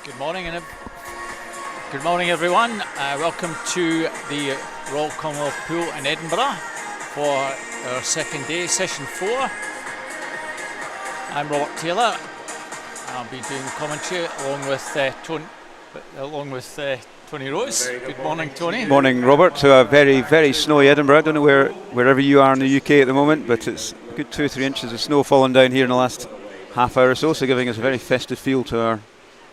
Good morning, good morning, everyone. Welcome to the Royal Commonwealth Pool in Edinburgh for our second day, session 4. I'm Robert Taylor. I'll be doing commentary along with Tony Rose. Good morning, Tony. Morning, Robert. To a very, very snowy Edinburgh. I don't know wherever you are in the UK at the moment, but it's a good 2 or 3 inches of snow falling down here in the last half hour or so, giving us a very festive feel to our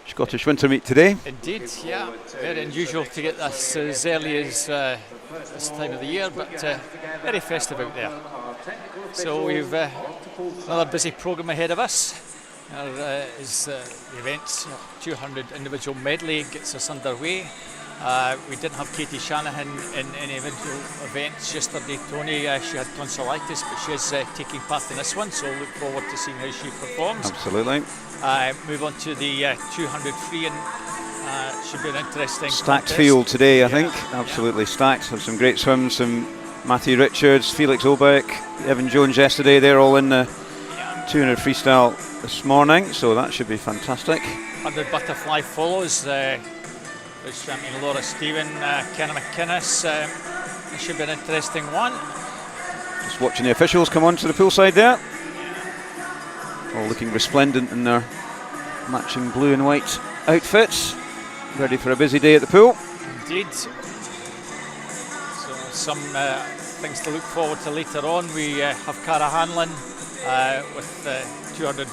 Scottish winter meet today. Indeed, yeah. Very unusual to get this as early as this time of the year, but very festive out there. So we've another busy programme ahead of us. The events, 200 individual medley gets us underway. We didn't have Katie Shanahan in any individual events yesterday, Tony. She had tonsillitis, but she is taking part in this one, so look forward to seeing how she performs. Absolutely. Move on to the 200 free, and should be an interesting stacked contest. Field today, I think. Absolutely stacked. Have some great swims, some Matthew Richards, Felix Obeck, Evan Jones yesterday. They're all in the 200 freestyle this morning, so that should be fantastic. 100 butterfly follows. There's champion Laura Stephen, Kenna McInnes. It should be an interesting one. Just watching the officials come onto the poolside there. All looking resplendent in their matching blue and white outfits. Ready for a busy day at the pool. Indeed. So some things to look forward to later on. We have Cara Hanlon with 200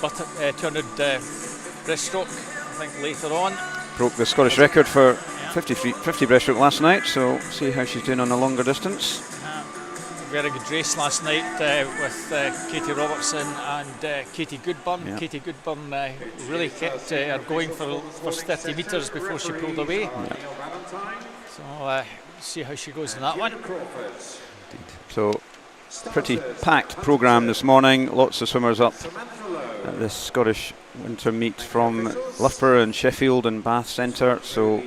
breaststroke, I think, later on. Broke the Scottish record for 50 breaststroke last night, so see how she's doing on a longer distance. Very good race last night with Katie Robertson and Katie Goodburn. Yeah. Katie Goodburn really kept her going for 30 metres before she pulled away. Yeah. So see how she goes in that one. Indeed. So pretty packed programme this morning. Lots of swimmers up at this Scottish winter meet from Loughborough and Sheffield and Bath Centre. So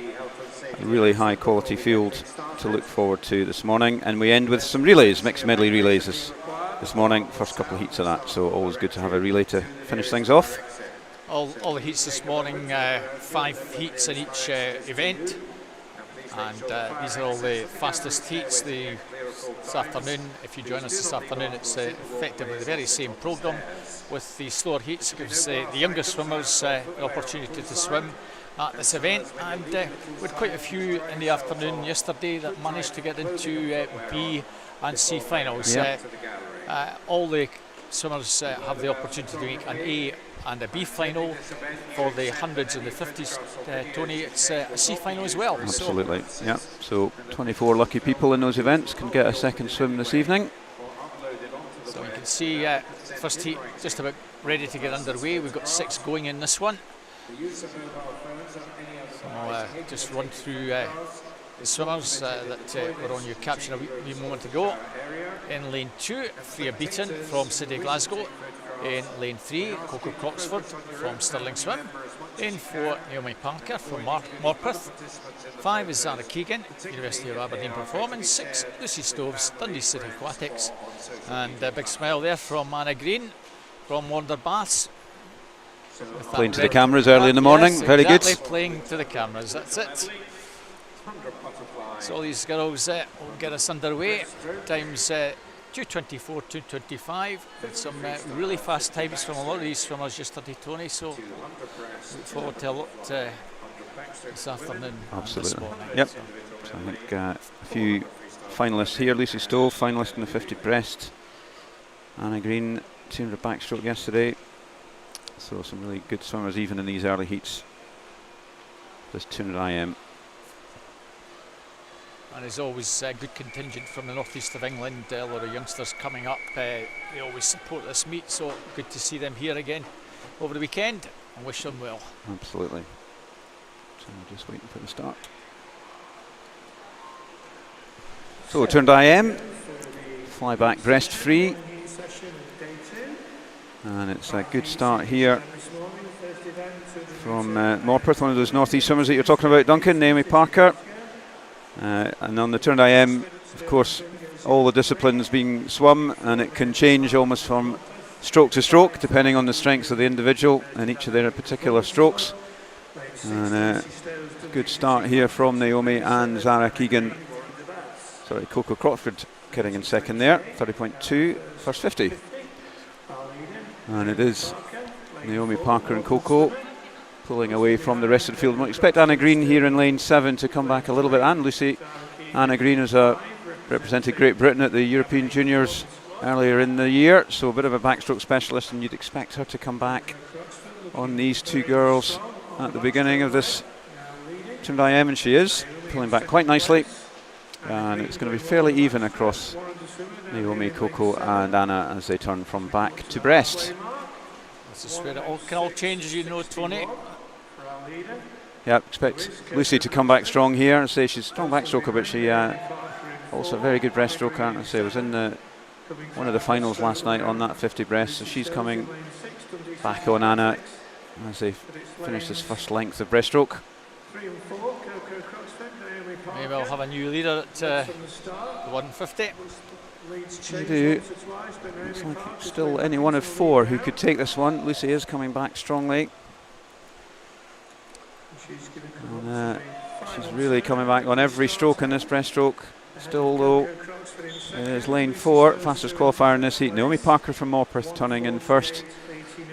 a really high quality field to look forward to this morning, and we end with some relays, mixed medley relays this morning. First couple of heats of that, so always good to have a relay to finish things off. All the heats this morning, 5 heats in each event, and these are all the fastest heats. This afternoon, if you join us this afternoon, it's effectively the very same programme with the slower heats. It gives the younger swimmers the opportunity to swim at this event, and we had quite a few in the afternoon yesterday that managed to get into B and C finals. Yep. All the swimmers have the opportunity to make an A and a B final. For the hundreds and the 50s, Tony, it's a C final as well. Absolutely, yeah. So 24 lucky people in those events can get a second swim this evening. So you can see first heat just about ready to get underway. We've got 6 going in this one. So just run through the swimmers that were on your caption a wee moment ago. In lane 2, Freya Beaton from City Glasgow. In lane 3, Coco Coxford from Stirling Swim. Lane 4, Naomi Parker from Morpeth. 5 is Zara Keegan, University of Aberdeen Performance. 6, Lucy Stoves, Dundee City Aquatics. And a big smile there from Anna Green from Warner Baths. Playing to the cameras early in the morning, yes, very exactly, good. Playing to the cameras, that's it. So these girls will get us underway. Times 2:24, 2:25, with some really fast times from a lot of these swimmers yesterday, Tony. So look forward to a lot this afternoon. Absolutely. And this morning. Yep. So I think a few finalists here. Lucy Stove, finalist in the 50 breast. Anna Green, 200 backstroke yesterday. So some really good swimmers even in these early heats. This 200 IM. And there's always a good contingent from the northeast of England. A lot of youngsters coming up. They always support this meet, so good to see them here again over the weekend, and wish them well. Absolutely. So we're just waiting for the start. So turned IM, fly back breast free. And it's a good start here from Morpeth, one of those northeast swimmers that you're talking about, Duncan, Naomi Parker. And on the turned IM, of course, all the disciplines being swum, and it can change almost from stroke to stroke depending on the strengths of the individual and each of their particular strokes. And good start here from Naomi and Zara Keegan. Sorry, Coco Crockford getting in second there, 30.2, first 50. And it is Naomi Parker and Coco pulling away from the rest of the field. We expect Anna Green here in lane 7 to come back a little bit, and Lucy. Anna Green has represented Great Britain at the European Juniors earlier in the year, so a bit of a backstroke specialist, and you'd expect her to come back on these two girls at the beginning of this trimmed IM, and she is pulling back quite nicely. And it's going to be fairly even across Naomi, Coco and Anna as they turn from back to breast. This is where it all changes, you know, Tony. Yeah, expect Lucy to come back strong here. I say she's a strong backstroker, but she also a very good breaststroker. I say was in one of the finals last night on that 50 breast, so she's coming back on Anna as they finish this first length of breaststroke. Maybe I'll have a new leader at the 150. We do. Looks like still any one of 4 who could take this one. Lucy is coming back strongly. And, she's really coming back on every stroke in this breaststroke. Still though is lane 4, fastest qualifier in this heat. Naomi Parker from Morpeth turning in first.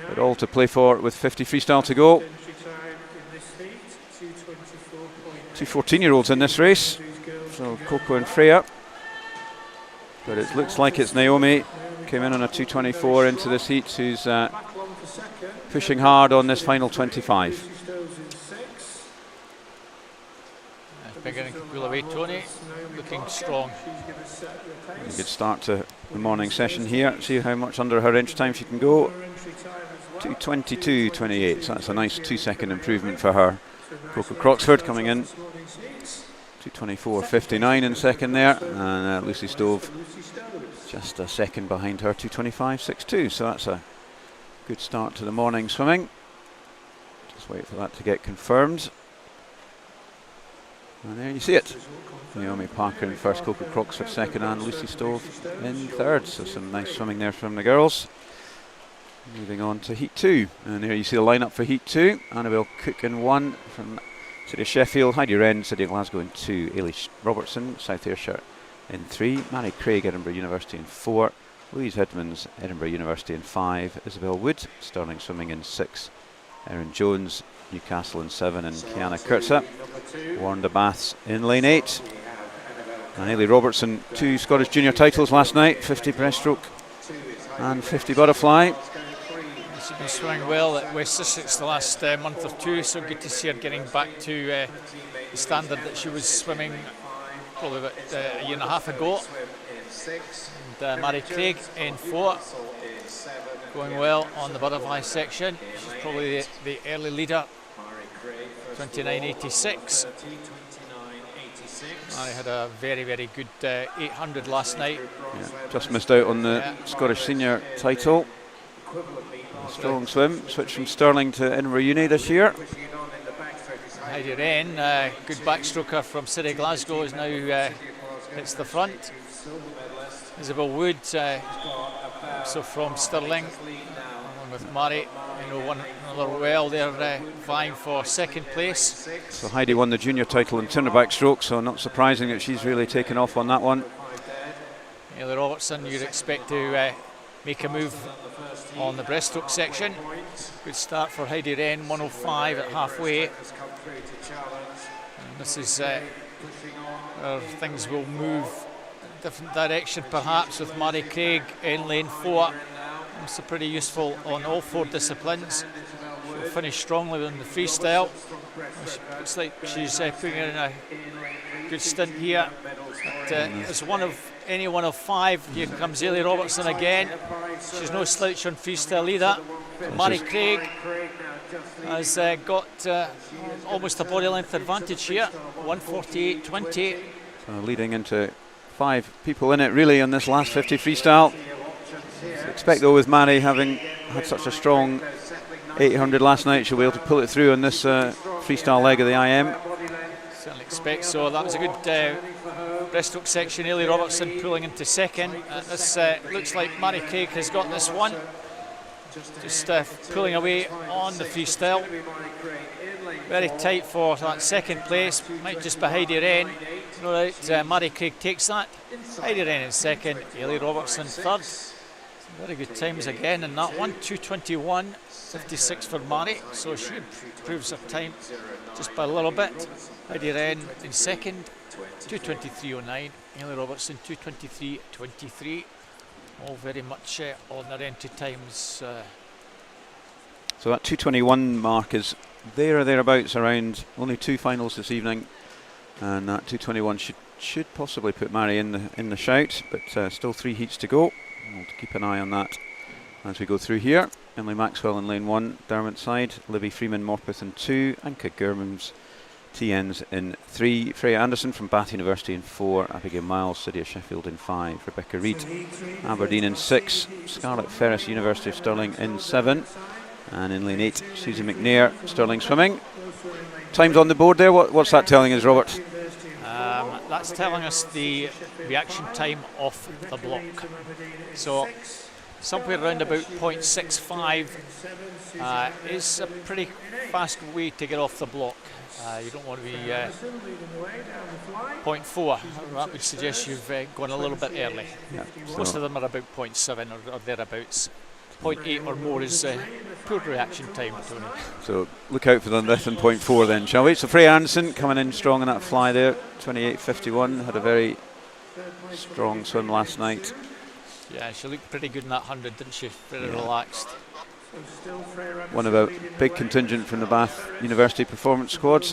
But all to play for with 50 freestyle to go. 2 14-year-olds in this race. So Coco and Freya. But it looks like it's Naomi, came in on a 2:24 into this heat, who's pushing hard on this final 25. Beginning to pull away, Tony, looking strong. A good start to the morning session here. See how much under her inch time she can go. 2:22.28, so that's a nice 2-second improvement for her. Coco Croxford coming in 2:24.59 in second there, and Lucy Stove just a second behind her, 2:25.62. So that's a good start to the morning swimming. Just wait for that to get confirmed. And there you see it. Naomi Parker in first, Coco Croxford second, and Lucy Stove in third. So some nice swimming there from the girls. Moving on to Heat 2, and there you see the lineup for Heat 2. Annabelle Cook in 1 from City of Sheffield, Heidi Wren, City of Glasgow in 2, Ailey Robertson, South Ayrshire in 3, Mary Craig, Edinburgh University in 4, Louise Edmonds, Edinburgh University in 5, Isabel Wood, Stirling Swimming in 6, Erin Jones, Newcastle in 7, and Kiana Kurtza, Warren de Baths in lane 8. And Ailey Robertson, 2 Scottish junior titles last night, 50 breaststroke and 50 butterfly. She's been swimming well at West Sussex the last month or 2, so good to see her getting back to the standard that she was swimming probably about a year and a half ago. And Mary Craig in 4, going well on the butterfly section. She's probably the early leader, 29.86. Mary had a very, very good 800 last night. Yeah, just missed out on the Scottish senior title. Strong swim, switched from Stirling to Edinburgh Uni this year. Heidi Wren, good backstroker from City Glasgow, is now hits the front. Isabel Wood, so from Stirling, along with Mary, another well there, vying for second place. So Heidi won the junior title in Tinder backstroke, so not surprising that she's really taken off on that one. Ailey Robertson, you'd expect to make a move on the breaststroke section. Good start for Heidi Wren, 105 at halfway. And this is where things will move in a different direction perhaps, with Mary Craig in lane 4. It's pretty useful on all 4 disciplines. She'll finish strongly on the freestyle. Looks like she's putting in a good stint here. But, as any one of 5, here comes Ailey Robertson again. She's no slouch on freestyle either. Mary Craig has got almost a body length advantage here, 148.20. So leading into 5 people in it really on this last 50 freestyle. So expect though, with Mary having had such a strong 800 last night, she'll be able to pull it through on this freestyle leg of the IM. Certainly expect so. That was a good breaststroke section. Ailey Robertson pulling into second. This looks like Mary Craig has got this one. just pulling away on the freestyle. Very tight for that second place, might just be Heidi Wren. No doubt Mary Craig takes that. Heidi Wren in second, Ailey Robertson third. Very good times again in that one, 2:21.56 for Mary, so she improves her time just by a little bit. Heidi Wren in second, 2:23.09. Ailey Robertson 2:23.23. All very much on their entry times. So that 2:21 mark is there or thereabouts around. Only 2 finals this evening, and that 2:21 should possibly put Mary in the shout, but still 3 heats to go. We'll keep an eye on that as we go through here. Emily Maxwell in lane 1, Dermot side, Libby Freeman Morpeth in 2, Anka Gurmans TNs in 3, Freya Anderson from Bath University in 4, Abigail Miles, City of Sheffield in 5, Rebecca Reid, Aberdeen in 6, Scarlett Ferris, University of Stirling in 7, and in lane 8, Susie McNair, Stirling Swimming. Times on the board there, what's that telling us, Robert? That's telling us the reaction time off the block. So somewhere around about 0.65 is a pretty fast way to get off the block. You don't want to be 0.4. That would suggest you've gone a little bit early. Yeah, most of them are about 0.7 or thereabouts. 0.8 or more is poor reaction time, Tony. So look out for the less than 0.4 then, shall we? So Freya Anderson coming in strong in that fly there, 28.51, had a very strong swim last night. Yeah, she looked pretty good in that 100, didn't she? Very relaxed. One of a big contingent from the Bath University Performance Squad.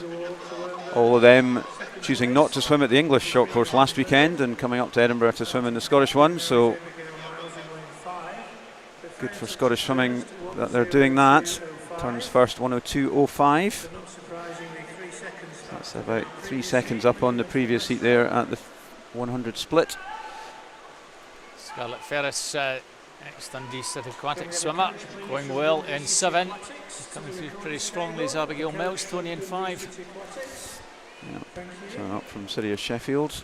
All of them choosing not to swim at the English short course last weekend and coming up to Edinburgh to swim in the Scottish one. So good for Scottish swimming that they're doing that. Turns first 1:02.05. That's about 3 seconds up on the previous heat there at the 100 split. Scarlett Ferris, ex-Dundee City Aquatic swimmer, going well in 7. Coming through pretty strongly is Abigail Mills, Tony in 5. Yeah, so up from City of Sheffield.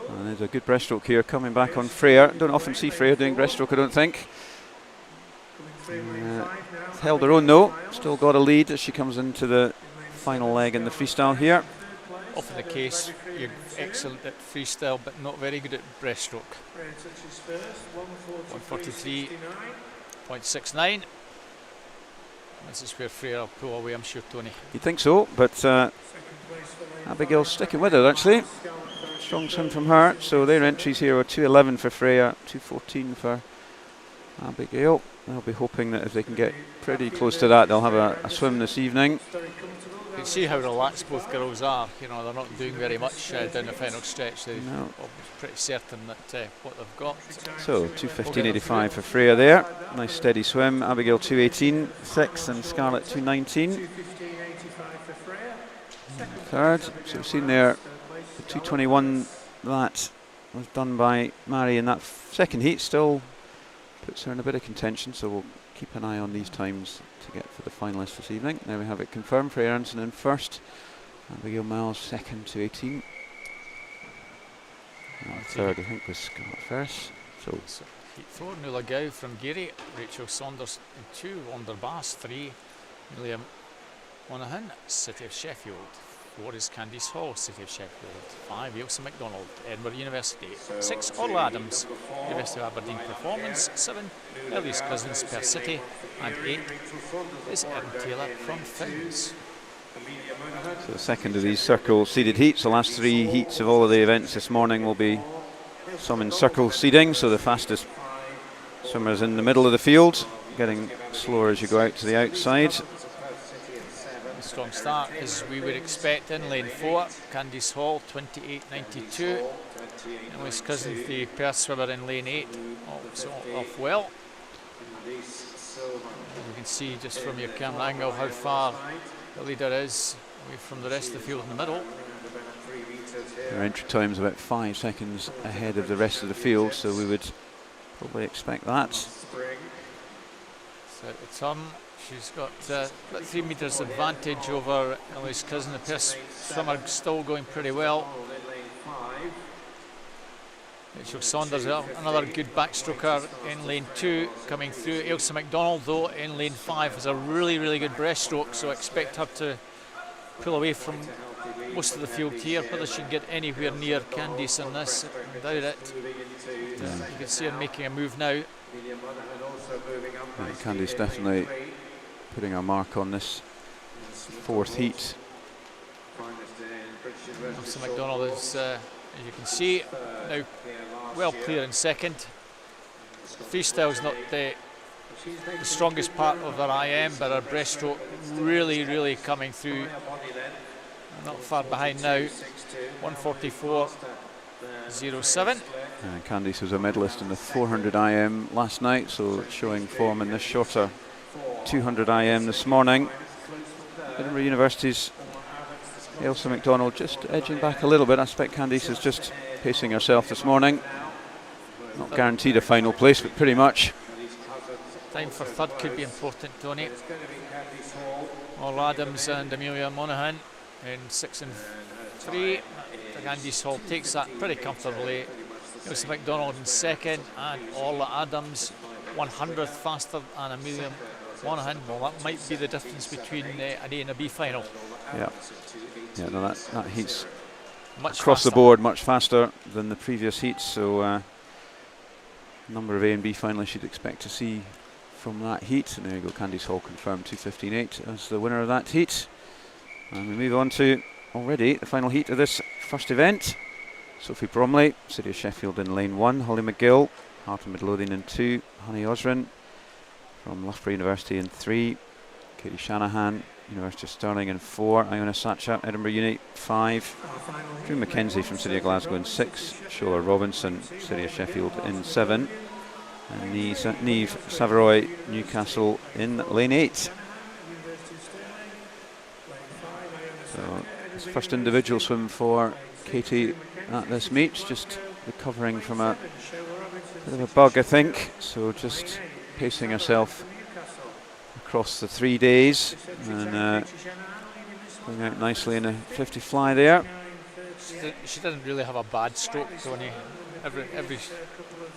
And there's a good breaststroke here coming back on Freya. Don't often see Freya doing breaststroke, I don't think. Held her own though, still got a lead as she comes into the final leg in the freestyle here. Often the case, you're excellent at freestyle but not very good at breaststroke. 1:43.69. This is where Freya will pull away, I'm sure, Tony. You'd think so, but Abigail's sticking with it actually. Strong swim from her, so their entries here are 2:11 for Freya, 2:14 for Abigail. They'll be hoping that if they can get pretty close to that, they'll have a swim this evening. You can see how relaxed both girls are. You know, they're not doing very much down the final stretch. They're pretty certain that what they've got. So 2:15.85 for Freya there. Nice steady swim. Abigail 2:18.6 and Scarlett 2:19. Third. So we've seen there the 2:21 that was done by Mary in that second heat. Still puts her in a bit of contention, so we'll keep an eye on these times to get for the finalists this evening. There we have it confirmed. Freya Anderson in first, Abigail Miles second, 2:18. Third I think was Scarlett Ferris. So heat 4, Nuala Gow from Geary, Rachel Saunders in 2, Wonder Bass 3, William Monaghan, City of Sheffield. 4 is Candice Hall, City of Sheffield. 5, Ailsa MacDonald, Edinburgh University. 6, Orla Adams, University of Aberdeen Performance. 7, Ellie's Cousins per City. And 8 is Erin Taylor from Finns. So the second of these circle seeded heats. The last 3 heats of all of the events this morning will be some in circle seeding, so the fastest swimmers in the middle of the field, getting slower as you go out to the outside. Strong start as we would expect in lane 4. Candice Hall 28.92. Ellie's Cousins, the Perth swimmer, in lane 8, also off well. You can see just from your camera angle how far the leader is away from the rest of the field in the middle. Their entry time is about 5 seconds ahead of the rest of the field, so we would probably expect that. So at the turn, she's got about 3 metres advantage over Ellie's Cousin. The Perth swimmer still going pretty well. Rachel Saunders, another good backstroker in lane 2 coming through. Ailsa McDonald, though, in lane 5 has a really good breaststroke, so I expect her to pull away from most of the field here. Whether she can get anywhere near Candice on this, I doubt it. You can see her making a move now. Yeah, Candice definitely putting a mark on this 4th heat. Ailsa McDonald is, as you can see, now well clear in 2nd. Freestyle's not the strongest part of her IM, but her breaststroke really coming through. Not far behind now, 1:44.07. Candice was a medalist in the 400 IM last night, so showing form in this shorter 200 IM this morning. Edinburgh University's Ailsa McDonald just edging back a little bit. I expect Candice is just pacing herself this morning. Not guaranteed a final place, but pretty much. Time for 3rd could be important, Tony. All Adams and Amelia Monaghan in 6 and 3. Candice Hall takes that pretty comfortably. Ailsa McDonald in 2nd, and Orla Adams 100th faster than Amelia Monaghan. Well, that might be the difference between an A and a B final. Yeah, no, that heat's Much across faster. the board much faster than the previous heats, so number of A and B finalists you'd expect to see from that heat. And there you go, Candice Hall confirmed 2:15.8 as the winner of that heat. And we move on to already the final heat of this first event. Sophie Bromley, City of Sheffield in lane 1, Holly McGill, Heart of Midlothian in 2, Honey Osrin from Loughborough University in 3, Katie Shanahan, University of Stirling in 4, Iona Sacha, Edinburgh Uni 5, Drew Mackenzie from City of Glasgow in 6, Shola Robinson, City of Sheffield in 7, and Niamh Savoy, Newcastle in lane 8. So it's first individual swim for Katie at this meet, just recovering from a bit of a bug, I think, so just pacing herself across the 3 days and going out nicely in a 50 fly there. She didn't really have a bad stroke, Tony. Every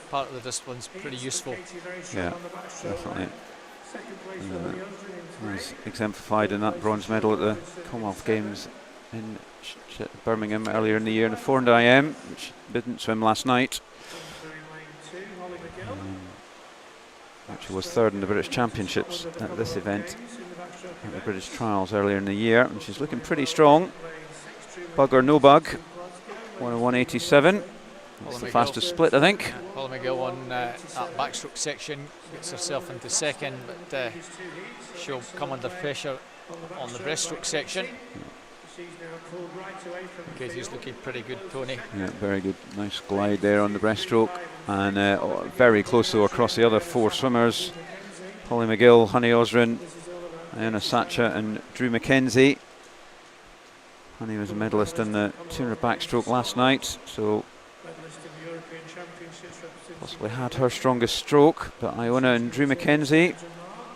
part of the discipline's pretty useful. Yeah, definitely. Was exemplified in that bronze medal at the Commonwealth Games in Birmingham earlier in the year in the 400 IM, which didn't swim last night. Actually was 3rd in the British Championships at this event at the British Trials earlier in the year, and she's looking pretty strong. Bug or no bug, 101.87. That's the fastest split, I think. Holly McGill on that backstroke section gets herself into 2nd, but she'll come under pressure on the breaststroke section. Katie's looking pretty good, Tony. Yeah, very good. Nice glide there on the breaststroke. And very close though across the other 4 swimmers. Holly McGill, Honey Osrin, Iona Sacha and Drew Mackenzie. Honey was a medalist in the 200 backstroke last night, so possibly had her strongest stroke. But Iona and Drew Mackenzie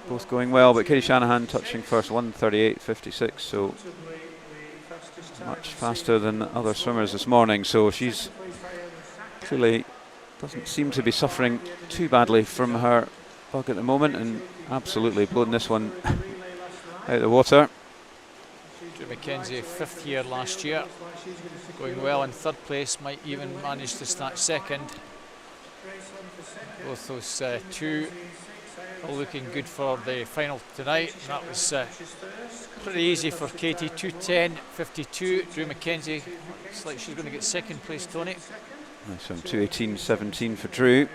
both going well, but Katie Shanahan touching first, 1:38.56, so much faster than other swimmers this morning. So she's clearly doesn't seem to be suffering too badly from her bug at the moment, and absolutely blown this one out of the water. Drew Mackenzie, 5th year last year, going well in 3rd place, might even manage to snatch 2nd. Both those 2 all looking good for the final tonight. And that was pretty easy for Katie, 2:10.52. Drew Mackenzie, looks like she's going to get 2nd place, Tony. Nice one, 2:18.17 for Drew.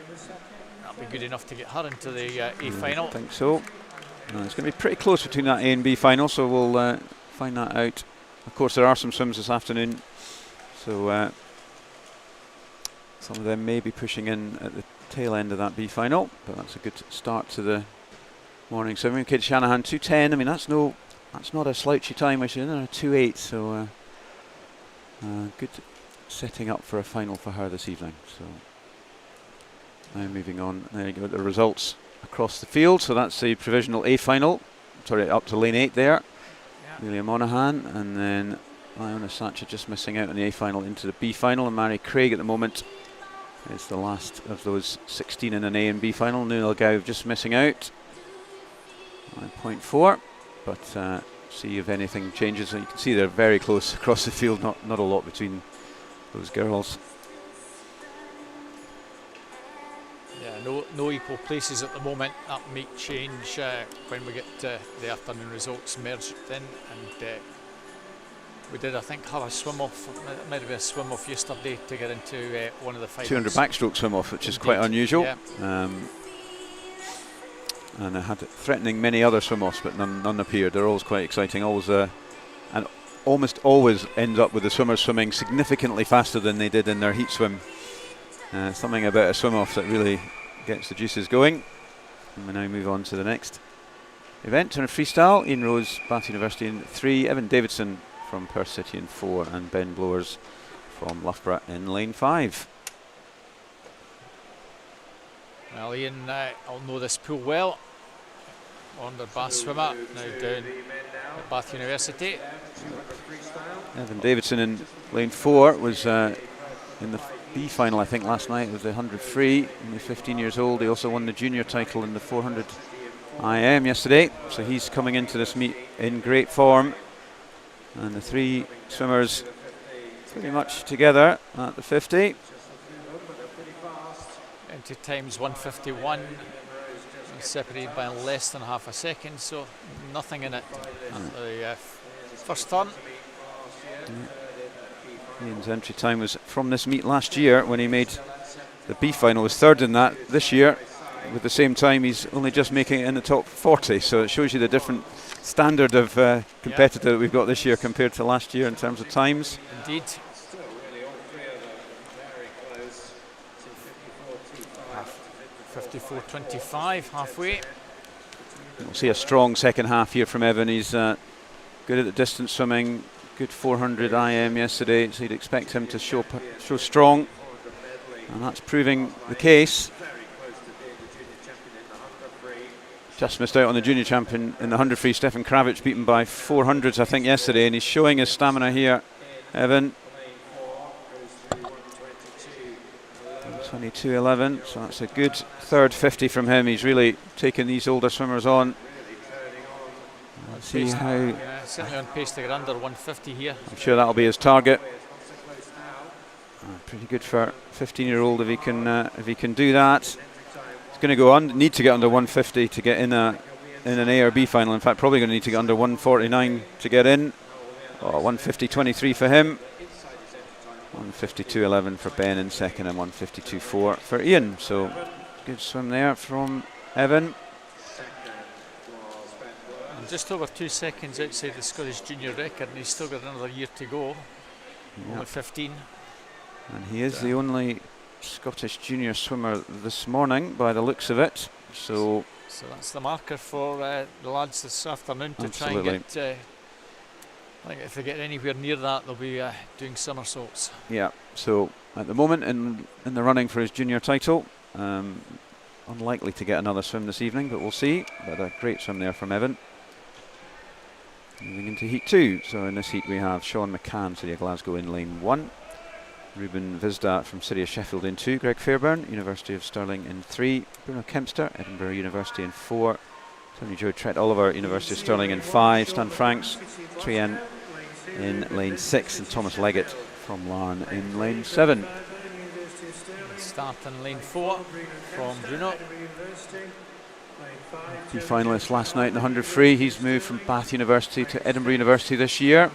That'll be good enough to get her into the A final. I think so. No, it's going to be pretty close between that A and B final, so we'll find that out. Of course, there are some swims this afternoon, so some of them may be pushing in at the tail end of that B final, but that's a good start to the morning swimming. Katie Shanahan, 2:10. I mean, that's not a slouchy time. She's in a 2:8, so good setting up for a final for her this evening. So now moving on, there you go, the results across the field. So that's the provisional A final, sorry, up to lane 8 there. Amelia Monaghan, and then Iona Sacha just missing out on the A final into the B final, and Mary Craig at the moment It's the last of those 16 in an A and B final. Nuala Gauv just missing out. 9.4, but see if anything changes. You can see they're very close across the field, not a lot between those girls. Yeah, no equal places at the moment. That might change when we get the afternoon results merged in. And we did, I think, have a swim off. It might have been a swim off yesterday to get into one of the finals. 200 backstroke swim off, which is quite unusual. Yeah. And I had threatening many other swim offs, but none appeared. They're always quite exciting. Always, and almost always ends up with the swimmers swimming significantly faster than they did in their heat swim. Something about a swim off that really gets the juices going. And we now move on to the next event. In freestyle, Ian Rose, Bath University in 3, Evan Davidson from Perth City in 4, and Ben Blowers from Loughborough in lane 5. Well, Ian will know this pool well. Under Bath swimmer, now down at Bath University. Evan Davidson in lane 4 was in the B final, I think, last night. It was the 100 free, only 15 years old. He also won the junior title in the 400 IM yesterday, so he's coming into this meet in great form. And the 3 swimmers pretty much together at the 50. Empty times 1:51, separated by less than half a second, so nothing in it at the first turn. Ian's entry time was from this meet last year when he made the B final, was 3rd in that. This year, with the same time, he's only just making it in the top 40, so it shows you the different standard of competitor that we've got this year compared to last year in terms of times. Indeed. 54.25 halfway. We'll see a strong second half here from Evan. He's good at the distance swimming, good 400 IM yesterday, so you'd expect him to show strong, and that's proving the case. Just missed out on the junior champion in the 100 free, Stefan Kravich, beaten by 400s I think yesterday, and he's showing his stamina here, Evan. 22.11, so that's a good third 50 from him. He's really taken these older swimmers on. Let's see how. Certainly on pace to get under 150 here. I'm sure that'll be his target. Pretty good for 15-year-old if he can do that. He's going to go on. Need to get under 150 to get in an A or B final. In fact, probably going to need to get under 149 to get in. 150.23 for him. 152.11 for Ben in second, and 152.4 for Ian. So good swim there from Evan. And just over 2 seconds outside the Scottish junior record, and he's still got another year to go. Only 15. And he is the only Scottish junior swimmer this morning by the looks of it. So that's the marker for the lads this afternoon to try and get. I think if they get anywhere near that, they'll be doing somersaults. Yeah, so at the moment in the running for his junior title, unlikely to get another swim this evening, but we'll see. But a great swim there from Evan. Moving into heat 2. So in this heat we have Sean McCann, City of Glasgow in lane 1. Ruben Vizda from City of Sheffield in 2. Greg Fairbairn, University of Stirling in 3. Bruno Kempster, Edinburgh University in 4. Tony Joe Trett Oliver, University of Stirling in 5. Stan Franks, Trien in lane 6, and Thomas Leggett from Larne in lane 7. Start in lane 4 from Bruno. He finalist last night in the 100 free. He's moved from Bath University to Edinburgh University this year.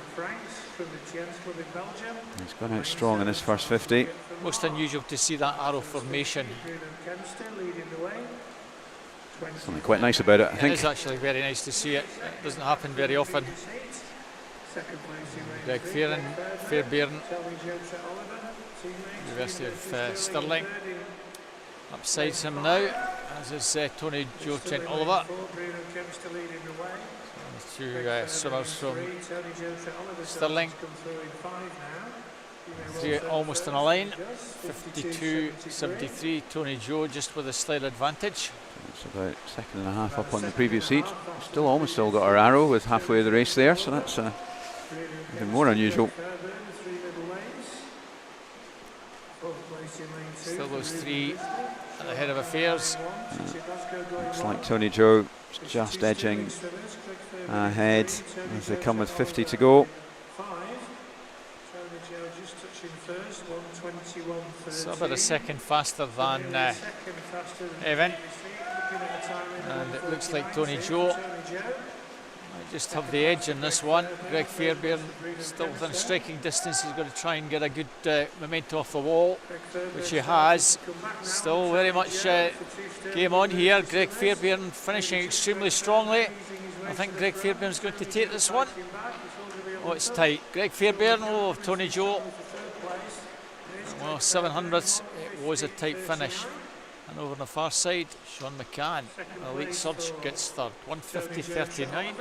He's gone out strong in his first 50. Most unusual to see that arrow formation. Something quite nice about it, I think. It is actually very nice to see it. It doesn't happen very often. Greg Fairbairn, University of Stirling. Upsides him now, as is Tony Joe Trent Oliver. Two swimmers from Stirling. 3 almost in a line. 52.73. Tony Joe just with a slight advantage. It's about a second and a half up on the previous heat. Still got our arrow with halfway of the race there, so that's even more unusual. Still those affairs. Looks like Tony Joe just edging ahead as they come with 50 to go. So about a second faster than Evan, and it looks like Tony Joe might just have the edge in this one. Greg Fairbairn still within striking distance. He's got to try and get a good memento off the wall, which he has. Still very much game on here. Greg Fairbairn finishing extremely strongly. I think Greg Fairbairn's going to take this one. Oh, it's tight. Greg Fairbairn, oh, Tony Joe. Well, 700s, it was a tight finish. And over on the far side, Sean McCann, Elite Surge, gets third, 150.39.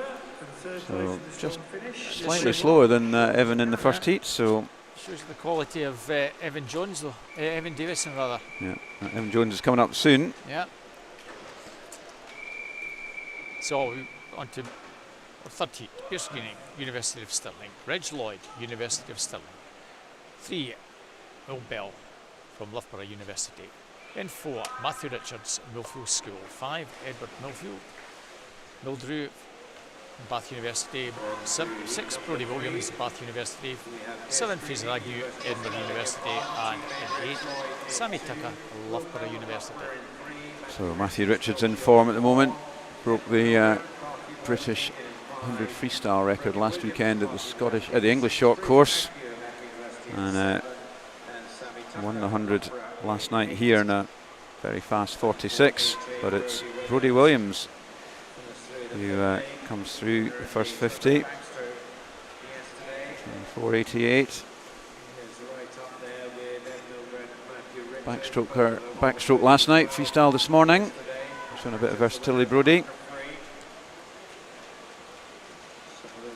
So just slightly slower than Evan in the first heat. So shows the quality of Evan Jones, though. Evan Davison, rather. Yeah, Evan Jones is coming up soon. Yeah. So on to our third heat. Pierce Greening, University of Stirling. Reg Lloyd, University of Stirling. 3, Will Bell from Loughborough University. In 4, Matthew Richards, Millfield School. 5, Edward Millfield, Mildrew, Bath University. 6, Brodie Williams, Bath University. 7, Fraser Agnew, Edinburgh University. And in 8, Sammy Tucker, Loughborough University. So Matthew Richards in form at the moment. Broke the British 100 freestyle record last weekend at the English short course, and won the 100 last night here in a very fast 46. But it's Brodie Williams who comes through the first 50. 488. Backstroke last night, freestyle this morning. Showing a bit of versatility, Brodie.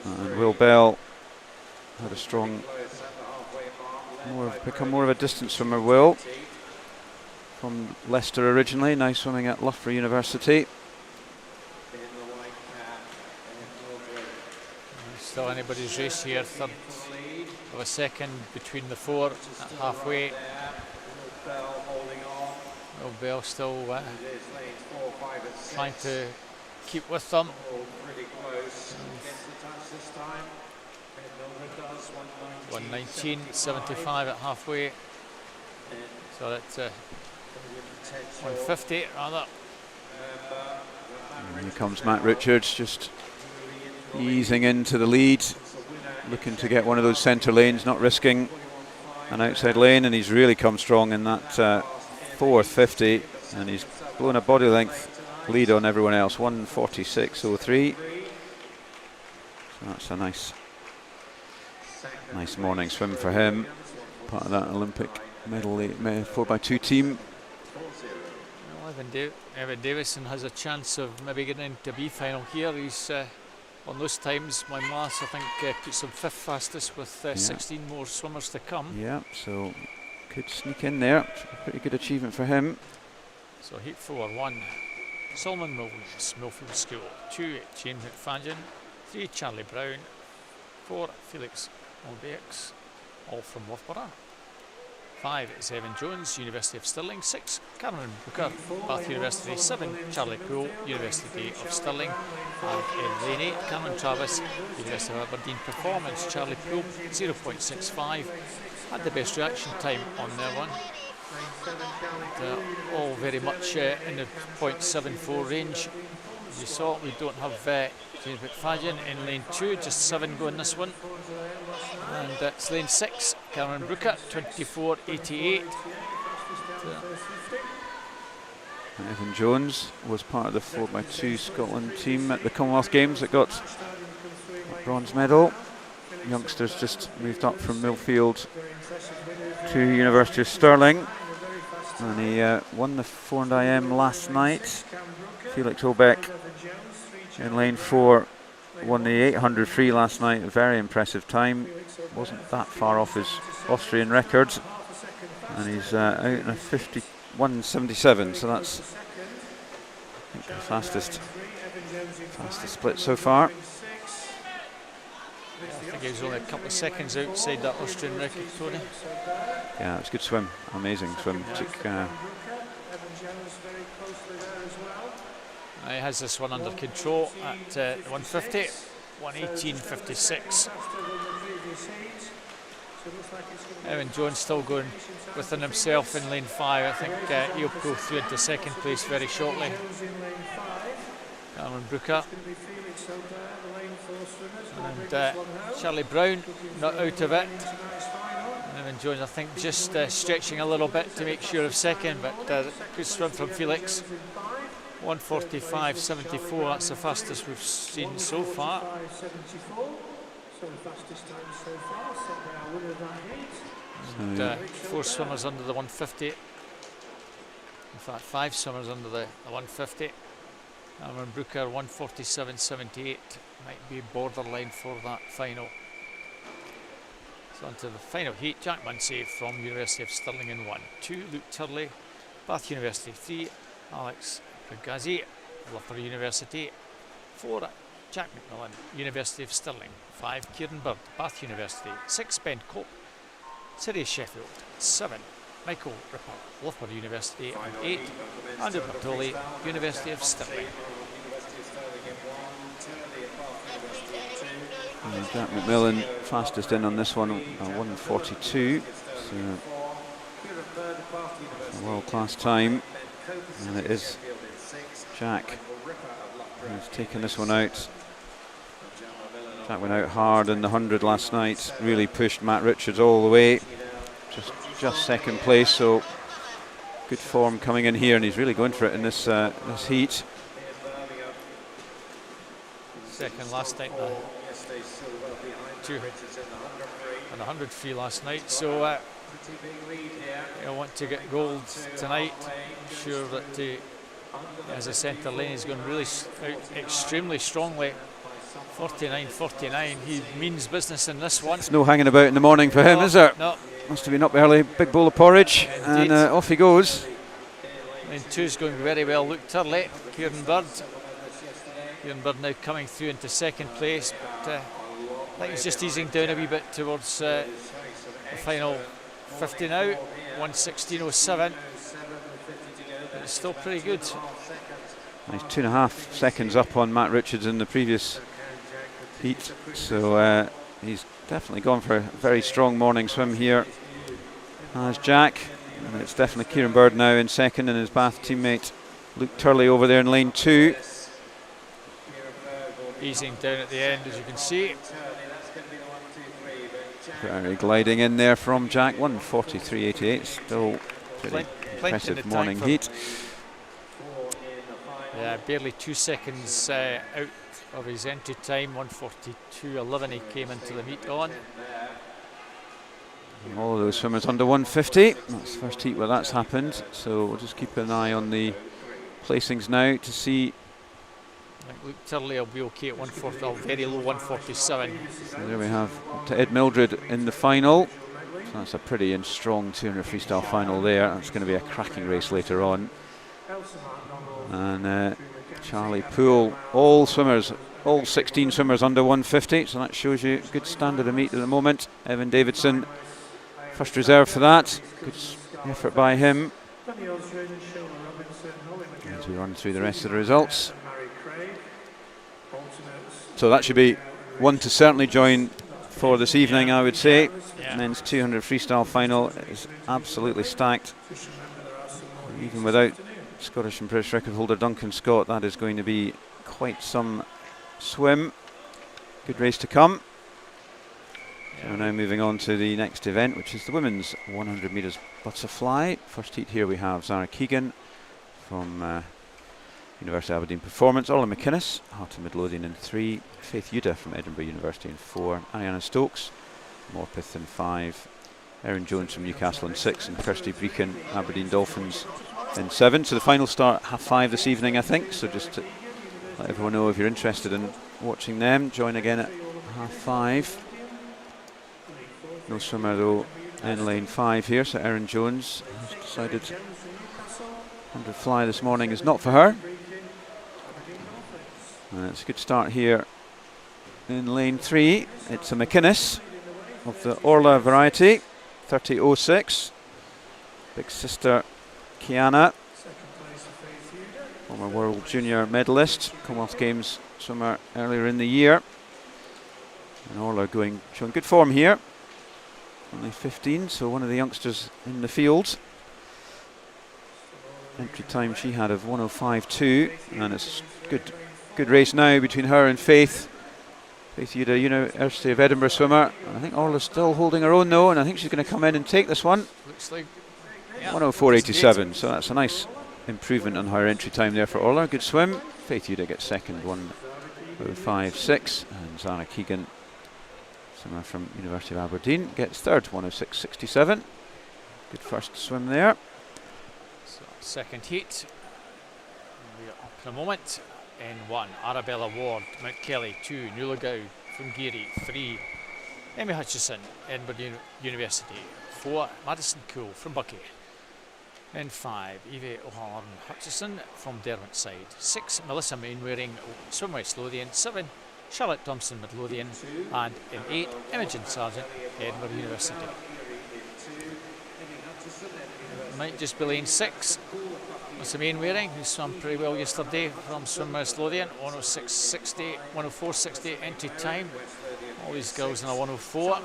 And Will Bell had a strong, become more of a distance swimmer. Will, from Leicester originally, now swimming at Loughborough University. Still anybody's race here. Third of a second between the 4 at halfway. Will Bell still trying to keep with them. 119.75 at halfway. So that's 150 rather. And here comes Matt Richards, just easing into the lead, looking to get one of those centre lanes, not risking an outside lane, and he's really come strong in that fourth 50, and he's blown a body length lead on everyone else. 146.03. So that's a nice morning swim for him, part of that Olympic medley 4x2 team. Well, Evan Davison has a chance of maybe getting into B final here. He's on those times, my maths I think puts him 5th fastest with 16 more swimmers to come. Yeah, so could sneak in there. Pretty good achievement for him. So heat 4, 1 Solomon Williams, Millfield School. 2, James McFadden. 3, Charlie Brown. 4, Felix Olbex, all from Loughborough. 5 is Evan Jones, University of Stirling. 6, Cameron Booker, Bath University. 7, Charlie Poole, University of Stirling. And in lane 8, Cameron Travis, University of Aberdeen. Performance, Charlie Poole, 0.65. Had the best reaction time on their one. All very much in the 0.74 range. As you saw, we don't have James McFadden in lane 2, just 7 going this one. And it's lane 6, Cameron Brooker, 24.88. Evan Jones was part of the 4x2 Scotland team at the Commonwealth Games that got a bronze medal. Youngsters just moved up from Millfield to University of Stirling, and he won the 400 IM last night. Felix Olbeck in lane 4 won the 800 free last night, a very impressive time, wasn't that far off his Austrian record, and he's out in a 51.77, so that's I think the fastest split so far. I think he was only a couple of seconds outside that Austrian record, Tony. Yeah, it was a good swim, amazing swim. Took He has this one under control at 150, 118.56. Evan Jones still going within himself in lane 5. I think he'll go through into second place very shortly. Cameron Brooker. And Charlie Brown not out of it. And Evan Jones, I think, just stretching a little bit to make sure of second, but good swim from Felix. 1:45.74, that's the fastest we've seen so far. And 4 swimmers under the 150. In fact, 5 swimmers under the 150. Cameron Brooker 1:47.78, might be borderline for that final. So on to the final heat. Jack Munsey from University of Stirling in 1. 2, Luke Turley, Bath University. 3, Alex Ghazi, Loughborough University. 4, Jack McMillan, University of Stirling. 5, Kieran Bird, Bath University. 6, Ben Cope, City of Sheffield. 7, Michael Ripper, Loughborough University. And 8, Andrew Bertoli, University of Stirling. And Jack McMillan fastest in on this one, 1:42. So a world-class time, and it is Jack who's taken this one out. Jack went out hard in the 100 last night, really pushed Matt Richards all the way, just second place, so good form coming in here, and he's really going for it in this this heat. Second last night, 2 and 100 free last night, so I want to get gold tonight. I'm sure that as a centre lane he's going really out extremely strongly. 49.49, he means business in this one. There's no hanging about in the morning for him, is there? No. Must have been up early, big bowl of porridge, and off he goes. Lane 2's going very well. Luke Turley, Kieran Bird. Kieran Bird now coming through into second place, but I think he's just easing down a wee bit towards the final 50 now. 1:16.07. But it's still pretty good. He's 2.5 seconds up on Matt Richards in the previous heat, so he's definitely gone for a very strong morning swim here as Jack, and it's definitely Kieran Bird now in second, and his Bath teammate Luke Turley over there in lane 2. Easing down at the end, as you can see. Very gliding in there from Jack. 1:43.88, still pretty impressive morning heat. Yeah, barely 2 seconds out of his entry time. 1:42.11 he came into the meet on. And all of those swimmers under 150. That's the first heat where that's happened, so we'll just keep an eye on the placings now to see. I think Luke Turley will be okay at 1:40, very low 1:47. So there we have to Ed Mildred in the final. So that's a pretty and strong 200 freestyle final there. That's going to be a cracking race later on. And Charlie Poole, all swimmers, all 16 swimmers under 150, so that shows you good standard of meet at the moment. Evan Davidson, first reserve for that. Good effort by him. As we run through the rest of the results. So that should be one to certainly join for this evening, I would say. Yeah. Men's 200 freestyle final is absolutely stacked. Even without Scottish and British record holder Duncan Scott, that is going to be quite some swim. Good race to come. So we're now moving on to the next event, which is the women's 100 metres butterfly. First heat here we have Zara Keegan from University of Aberdeen Performance, Orla McInnes, Heart of Midlothian in 3, Faith Yuda from Edinburgh University in 4, Ariana Stokes, Morpeth in 5, Erin Jones from Newcastle in 6, and Kirsty Breakin, Aberdeen Dolphins in 7. So the final start at 5:30 this evening, I think, so just to let everyone know if you're interested in watching them, join again at 5:30. No swimmer though in lane 5 here, so Erin Jones has decided 100 fly this morning is not for her. It's a good start here in lane 3. It's a McInnes of the Orla variety, 30.06. Big sister Kiana former World Junior medalist, Commonwealth Games swimmer earlier in the year. And Orla showing good form here. Only 15, so one of the youngsters in the field. Entry time she had of 1:05.2, and it's good race now between her and Faith. Faith Yuda, University of Edinburgh swimmer. I think Orla's still holding her own though, and I think she's going to come in and take this one. Looks like 1:04.87, so that's a nice improvement on her entry time there for Orla. Good swim. Faith Yuda gets second, 1:05.6, and Zara Keegan, swimmer from University of Aberdeen, gets third, 1:06.67. Good first swim there. So second heat. We are up in a moment. N1, Arabella Ward, Mount Kelly. 2, Newlagau from Geary. 3, Emmy Hutchison, Edinburgh University. 4, Madison Cool from Bucky. N5, Eve O'Halloran Hutchison from Derwentside. 6, Melissa Mainwaring, Swim West Lothian. 7, Charlotte Thompson, Midlothian. And in 8, Imogen Sargent, Edinburgh University. Might just be lane 6. Melissa Mainwaring, who swam pretty well yesterday from Swim West Lothian. 1:06.60, 1:04.60 entry time. All these girls in a 1:04.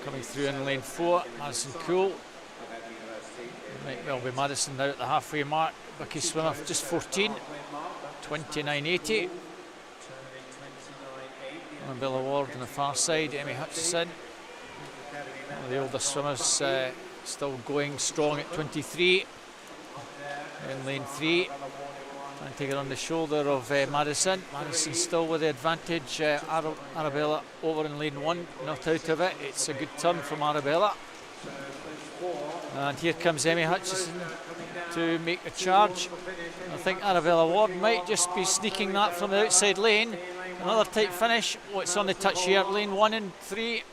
Coming through in lane 4, Madison Cool. Might well be Madison now at the halfway mark. Bucky swimmer just 14, 29.80. Arabella Ward on the far side, Emmy Hutchison. One of the older swimmers still going strong at 23. In lane 3, trying to take it on the shoulder of Madison. Madison still with the advantage. Arabella over in lane 1, not out of it. It's a good turn from Arabella. And here comes Emmy Hutchison to make a charge. I think Arabella Ward might just be sneaking that from the outside lane. Another tight finish. What's on the touch here? Lane 1 and 3. It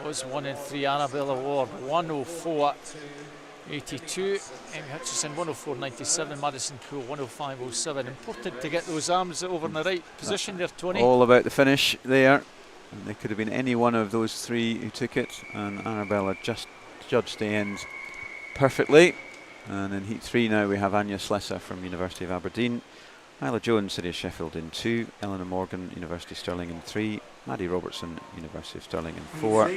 was 1 and 3, Arabella Ward. 1:04.82. Emmy Hutchison 1:04.97. Madison Cool 1:05.07. Important to get those arms over in the right position there, Tony. All about the finish there. And they could have been any one of those three who took it, and Arabella just judged the end perfectly. And in heat 3 now we have Anya Slesser from University of Aberdeen, Isla Jones, City of Sheffield in 2, Eleanor Morgan, University of Stirling in 3, Maddie Robertson, University of Stirling in 4,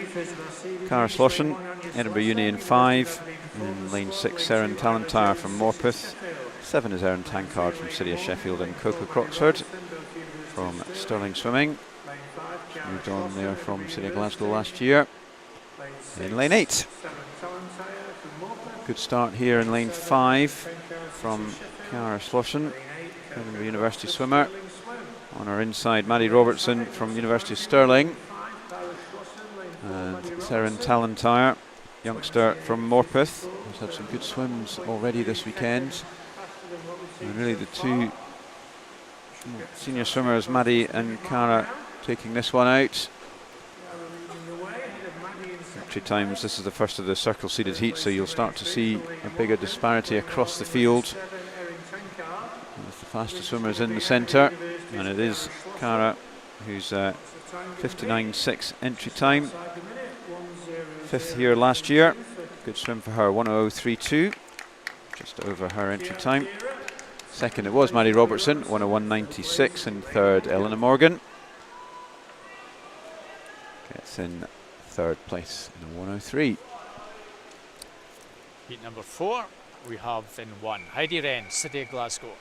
Cara Slosson, Edinburgh Uni in 5, in lane 6 Erin Talentire from Morpeth, 7 is Erin Tankard from City of Sheffield, and Coco Croxford from Stirling Swimming. Moved on there from City of Glasgow last year. In lane 8, good start here in lane 5 from Cara Slosson, Edinburgh University swimmer. On our inside, Maddie Robertson from University of Stirling, and Erin Talentire, youngster from Morpeth, who's had some good swims already this weekend. And really the two senior swimmers, Maddie and Cara, taking this one out. Entry times, this is the first of the circle seeded heats, so you'll start to see a bigger disparity across the field. With the fastest swimmers in the centre, and it is Cara who's 59.6 entry time. 5th here last year. Good swim for her, 1:03.2, just over her entry time. Second it was Maddie Robertson, 1:01.96, and third Eleanor Morgan. Gets in third place in a 1:03. Heat number 4, we have in 1, Heidi Wren, City of Glasgow.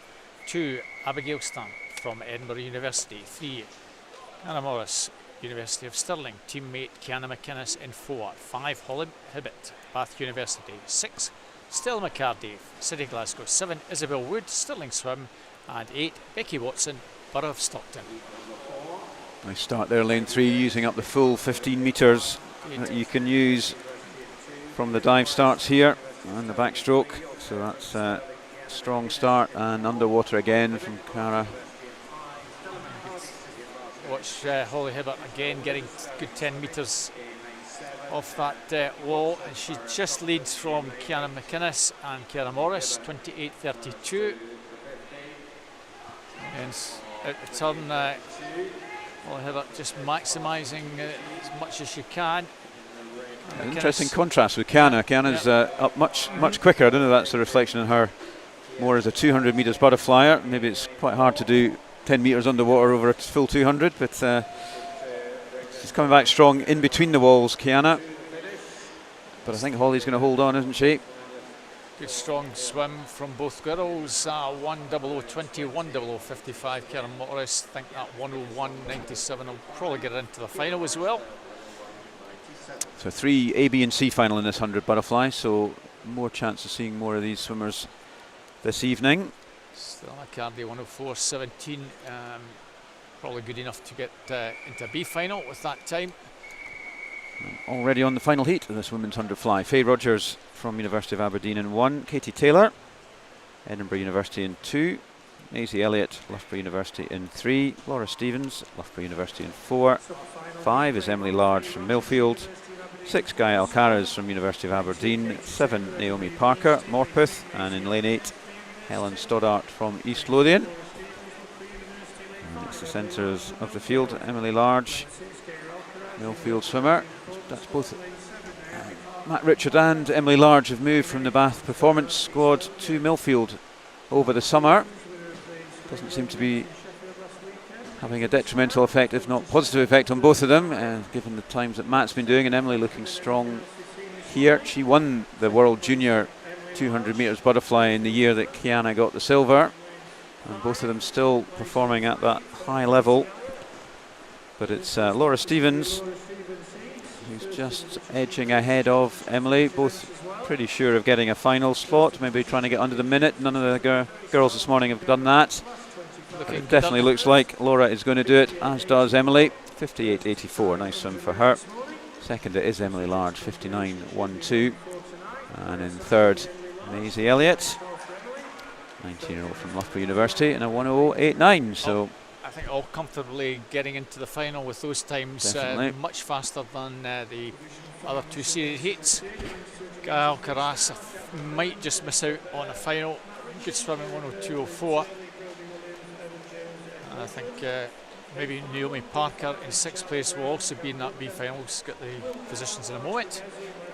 2, Abigail Stamp from Edinburgh University. 3, Anna Morris, University of Stirling. Teammate Kiana McInnes in 4. 5, Holly Hibbett, Bath University. 6, Stella McCarty, City of Glasgow. 7, Isabel Wood, Stirling Swim. And 8, Becky Watson, Borough of Stockton. Nice start there, lane 3, using up the full 15 metres that you can use from the dive starts here and the backstroke. So that's a strong start, and underwater again from Cara. Watch Holly Hibbert again getting good 10 metres off that wall, and she just leads from Kiana McInnes and Ciara Morris, 28.32. And out the turn, Holly Hibbert just maximising as much as she can. Interesting contrast with Kiana. Kiana's up much quicker. I don't know if that's a reflection on her more as a 200 metres butterflyer. Maybe it's quite hard to do 10 metres underwater over a full 200, but she's coming back strong in between the walls, Kiana. But I think Holly's going to hold on, isn't she? Good strong swim from both girls. 1:00:20, 1:00:55. Karen Morris, I think that 1:01:97 will probably get her into the final as well. So 3 A, B and C final in this 100 butterfly, so more chance of seeing more of these swimmers this evening. Still a Cardi 1:04:17, probably good enough to get into B final with that time. Already on the final heat of this women's 100 fly. Faye Rogers from University of Aberdeen in 1, Katie Taylor, Edinburgh University in 2, Maisie Elliott, Loughborough University in 3, Laura Stevens, Loughborough University in 4, 5 is Emily Large from Millfield, 6 Guy Alcaraz from University of Aberdeen, 7 Naomi Parker, Morpeth, and in lane 8 Helen Stoddart from East Lothian. And it's the centres of the field, Emily Large, Millfield swimmer. That's both Matt Richard and Emily Large have moved from the Bath Performance Squad to Millfield over the summer. Doesn't seem to be having a detrimental effect, if not positive effect, on both of them, given the times that Matt's been doing, and Emily looking strong here. She won the World Junior 200 metres butterfly in the year that Kiana got the silver, and both of them still performing at that high level. But it's Laura Stevens who's just edging ahead of Emily, both pretty sure of getting a final spot, maybe trying to get under the minute. None of the girls this morning have done that. It definitely looks like Laura is going to do it, as does Emily. 58.84, nice swim for her. Second it is Emily Large, 59.12. And in third, Maisie Elliott, 19-year-old from Loughborough University, in a 1:00:89. So I think all comfortably getting into the final with those times, much faster than the other 2 series heats. Gael Carras might just miss out on a final. Good swim in 1:02:04. And I think maybe Naomi Parker in 6th place will also be in that B final. We'll just get the positions in a moment.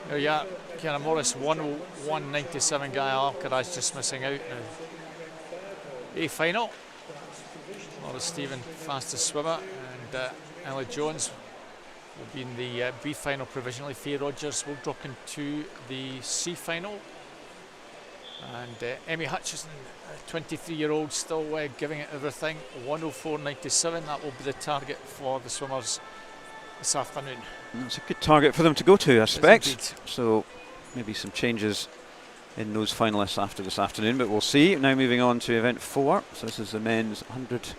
There you are, Kiana Morris 1:01:97. Gael Carras just missing out in the A final. Laura Stephen, fastest swimmer, and Ella Jones will be in the B final provisionally. Faye Rogers will drop into the C final. And Emmy Hutchison, 23-year-old, still giving it everything. 1:04:97, that will be the target for the swimmers this afternoon. That's a good target for them to go to, I suspect. So maybe some changes in those finalists after this afternoon, but we'll see. Now moving on to event 4. So this is the men's 100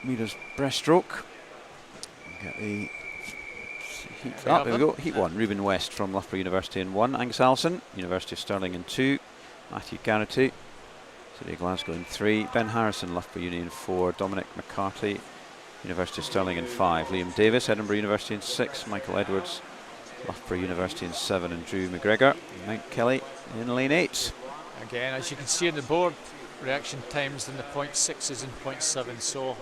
metres breaststroke. Get the heat up. There we go. Heat 1. Ruben West from Loughborough University in 1. Angus Allison, University of Stirling in 2. Matthew Garrity, City of Glasgow in 3. Ben Harrison, Loughborough Uni in 4. Dominic McCarthy, University of Stirling in 5. Liam Davis, Edinburgh University in 6. Michael Edwards, Loughborough University in 7. And Drew McGregor, Mount Kelly in lane 8. Again, as you can see on the board, reaction times in the 0.6s and 0.7, so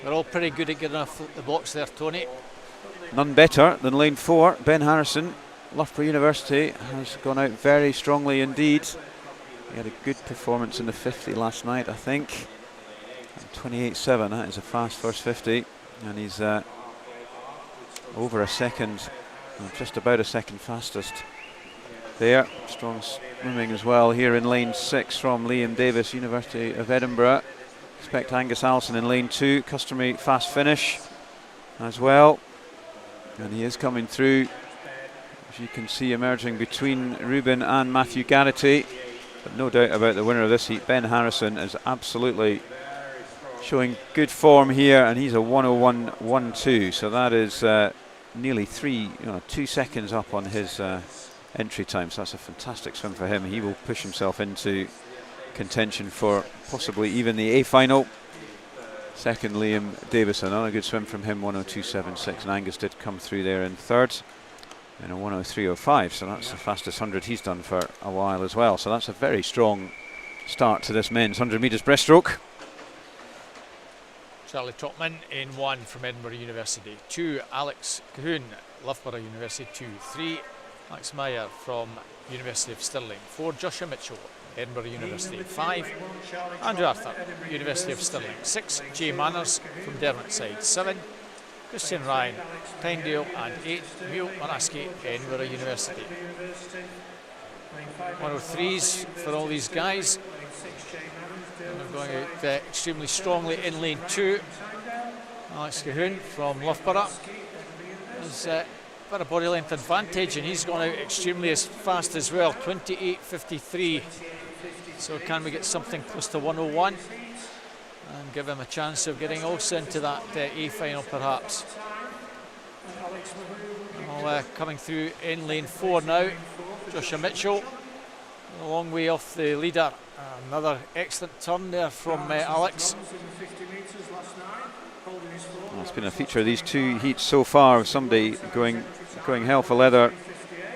they're all pretty good at getting off the blocks there, Tony. None better than lane 4. Ben Harrison, Loughborough University, has gone out very strongly indeed. He had a good performance in the 50 last night, I think. 28.7, that is a fast first 50. And he's over a second, just about a second fastest there. Strong swimming as well here in lane 6 from Liam Davis, University of Edinburgh. Expect Angus Allison in lane 2, customary fast finish as well. And he is coming through, as you can see, emerging between Ruben and Matthew Garrity. But no doubt about the winner of this heat. Ben Harrison is absolutely showing good form here, and he's a 1:01:12. So that is nearly 2 seconds up on his entry time. So that's a fantastic swim for him. He will push himself into contention for possibly even the A final. Second, Liam Davis, another good swim from him, 1:02:76, and Angus did come through there in third in a 1:03:05, so that's the fastest 100 he's done for a while as well. So that's a very strong start to this men's 100 metres breaststroke. Charlie Trotman in 1 from Edinburgh University. 2, Alex Cahoon, Loughborough University. 2, 3, Max Meyer from University of Stirling. 4, Joshua Mitchell, Edinburgh University. 5, Andrew Arthur, University of Stirling. 6, Jay Manners from Derwentside. 7, Christian Ryan, Tyndale. And 8, Neil Manaski, Edinburgh University. 103s for all these guys. And they're going out extremely strongly in lane 2. Alex Cahoon from Loughborough has got a body length advantage, and he's gone out extremely as fast as well, 28.53. So can we get something close to 101 and give him a chance of getting also into that A final perhaps? Well, coming through in lane 4 now, Joshua Mitchell, a long way off the leader. Another excellent turn there from Alex. Well, it's been a feature of these 2 heats so far, of somebody going hell for leather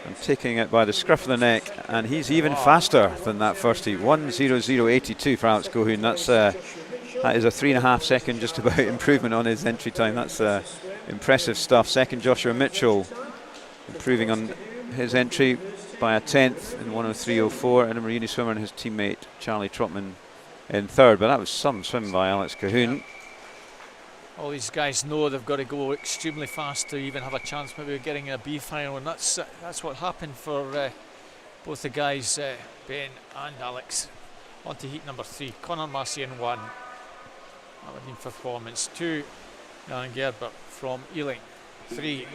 and taking it by the scruff of the neck, and he's even faster than that first heat. 1:00.82 for Alex Cahoon. That is a 3.5 second just about improvement on his entry time. That's impressive stuff. Second, Joshua Mitchell, improving on his entry by a 10th in 1:03.04. Edinburgh Uni swimmer and his teammate Charlie Trotman in third, but that was some swim by Alex Cahoon. All these guys know they've got to go extremely fast to even have a chance maybe of getting in a B final, and that's what happened for both the guys, Ben and Alex. On to heat number 3, Conor Massey in 1, Aberdeen Performance. 2, Alan Gerbert from Ealing. 3,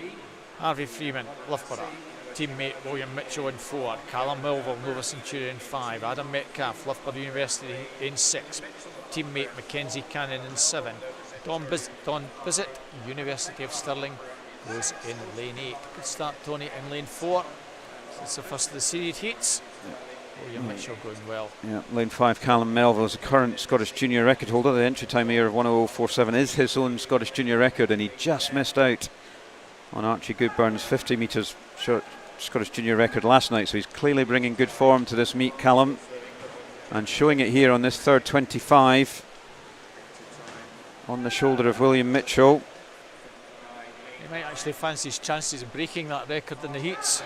Harvey Freeman, Loughborough. Teammate William Mitchell in 4, Callum Melville, Nova Centurion in 5, Adam Metcalf, Loughborough University in 6, teammate Mackenzie Cannon in 7, Don Bissett, University of Stirling, goes in lane 8. Good start, Tony, in lane 4. It's the first of the series heats. William Mitchell going well. Yeah, lane 5, Callum Melville is a current Scottish junior record holder. The entry time here of 1:00.47 is his own Scottish junior record, and he just missed out on Archie Goodburn's 50 metres short Scottish junior record last night. So he's clearly bringing good form to this meet, Callum, and showing it here on this third 25 on the shoulder of William Mitchell. He might actually fancy his chances of breaking that record in the heats.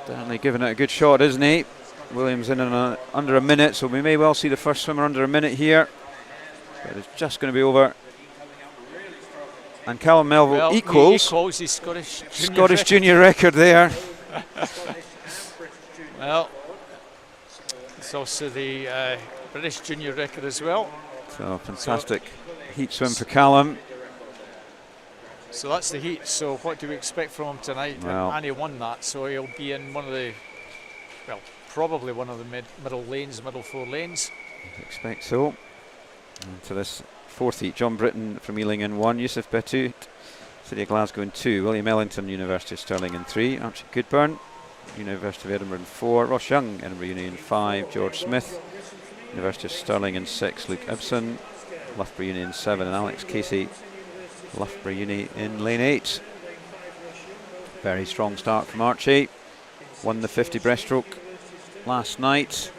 Definitely giving it a good shot, isn't he? Williams in under a minute, so we may well see the first swimmer under a minute here. But it's just going to be over. And Callum Melville equals his Scottish junior record there. Well, it's also the British junior record as well. So fantastic heat swim for Callum. So that's the heat. So what do we expect from him tonight? Well, and he won that, so he'll be in one of the, well, probably one of the middle 4 lanes. I expect so. And to this fourth heat, John Britton from Ealing in 1, Yusuf Betut, City of Glasgow in 2, William Ellington, University of Stirling in 3, Archie Goodburn, University of Edinburgh in 4, Ross Young, Edinburgh Uni in 5, George Smith, University of Stirling in 6, Luke Ibsen, Loughborough Uni in 7, and Alex Casey, Loughborough Uni in lane 8. Very strong start from Archie. Won the 50 breaststroke last night,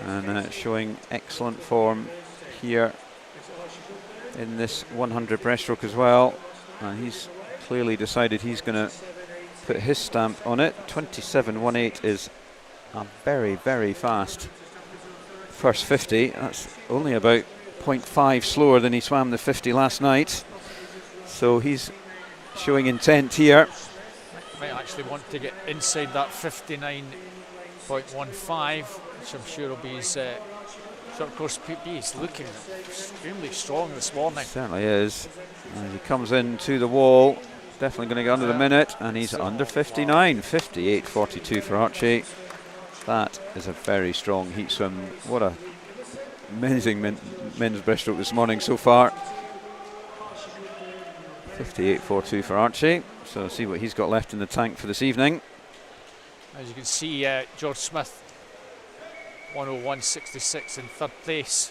and showing excellent form here in this 100 breaststroke as well. And he's clearly decided he's going to put his stamp on it. 27.18 is a very, very fast first 50. That's only about 0.5 slower than he swam the 50 last night. So he's showing intent here. Might actually want to get inside that 59.15, which I'm sure will be his short course PB. He's looking extremely strong this morning. Certainly is. And he comes into the wall, definitely going to get under the minute, and he's under 59, 58.42 for Archie. That is a very strong heat swim. What a amazing men's breaststroke this morning so far. 58.42 for Archie. So see what he's got left in the tank for this evening. As you can see, George Smith, 101.66 in third place.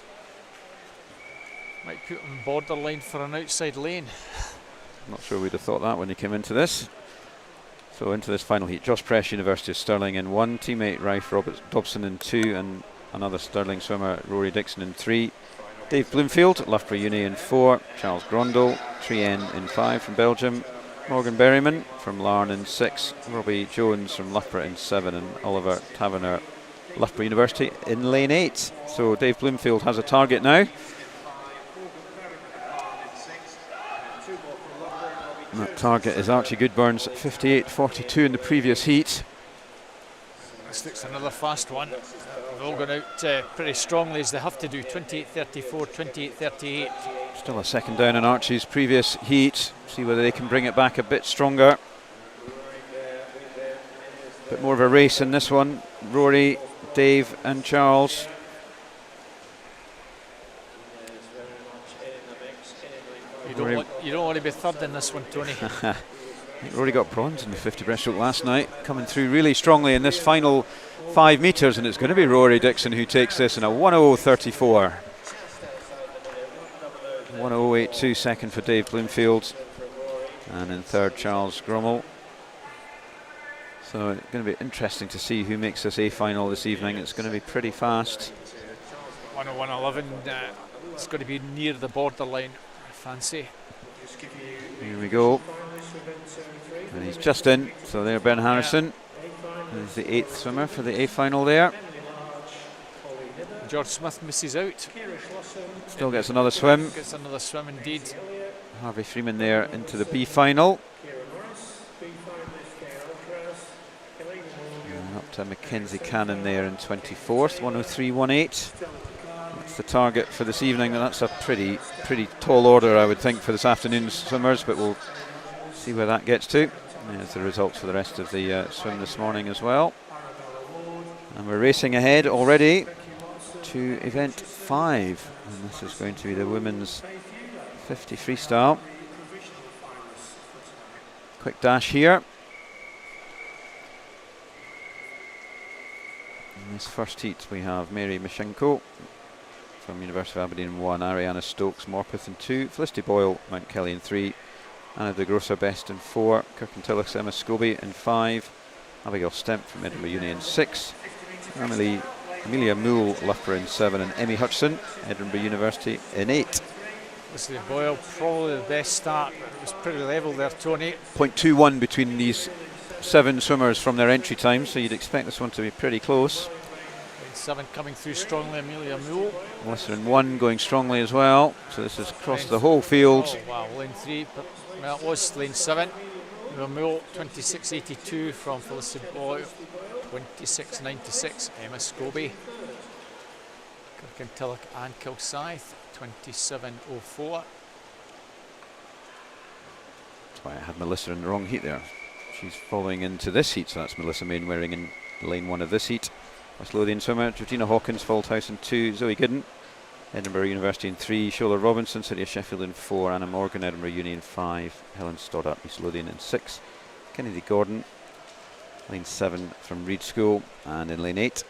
Might put him borderline for an outside lane. Not sure we'd have thought that when he came into this. So into this final heat, Josh Press, University of Stirling in 1, teammate Ralph Dobson in 2, and another Stirling swimmer, Rory Dixon in 3. Dave Bloomfield, Loughborough Uni in 4, Charles Grondel, Trien in 5 from Belgium, Morgan Berryman from Larne in 6, Robbie Jones from Loughborough in 7, and Oliver Taverner, Loughborough University in lane 8. So Dave Bloomfield has a target now. And that target is Archie Goodburn's 58.42 in the previous heat. This looks another fast one. They've all gone out pretty strongly, as they have to do. 28.34, 28.38. Still a second down in Archie's previous heat. See whether they can bring it back a bit stronger. Bit more of a race in this one. Rory, Dave and Charles. You don't want to be third in this one, Tony. Rory got bronze in the 50 breaststroke last night, coming through really strongly in this final 5 metres, and it's going to be Rory Dixon who takes this in a 1:0.34. 1:0.82 second for Dave Bloomfield, and in third Charles Grommel. So it's going to be interesting to see who makes this A final this evening. It's going to be pretty fast. 1:01.11. It's going to be near the borderline, I fancy. Here we go. And he's just in. So there, Ben Harrison. He's the 8th swimmer for the A final there. George Smith misses out. Still gets another swim. Gets another swim indeed. Harvey Freeman there into the B final. And up to Mackenzie Cannon there in 24th, 1:03.18. That's the target for this evening, and that's a pretty tall order, I would think, for this afternoon's swimmers, but we'll see where that gets to. There's the results for the rest of the swim this morning as well. And we're racing ahead already to event 5, and this is going to be the women's 50 freestyle. Quick dash here. In this first heat we have Mary Mishenko from University of Aberdeen in 1, Ariana Stokes, Morpeth in 2, Felicity Boyle, Mount Kelly in 3, Anna de Grosser Best in 4, Kirkentillix, Emma Scobie in 5, Abigail Stemp from Edinburgh Uni in 6, Amelia Moole, Loughborough in 7, and Emmy Hutchison, Edinburgh University in 8. Felicity Boyle, probably the best start. It was pretty level there, Tony. 0.21 between these 7 swimmers from their entry time, so you'd expect this one to be pretty close. 7 coming through strongly, Amelia Moole. Melissa in 1 going strongly as well, so this has crossed the whole field. Oh wow, lane 3, but well, it was lane 7. Amelia Moole, 26.82 from Felicity Boyle, 26.96, Emma Scobie. Kirkentillix and Kilsyth, 27.04. That's why I had Melissa in the wrong heat there. She's following into this heat, so that's Melissa Mainwaring in lane 1 of this heat. West Lothian swimmer, Georgina Hawkins, Fauldhouse in 2, Zoe Giddon, Edinburgh University in 3, Shola Robinson, City of Sheffield in 4, Anna Morgan, Edinburgh Uni in 5, Helen Stoddart, East Lothian in 6, Kennedy Gordon, lane 7 from Reed School, and in lane 8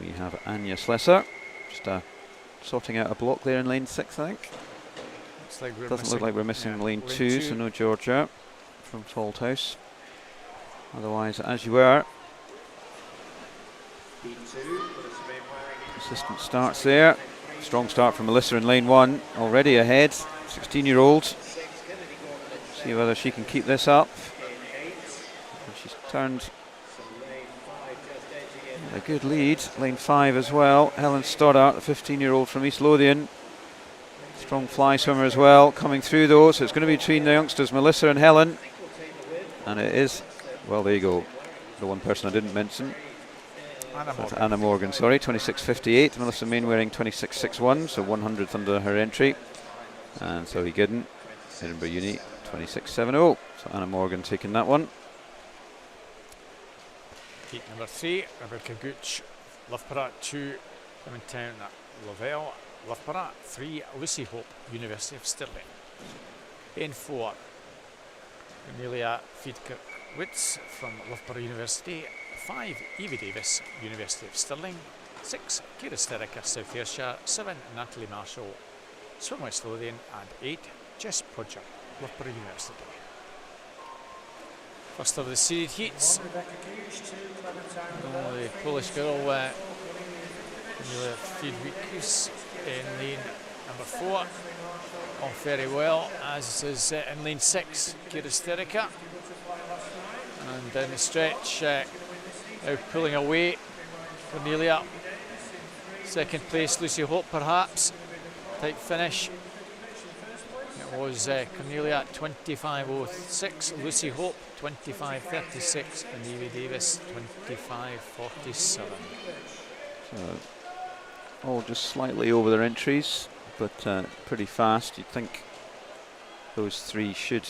we have Anya Slesser, just sorting out a block there in lane 6, I think. Doesn't look like we're missing lane 2, so no Georgia from Fauldhouse. Otherwise, as you were. Consistent starts there. Strong start from Melissa in lane 1, already ahead, 16-year-old. See whether she can keep this up. And she's turned a good lead. Lane 5 as well. Helen Stoddart, the 15-year-old from East Lothian. Strong fly swimmer as well, coming through though, so it's going to be between the youngsters, Melissa and Helen. And it is, well, there you go, the one person I didn't mention. Anna Morgan, sorry, 26.58. Melissa Mainwaring 26.61, so 100th under her entry. And Zoe Giddon, Edinburgh Uni, 26.70. So Anna Morgan taking that one. Heat number 3, Rebecca Gooch, Loughborough 2, Town Lovell, Loughborough 3, Lucy Hope, University of Stirling. In 4, Amelia Fiedkirk-Witz from Loughborough University. 5, Evie Davis, University of Stirling. 6, Kira Stericker, South Ayrshire. 7, Natalie Marshall, Swim West Lothian. And 8, Jess Podger, Loughborough University. First of the seeded heats. The Polish girl, Amelia Fiedkirk in lane number 4. On very well, as is in lane 6, Kira Sterica. And down the stretch, now pulling away, Cornelia. Second place, Lucy Hope, perhaps. Tight finish. It was Cornelia at 25.06, Lucy Hope 25.36, and Evie Davis 25.47. So all just slightly over their entries, but pretty fast. You'd think those 3 should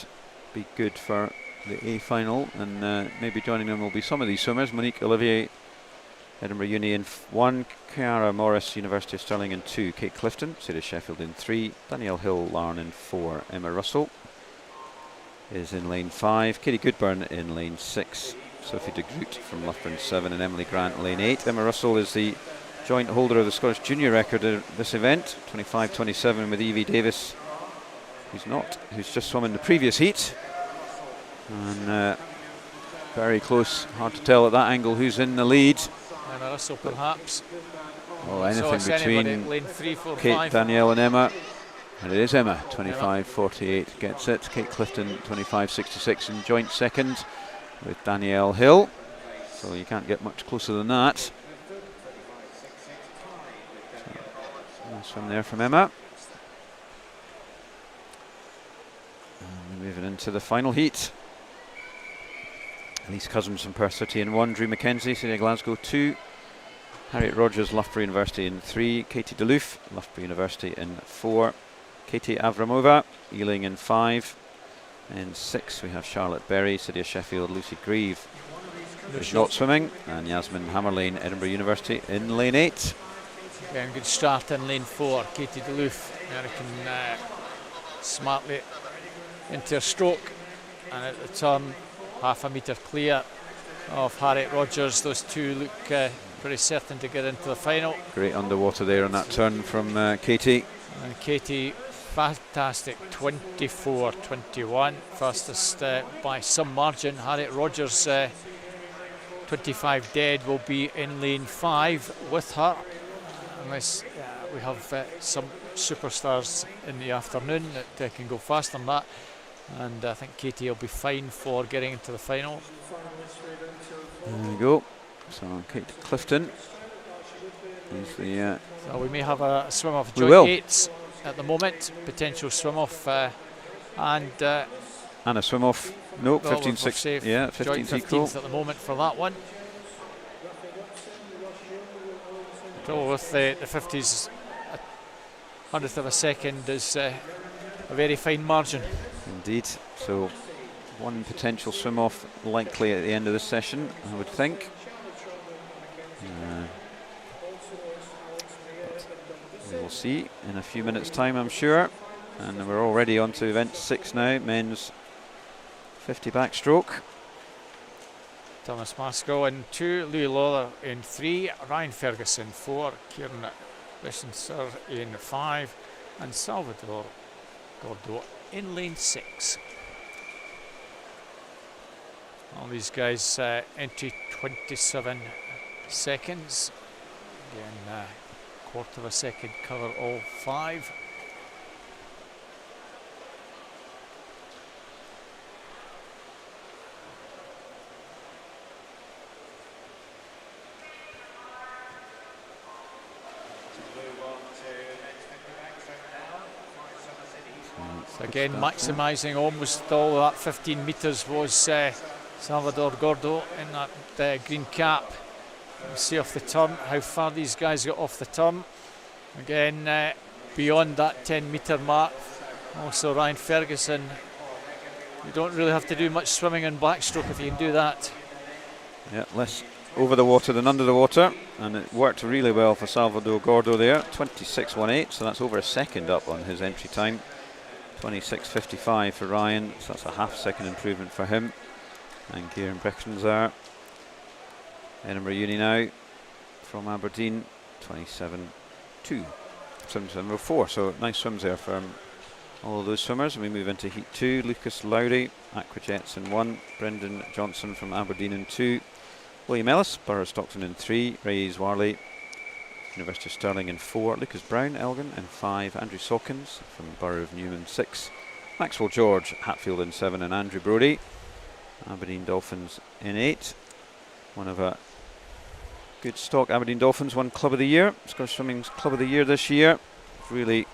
be good for the A final, and maybe joining them will be some of these swimmers. Monique Olivier, Edinburgh Uni in 1, Ciara Morris, University of Stirling in 2, Kate Clifton, Sarah Sheffield in 3, Danielle Hill, Larne in 4, Emma Russell is in lane 5, Katie Goodburn in lane 6, Sophie de Groot from Loughburn 7, and Emily Grant in lane 8. Emma Russell is the joint holder of the Scottish Junior record at this event, 25.27, with Evie Davis, who's just swum in the previous heat, and very close, hard to tell at that angle who's in the lead. Emma Russell, perhaps. Oh, anything between lane 3, 4, Kate, 5. Danielle and Emma. And it is Emma, 25.48 gets it. Kate Clifton, 25.66 in joint second with Danielle Hill. So you can't get much closer than that. So, nice one there from Emma. And we're moving into the final heat. Elise Cousins from Perth City in 1, Drew Mackenzie, City of Glasgow 2, Harriet Rogers, Loughborough University in 3, Katie DeLoof, Loughborough University in 4, Katie Avramova, Ealing in 5, in 6 we have Charlotte Berry, City of Sheffield, Lucy Grieve is not swimming, and Yasmin Hammerlane, Edinburgh University in lane 8. Again, good start in lane 4, Katie DeLoof, American, smartly into her stroke, and at the turn, half a metre clear of Harriet Rogers. Those 2 look pretty certain to get into the final. Great underwater there on that turn from Katie. And Katie, fantastic, 24.21, fastest by some margin. Harriet Rogers, 25 dead, will be in lane 5 with her, unless we have some superstars in the afternoon that can go faster than that. And I think Katie will be fine for getting into the final. There we go. So Kate Clifton is the... so we may have a swim off joint 8s at the moment, potential swim off, and a swim off. No, 15-6. Yeah, 15th equal at the moment for that one. So with the 50s, a 100th of a second is a very fine margin. Indeed. So 1 potential swim off likely at the end of the session, I would think. We will see in a few minutes' time, I'm sure. And we're already on to event 6 now, men's 50 backstroke. Thomas Masco in 2, Louis Lawler in 3, Ryan Ferguson 4, Kieran Wissenser in 5, and Salvador Gordo in lane 6. All these guys entry 27 seconds. Again, quarter of a second cover all 5. So again, maximising almost all of that 15 metres was Salvador Gordo in that green cap. We'll see off the turn how far these guys got off the turn. Again, beyond that 10 metre mark. Also Ryan Ferguson. You don't really have to do much swimming in backstroke if you can do that. Yeah, less over the water than under the water, and it worked really well for Salvador Gordo there. 26.18, so that's over a second up on his entry time. 26.55 for Ryan, so that's a half-second improvement for him. And Kieran Brexton's Edinburgh Uni now from Aberdeen, 27.2. Swims number 4, so nice swims there for all of those swimmers. And we move into heat 2. Lucas Lowry, Aquajets in 1, Brendan Johnson from Aberdeen in 2, William Ellis, Borough Stockton in 3, Ray Warley, University of Stirling in 4, Lucas Brown, Elgin in 5, Andrew Sawkins from Borough of Newman 6, Maxwell George, Hatfield in 7, and Andrew Brodie, Aberdeen Dolphins in 8. One of a good stock Aberdeen Dolphins, won Club of the Year, Scottish Swimming's Club of the Year this year. Really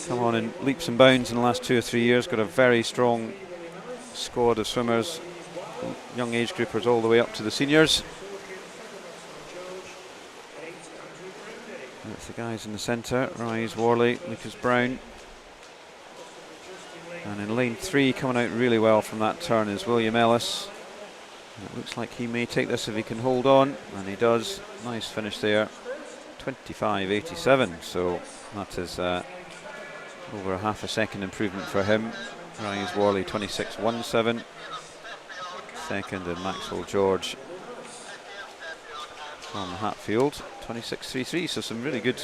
come on in leaps and bounds in the last 2 or 3 years. Got a very strong squad of swimmers, young age groupers all the way up to the seniors. That's the guys in the centre, Rise, Worley, Lucas Brown. And in lane 3, coming out really well from that turn is William Ellis. And it looks like he may take this if he can hold on, and he does. Nice finish there, 25.87, so that is over a half a second improvement for him. Rise Worley 26.17, second, and Maxwell George from Hatfield 26.33. So some really good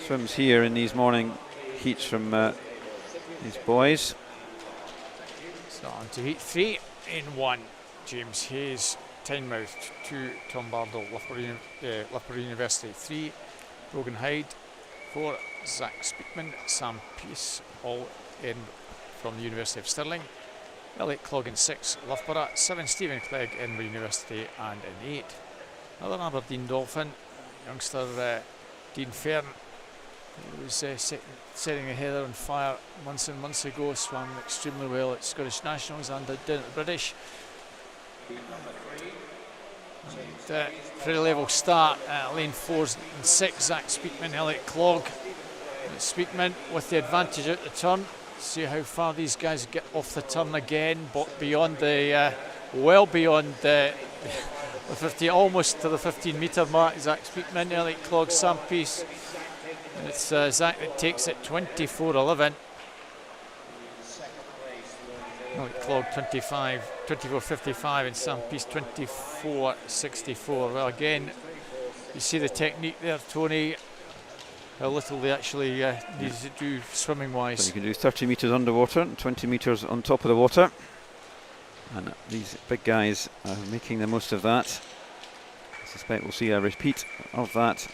swims here in these morning heats from these boys. So on to heat 3 in 1. James Hayes, Tynemouth, 2 Tom Bardell, Loughborough University, 3 Brogan Hyde, 4 Zach Speakman, Sam Peace, all in from the University of Stirling, Elliot Clogg in 6, Loughborough, 7 Stephen Clegg, Edinburgh University, and in 8 another Aberdeen Dolphin, youngster Dean Fern, who was setting the heather on fire months and months ago, swam extremely well at Scottish Nationals and down at the British. And, pretty level start, lane 4 and 6, Zach Speakman, Elliot Clogg. Speakman with the advantage at the turn. See how far these guys get off the turn again, but beyond the, well beyond the 50, almost to the 15-metre mark. Zach Speakman, Elliot Clogg, Sam Peace. It's Zach that takes it 24.11. Elliot Clogg 24.55, and Sam Peace 24.64. Well, again, you see the technique there, Tony. How little they actually need to do swimming wise. So you can do 30 metres underwater and 20 metres on top of the water. And these big guys are making the most of that. I suspect we'll see a repeat of that.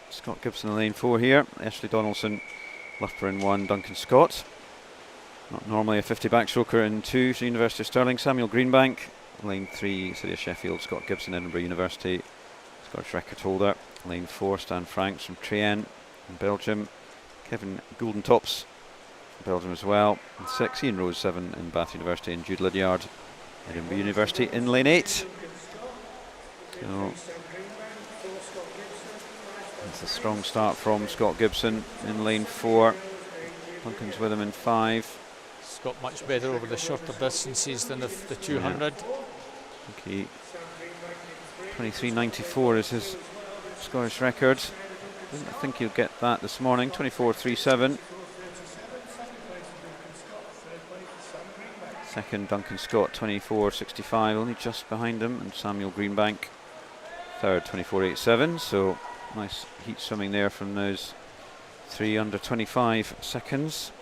Scott Gibson in lane 4 here. Ashley Donaldson, Loughborough in 1, Duncan Scott. Not normally a 50 backstroker in 2, so University of Stirling, Samuel Greenbank. Lane 3, City of Sheffield, Scott Gibson, Edinburgh University, Scottish record holder. Lane 4, Stan Franks from Trienne in Belgium. Kevin Goldentops from Belgium as well. And 6, Ian Rose, 7 in Bath University, and Jude Lydiard, Edinburgh University in lane 8. So it's a strong start from Scott Gibson in lane 4. Duncan's with him in 5. Got much better over the shorter distances than the 200. Okay. 23.94 is his Scottish record. Didn't think he'll get that this morning. 24.37. Second, Duncan Scott, 24.65, only just behind him, and Samuel Greenbank, third, 24.87. So nice heat swimming there from those 3 under 25 seconds.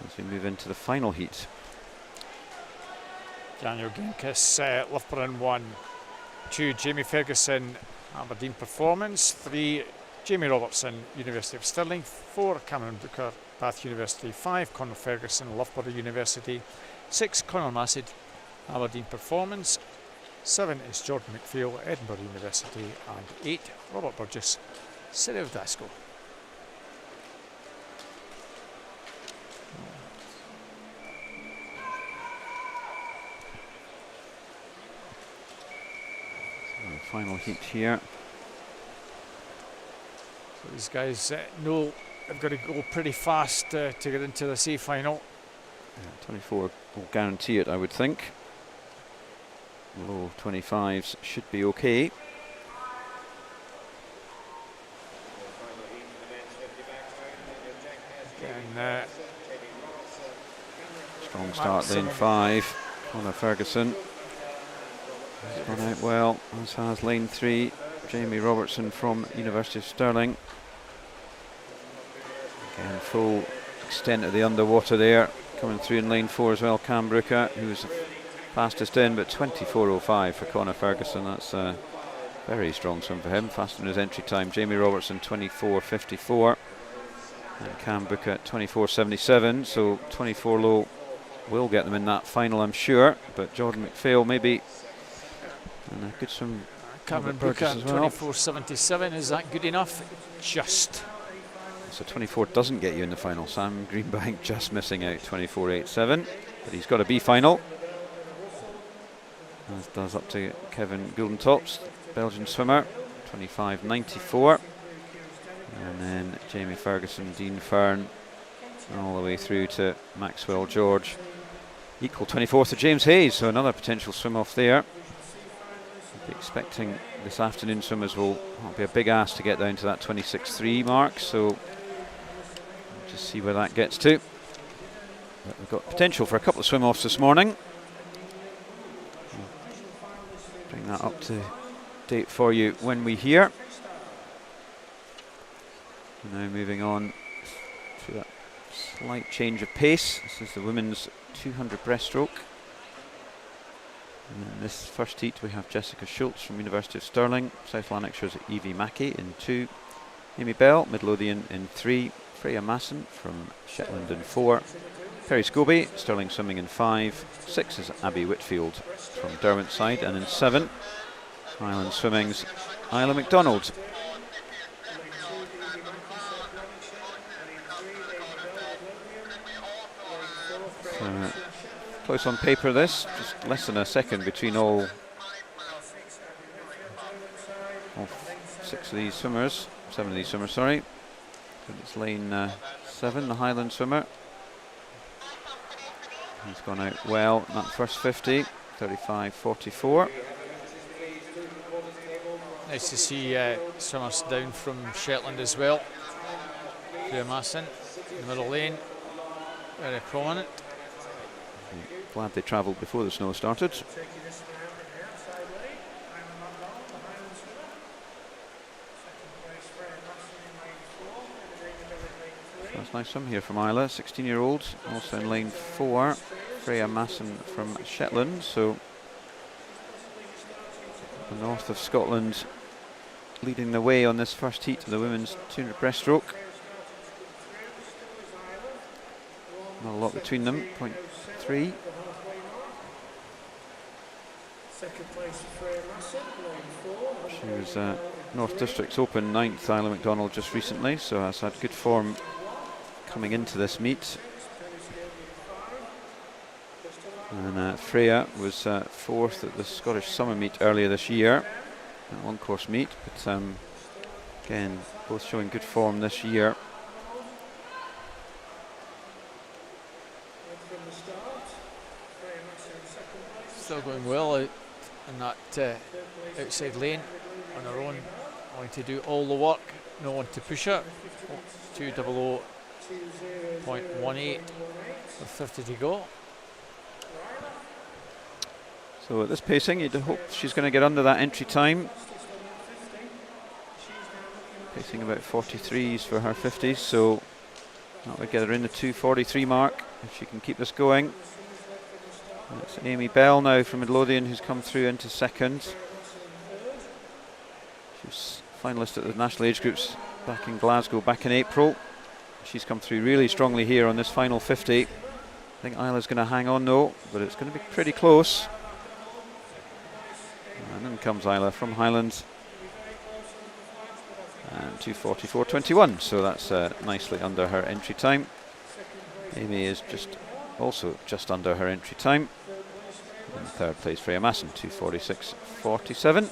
As we move into the final heat. Daniel Genkus, Loughborough in 1, 2 Jamie Ferguson, Aberdeen Performance, 3 Jamie Robertson, University of Stirling, 4 Cameron Booker, Bath University, 5 Conor Ferguson, Loughborough University, 6 Conor Massad, Aberdeen Performance, 7 is Jordan McPhail, Edinburgh University, and 8 Robert Burgess, City of Glasgow. Final heat here. So these guys know they've got to go pretty fast to get into the C final. Yeah, 24 will guarantee it, I would think. Low 25s should be okay. And, strong start, lane 5. Conor Ferguson has gone out well, as has lane 3, Jamie Robertson from University of Stirling. Again, full extent of the underwater there. Coming through in lane 4 as well, Cam Brooker, who was the fastest in, but 24.05 for Conor Ferguson. That's Very strong swim for him, faster than his entry time. Jamie Robertson 24.54 and Cam Booker 24.77, so 24 low will get them in that final, I'm sure, but Jordan McPhail maybe, and a good swim. Cameron Booker 24.77, is that good enough? Just. So 24 doesn't get you in the final. Sam Greenbank just missing out, 24.87, but he's got a B final, as does up to Kevin Guldentops, Belgian swimmer, 25.94, and then Jamie Ferguson, Dean Fern, all the way through to Maxwell George, equal 24th to James Hayes, so another potential swim off there. I'll be expecting this afternoon swimmers will be a big ask to get down to that 26.3 mark, so we'll just see where that gets to. But we've got potential for a couple of swim offs this morning. Bring that up to date for you when we hear. Now moving on to that slight change of pace. This is the women's 200 breaststroke. And in this first heat we have Jessica Schultz from University of Stirling, South Lanarkshire's Evie Mackey in 2, Amy Bell, Midlothian in 3, Freya Masson from Shetland in 4, Perry Scobie, Stirling Swimming in 5, 6 is Abby Whitfield from Derwentside, and in 7, Highland Swimming's Isla McDonald. Close on paper this, just less than a second between all 6 of these swimmers, 7 of these swimmers, sorry. It's lane 7, the Highland swimmer. He's gone out well in that first 50, 35.44. Nice to see swimmers down from Shetland as well. Freya Masson in the middle lane, very prominent. Glad they travelled before the snow started. First nice swim here from Isla, 16-year-old, also in lane 4, Freya Masson from Shetland, so the north of Scotland leading the way on this first heat of the women's 200 breaststroke. Not a lot between them, 0.3. She was North Districts Open 9th, Isla McDonald, just recently, so has had good form coming into this meet. And Freya was 4th at the Scottish Summer Meet earlier this year, at one course meet, but again, both showing good form this year. Still going well out in that outside lane on her own, wanting to do all the work, no one to push her. 2:00.18 with 50 to go. So at this pacing, you'd hope she's going to get under that entry time. Pacing about 43s for her 50s, so that would get her in the 2:43 mark if she can keep this going. It's Amy Bell now from Midlothian who's come through into second. She was finalist at the national age groups back in Glasgow back in April. She's come through really strongly here on this final 50. I think Isla's going to hang on though, but it's going to be pretty close. And then comes Isla from Highlands. And 2:44.21, so that's nicely under her entry time. Amy is also just under her entry time. In third place, Freya Masson, 2:46.47.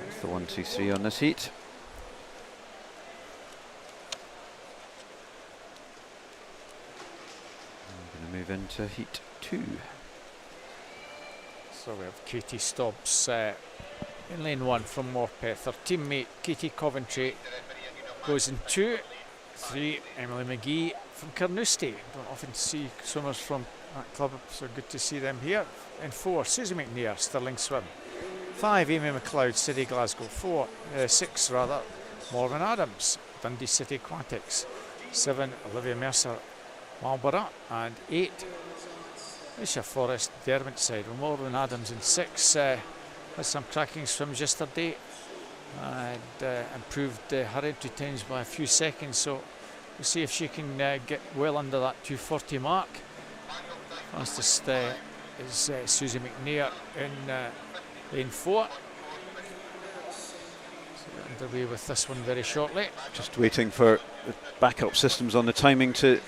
That's the 1, 2, 3 on this heat. I'm going to move into heat 2. So we have Katie Stobbs in lane 1 from Morpeth. Her teammate Katie Coventry goes in 2. 3, Emily McGee from Carnoustie. Don't often see swimmers from that club, so good to see them here. In 4, Susie McNair, Stirling Swim. 5, Amy McLeod, City Glasgow. 6 rather, Morgan Adams, Dundee City Aquatics. 7, Olivia Mercer, Marlborough. And 8, Alicia Forrest, Derwentside, with Morgan Adams in 6. Had some cracking swims yesterday and improved her entry times by a few seconds, so we'll see if she can get well under that 240 mark. Fastest is Susie McNair in lane 4. So underway with this one very shortly. Just waiting for the backup systems on the timing to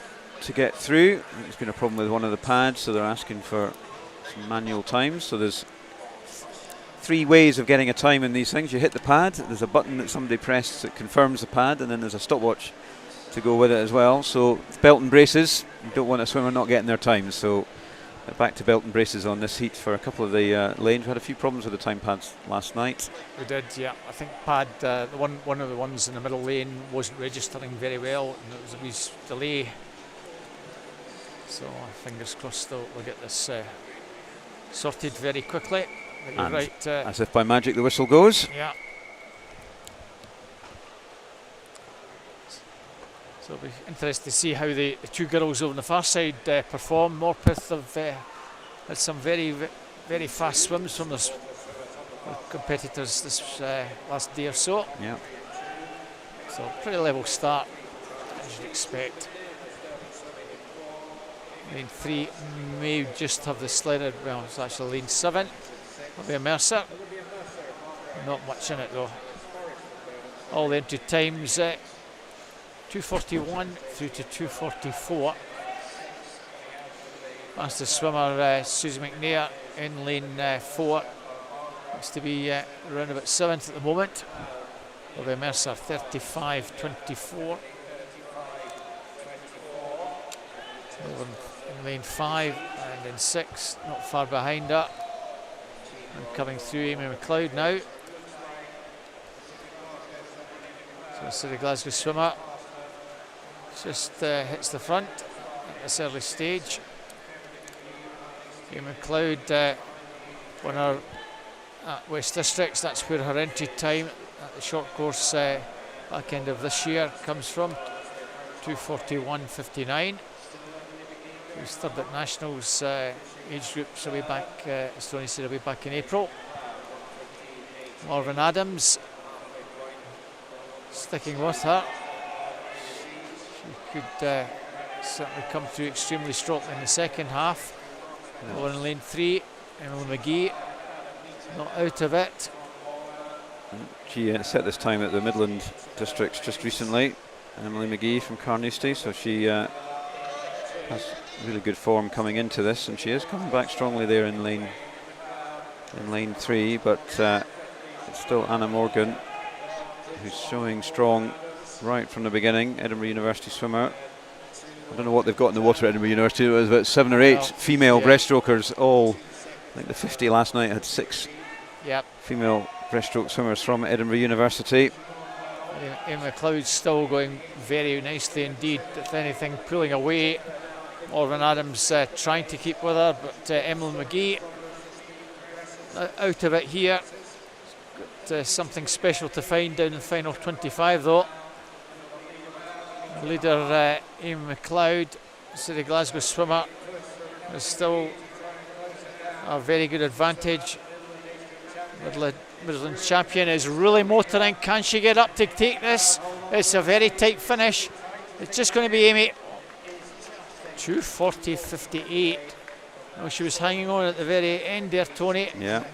get through. There's been a problem with one of the pads, so they're asking for some manual times. So there's 3 ways of getting a time in these things. You hit the pad, there's a button that somebody presses that confirms the pad, and then there's a stopwatch to go with it as well. So belt and braces, you don't want a swimmer not getting their times, so back to belt and braces on this heat for a couple of the lanes. We had a few problems with the time pads last night. We did, yeah. I think pad, one of the ones in the middle lane wasn't registering very well, and there was a wee delay. So fingers crossed we'll get this sorted very quickly. But you're And right. as if by magic the whistle goes. Yeah. So it'll be interesting to see how the 2 girls over on the far side perform. Morpeth have had some very fast swims from their competitors this last day or so. Yeah. So pretty level start, as you'd expect. Lane 3 may just have the slender, well, it's actually lane 7. That'll be a Mercer. Not much in it though. All the entry times 241 through to 244. Fastest swimmer Susie McNair in lane 4. Looks to be around about 7th at the moment. That'll be Mercer 35.24. Over in lane 5 and in 6, not far behind her. And coming through Amy McLeod now. So City Glasgow swimmer just hits the front at this early stage. Amy McLeod won her at West Districts. That's where her entry time at the short course back end of this year comes from. 2:41.59. She was third at Nationals age group, so we'll be back, as Tony said, he'll be back in April. Marvin Adams sticking with her. She could certainly come through extremely strongly in the second half. Yeah. Over in lane 3, Emily McGee not out of it. She set this time at the Midland Districts just recently. Emily McGee from Carnoustie, so she has really good form coming into this, and she is coming back strongly there in lane 3, but it's still Anna Morgan who's showing strong right from the beginning. Edinburgh University swimmer. I don't know what they've got in the water at Edinburgh University. It was about 7 or 8 female breaststrokers. All, I think the 50 last night had 6 female breaststroke swimmers from Edinburgh University. Amy McLeod's still going very nicely indeed. If anything, pulling away. Marvin Adams trying to keep with her, but Emily McGee out of it here. Got something special to find down in the final 25 though. Leader Amy McLeod, City Glasgow swimmer, is still a very good advantage. Midland champion is really motoring. Can she get up to take this? It's a very tight finish. It's just going to be Amy. 2:40.58. Oh, she was hanging on at the very end there, Tony. Yeah.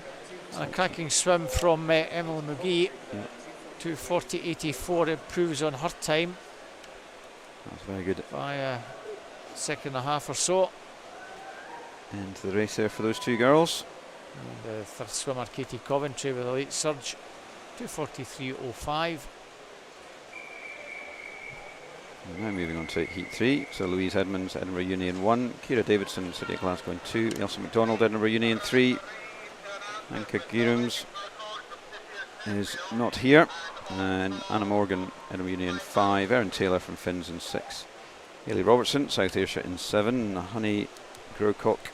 A cracking swim from Emily McGee. Yeah. 2:40.84 improves on her time. That's very good. By a second and a half or so. Into the race there for those 2 girls. And the third swimmer, Katie Coventry, with a late surge. 2:43.05. Now moving on to Heat 3, so Louise Edmonds, Edinburgh Union 1, Ciara Davidson, City of Glasgow in 2, Elsa McDonald, Edinburgh Union 3, Anka Girums is not here, and Anna Morgan, Edinburgh Union 5, Erin Taylor from Finns in 6, Hayley Robertson, South Ayrshire in 7, and Honey Growcock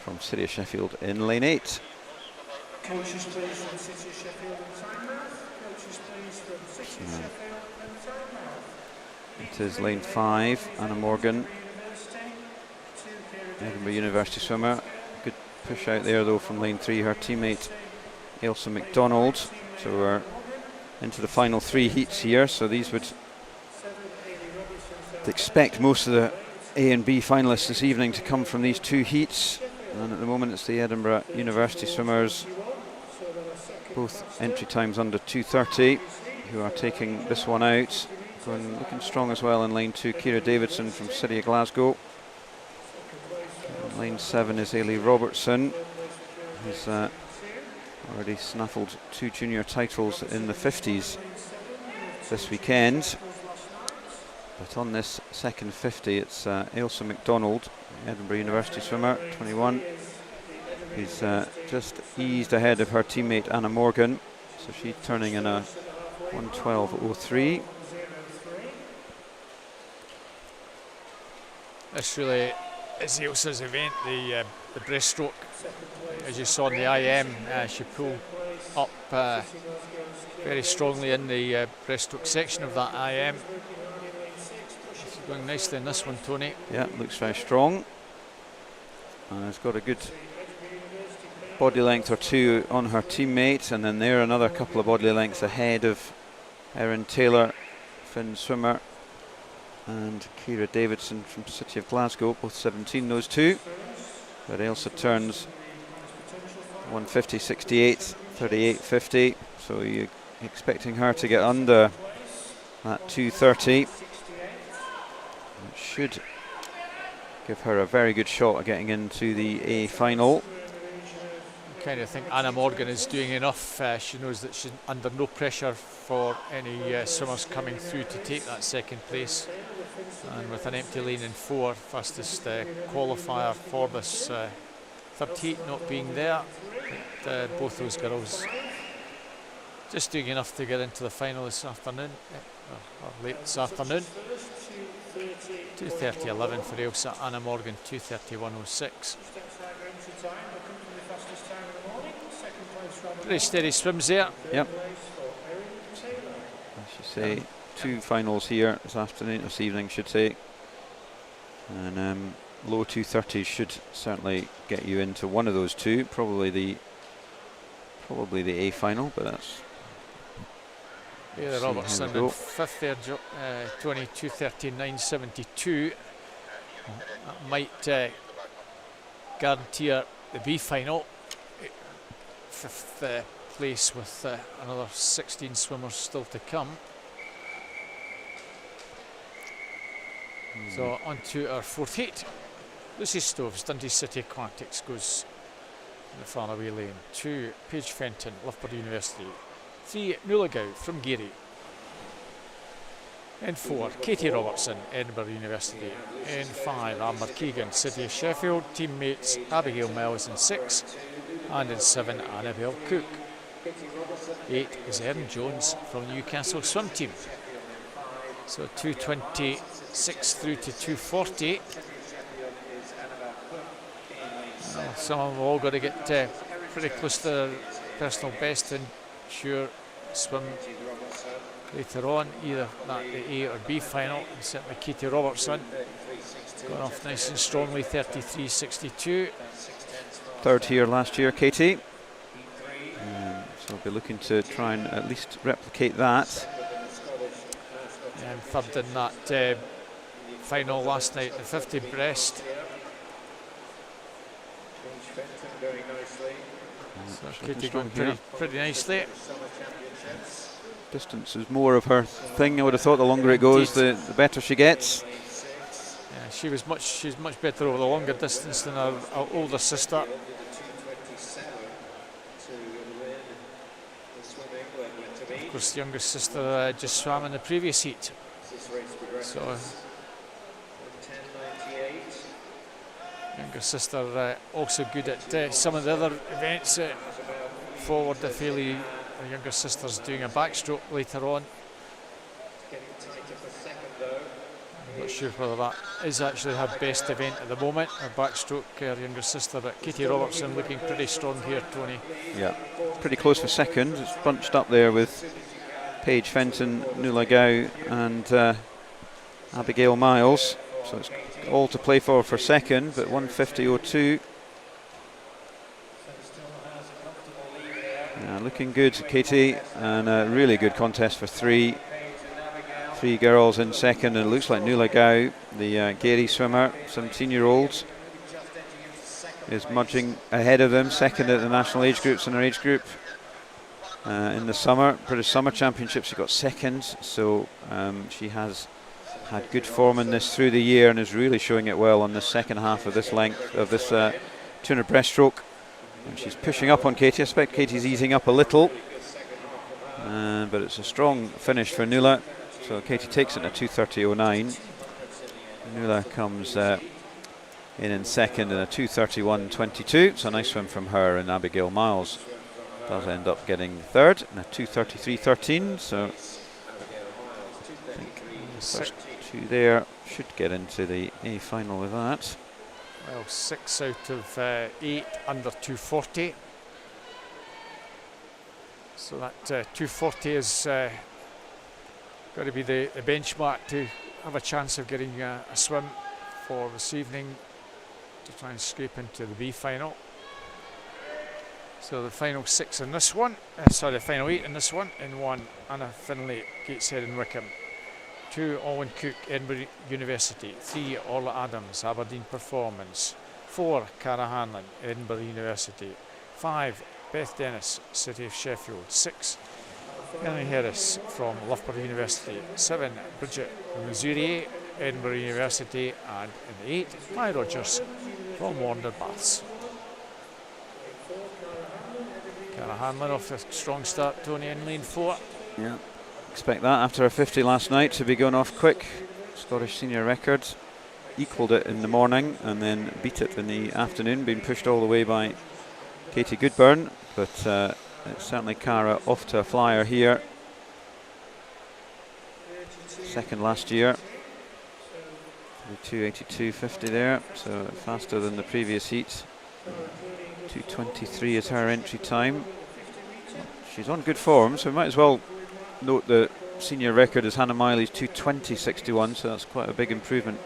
from City of Sheffield in lane 8. Coaches please from City of Sheffield and Tynemouth. Coaches please from City of Sheffield and Tynemouth. It is lane 5, Anna Morgan, Edinburgh University swimmer. Good push out there though from lane 3, her teammate Ailsa McDonald. So we're into the final 3 heats here. So these would expect most of the A and B finalists this evening to come from these 2 heats. And at the moment it's the Edinburgh University swimmers, both entry times under 2:30, who are taking this one out. Looking strong as well in lane 2, Ciara Davidson from City of Glasgow. Lane 7 is Ailey Robertson, who's already snaffled 2 junior titles in the 50s this weekend. But on this second 50, it's Ailsa McDonald, Edinburgh University swimmer, 21. Who's just eased ahead of her teammate Anna Morgan. So she's turning in a 1:12.03. This really is Ailsa's event, the breaststroke. As you saw in the IM, she pulled up very strongly in the breaststroke section of that IM. She's going nicely in this one, Tony. Yeah, looks very strong. And has got a good body length or 2 on her teammate, and then there another couple of body lengths ahead of Erin Taylor, Finn swimmer, and Ciara Davidson from City of Glasgow, both 17 those 2. But Ailsa turns 1:50.68, 38.50, so you're expecting her to get under that 2:30. It should give her a very good shot at getting into the A final. I kind of think Anna Morgan is doing enough. She knows that she's under no pressure for any swimmers coming through to take that second place. And with an empty lane in 4, fastest qualifier for this third heat not being there, but, both those girls just doing enough to get into the final this afternoon, or late this afternoon. 2:30.11 for Ailsa, Anna Morgan 2:31.06. Pretty steady swims there. Yep. I should say 2 finals here this evening, should say. And low 2:30s should certainly get you into one of those 2. Probably the A final, but that's. Yeah, Robertson in 5th there, Tony, 2:39.72. That might guarantee her the B final. 5th place with another 16 swimmers still to come. So on to our 4th heat. Lucy Stoves, Dundee City Aquatics, goes in the far away lane. 2, Paige Fenton, Loughborough University. 3, Mulligau from Geary. And 4, Katie Robertson, Edinburgh University. And 5, Amber Keegan, City of Sheffield. Teammates Abigail Miles in 6. And in 7, Annabelle Cook. 8 is Erin Jones from the Newcastle swim team. So 2:26 through to 2:40. Some of them have all got to get pretty close to their personal best to ensure swim later on, either at the A or B final. And certainly Katie Robertson going off nice and strongly, 33.62. 3rd here last year, Katie. So we'll be looking to try and at least replicate that. And 3rd in that final last night, the 50 breast. So Katie going pretty nicely. Distance is more of her thing. I would have thought the longer it goes, the better she gets. Yeah, she's much better over the longer distance than her older sister. Of course, the younger sister just swam in the previous heat. So, younger sister also good at some of the other events. Forward, if Ailey, her younger sister's doing a backstroke later on. I'm not sure whether that is actually her best event at the moment, her backstroke, her younger sister, but Katie Robertson looking pretty strong here, Tony. Yeah, pretty close for 2nd. It's bunched up there with Paige Fenton, Nuala Gao and Abigail Miles. So it's all to play for 2nd, but 1:50.02. Looking good, Katie, and a really good contest for three girls in second, and it looks like Nuala Gao, the Gary swimmer, 17-year-old, is mudging ahead of them, second at the national age groups in her age group. In the British Summer Championships she got second, so she has had good form in this through the year and is really showing it well on the second half of this length of this 200 breaststroke. And she's pushing up on Katie. I expect Katie's easing up a little, but it's a strong finish for Nuala. So Katie takes it to 2:30.09. Nuala comes in second in a 2:31.22. It's a nice swim from her, and Abigail Miles does end up getting third in a 2:33.13. So I think the first two there should get into the A final with that. Well, 6 out of 8 under 240. So that 240 is got to be the benchmark to have a chance of getting a swim for this evening to try and scrape into the B final. So the final 6 in this one, the final 8 in this one, in 1 Anna Finlay, Gateshead and Wickham, 2 Owen Cook, Edinburgh University, 3 Orla Adams, Aberdeen Performance, 4 Cara Hanlon, Edinburgh University, 5 Beth Dennis, City of Sheffield, 6 Henry Harris from Loughborough University, 7 Bridget Missouri, Edinburgh University, and in the 8 Maya Rogers from Warner Baths. Cara Hanlon off a strong start, Tony, in lane 4. Yeah, expect that after a 50 last night to be going off quick. Scottish senior record, equalled it in the morning and then beat it in the afternoon, being pushed all the way by Katie Goodburn, but it's certainly Cara off to a flyer here. Second last year, 2:82.50 there, so faster than the previous heat. 2:23 is her entry time. She's on good form, so we might as well note the senior record is Hannah Miley's 2:20.61, so that's quite a big improvement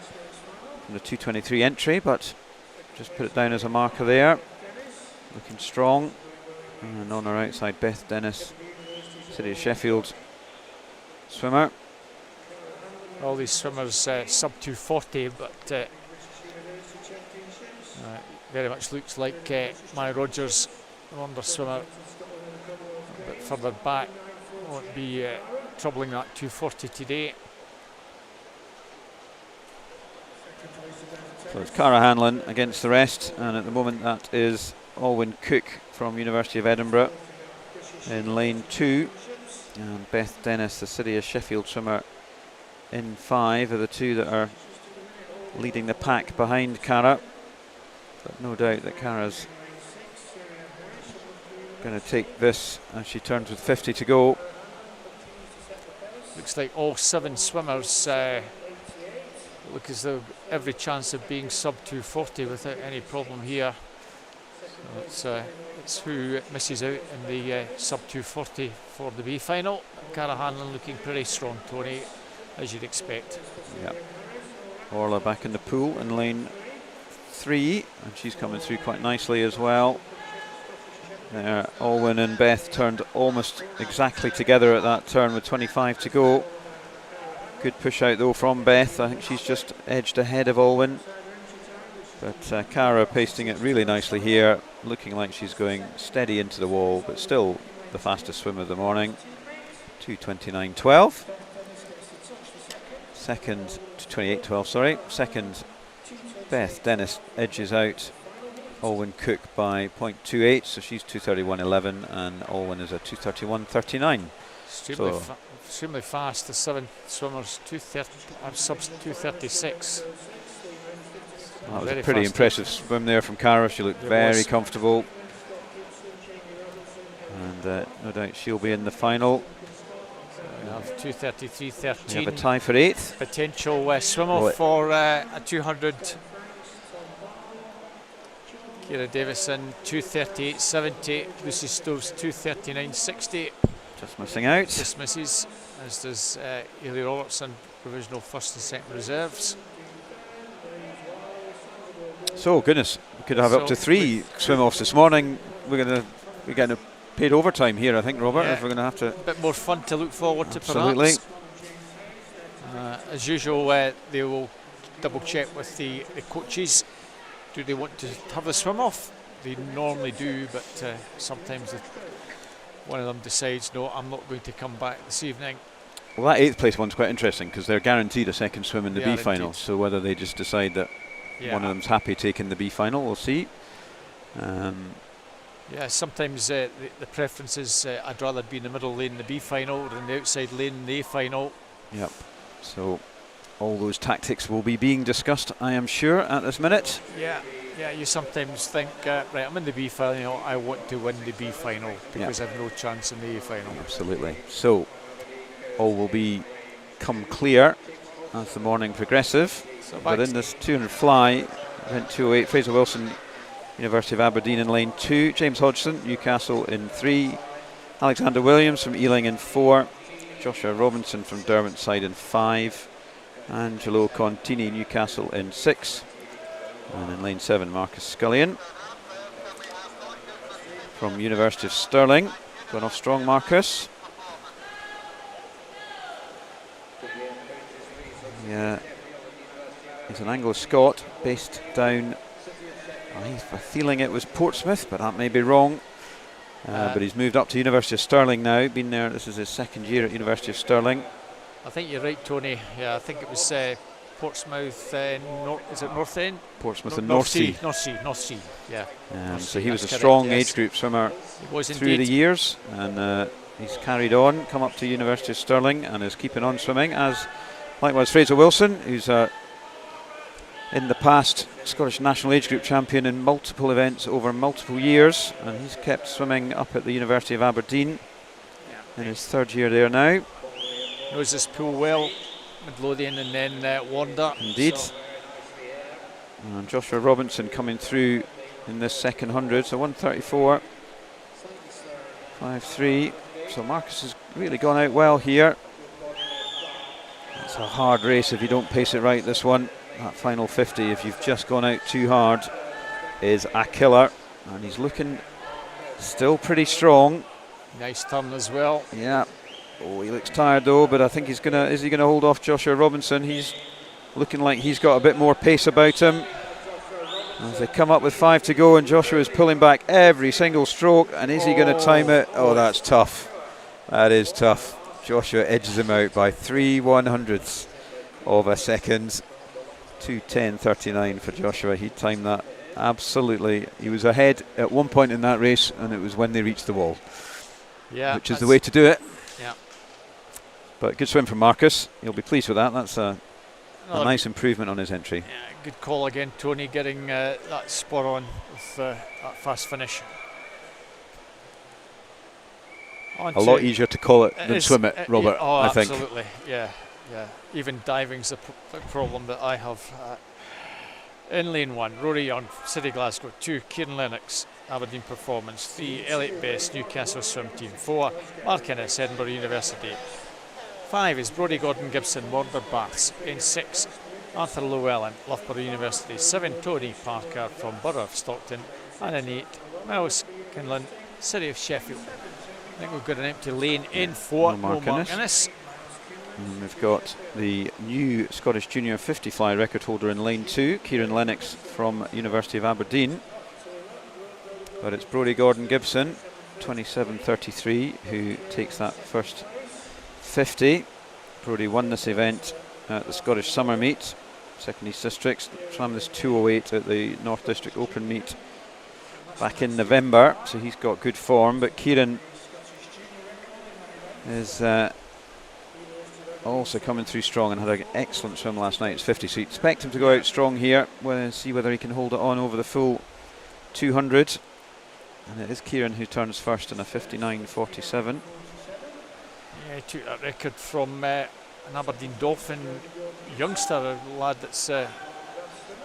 from the 2:23 entry, but just put it down as a marker there. Looking strong. And on her outside, Beth Dennis, City of Sheffield swimmer. All these swimmers sub 240, but very much looks like Maya Rogers, the London swimmer, a bit further back, won't be troubling that 240 today. So it's Cara Hanlon against the rest, and at the moment that is Alwyn Cook from University of Edinburgh in lane 2, and Beth Dennis, the City of Sheffield swimmer, in 5 are the two that are leading the pack behind Cara. But no doubt that Cara's going to take this as she turns with 50 to go. Looks like all 7 swimmers look as though every chance of being sub 240 without any problem here. So it's who misses out in the sub 240 for the B final. Cara Hanlon looking pretty strong, Tony, as you'd expect. Yeah. Orla back in the pool in lane 3, and she's coming through quite nicely as well. There, Alwyn and Beth turned almost exactly together at that turn with 25 to go. Good push out though from Beth. I think she's just edged ahead of Alwyn. But Cara pasting it really nicely here, looking like she's going steady into the wall, but still the fastest swim of the morning. 2:29.12. Second, 2:28.12, sorry. Second, Beth Dennis edges out Alwyn Cook by 0.28, so she's 2:31.11, and Alwyn is a 2:31.39. Extremely fast. The 7 swimmers, sub 2:36. That was a pretty impressive swim there from Cara. She looked very comfortable, and no doubt she'll be in the final. So we have 2:33.13. We have a tie for 8th. Potential swim-off for a 200. Ciara Davison 2:38.70. Lucy Stoves 2:39.60. Just missing out. Just misses, as does Ailey Robertson, provisional first and second reserves. So goodness, we could have up to 3 swim-offs this morning. We're getting a paid overtime here, I think, Robert, Yeah. if we're going to have to. A bit more fun to look forward to, Absolutely. perhaps. As usual, they will double check with the coaches. Do they want to have the swim off? They normally do, but sometimes one of them decides, no, I'm not going to come back this evening. Well, that 8th place one's quite interesting because they're guaranteed a second swim in the They B are final. indeed. So whether they just decide that one of them's happy taking the B final, we'll see. Yeah, sometimes the preference is I'd rather be in the middle lane in the B final than the outside lane in the A final. Yep. So all those tactics will be being discussed, I am sure, at this minute. Yeah, you sometimes think, right, I'm in the B final, I want to win the B final because I've no chance in the A final. Absolutely. So all will become clear as the morning progresses. So But in this 200 fly, event 208, Fraser Wilson, University of Aberdeen in lane 2, James Hodgson, Newcastle in 3, Alexander Williams from Ealing in 4, Joshua Robinson from Derwent side in 5, Angelo Contini, Newcastle in 6, and in lane 7, Marcus Scullion from University of Stirling, going off strong, Marcus. Yeah, he's an Anglo-Scot based down, I have a feeling it was Portsmouth, but that may be wrong. But he's moved up to University of Stirling now, been there, this is his second year at University of Stirling. I think you're right, Tony. Yeah, I think it was Portsmouth, is it North End? Portsmouth and North Sea. North Sea, yeah. So he was a that's strong correct, yes. age group swimmer He was through indeed. the years, and he's carried on, come up to University of Stirling and is keeping on swimming, as likewise Fraser Wilson, who's in the past Scottish national age group champion in multiple events over multiple years, and he's kept swimming up at the University of Aberdeen in his 3rd year there now. Knows this pool well, Midlothian and then Wanda. Indeed. So And Joshua Robinson coming through in this second 100, so 134, 5.3. So Marcus has really gone out well here. It's a hard race if you don't pace it right, this one. That final 50, if you've just gone out too hard, is a killer. And he's looking still pretty strong. nice turn as well. Yeah. Oh, he looks tired though, but I think is he gonna hold off Joshua Robinson? He's looking like he's got a bit more pace about him. As they come up with 5 to go, and Joshua is pulling back every single stroke, and is he going to time it? Oh, that's tough. That is tough. Joshua edges him out by 3/100ths of a second. 2:10.39 for Joshua. He timed that absolutely. He was ahead at one point in that race, and it was when they reached the wall. Yeah, which is the way to do it. Yeah. But good swim from Marcus. He'll be pleased with that. That's a Another nice improvement on his entry. Yeah, good call again, Tony, getting that spot on with that fast finish. A lot easier to call it than swim it, Robert, oh, I think. absolutely. Yeah. Even diving's the problem that I have. In lane 1, Rory Young, City Glasgow. 2, Kieran Lennox, Aberdeen Performance. 3, Elliot Best, Newcastle Swim Team. 4, Mark Innes, Edinburgh University. 5 is Brodie Gordon Gibson, Warner Baths. In 6, Arthur Llewellyn, Loughborough University. 7, Tony Parker from Borough of Stockton. And in 8, Miles Kinlan, City of Sheffield. I think we've got an empty lane in 4, No Mark Innes. And we've got the new Scottish Junior 50 fly record holder in lane 2, Kieran Lennox from University of Aberdeen. But it's Brodie Gordon Gibson, 27.33, who takes that first 50. Brodie won this event at the Scottish Summer Meet, Second East Districts, swam this 2:08 at the North District Open Meet back in November, so he's got good form. But Kieran is also coming through strong and had an excellent swim last night. It's 50, so you expect him to go out strong here. We'll see whether he can hold it on over the full 200. And it is Kieran who turns first in a 59.47. Yeah, he took that record from an Aberdeen Dolphin youngster, a lad that's a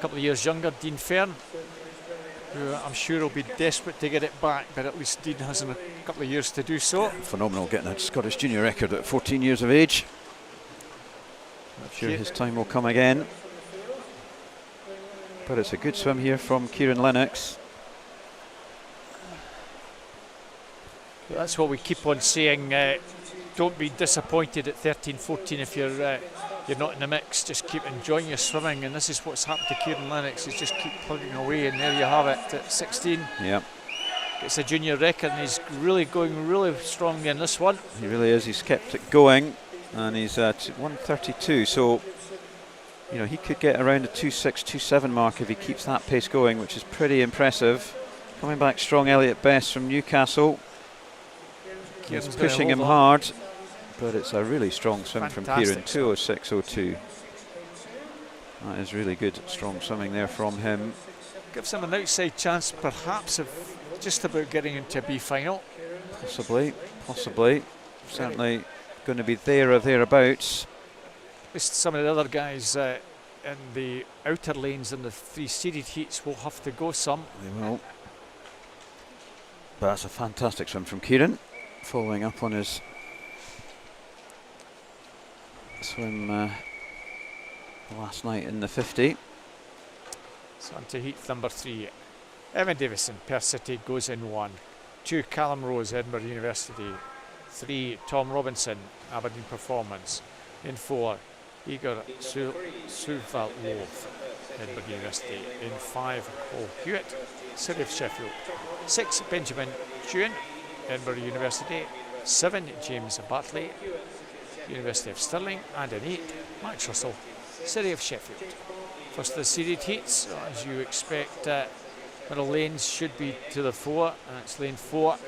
couple of years younger, Dean Fern, who I'm sure will be desperate to get it back, but at least Dean has a couple of years to do so. Phenomenal getting a Scottish junior record at 14 years of age. I'm sure his time will come again. But it's a good swim here from Kieran Lennox. But that's what we keep on saying. Don't be disappointed at 13, 14 if you're not in the mix. Just keep enjoying your swimming, and this is what's happened to Kieran Lennox. He's just keep plugging away, and there you have it at 16. Yep. It's a junior record, and he's really going really strong in this one. He really is. He's kept it going, and he's at 132. So, you know, he could get around the 2.6, 2.7 mark if he keeps that pace going, which is pretty impressive. Coming back strong, Elliot Best from Newcastle. He's pushing him hard, but it's a really strong swim from Kieran. 2.06.02. That is really good, strong swimming there from him. Gives him an outside chance, perhaps, of just about getting into a B final. Possibly. Certainly going to be there or thereabouts. At least some of the other guys in the outer lanes in the 3 seeded heats will have to go some. They will. But that's a fantastic swim from Kieran, following up on his swim last night in the 50. So on to heat number 3. Evan Davison, Perth City, goes in 1. 2, Callum Rose, Edinburgh University. 3, Tom Robinson, Aberdeen Performance. In 4, Igor Suvalov, Edinburgh University. In 5, Paul Hewitt, City of Sheffield. 6, Benjamin Chuen, Edinburgh University. 7, James Bartley, University of Stirling. And in 8, Max Russell, City of Sheffield. First of the seeded heats, as you expect, middle lanes should be to the fore, and it's lane 4.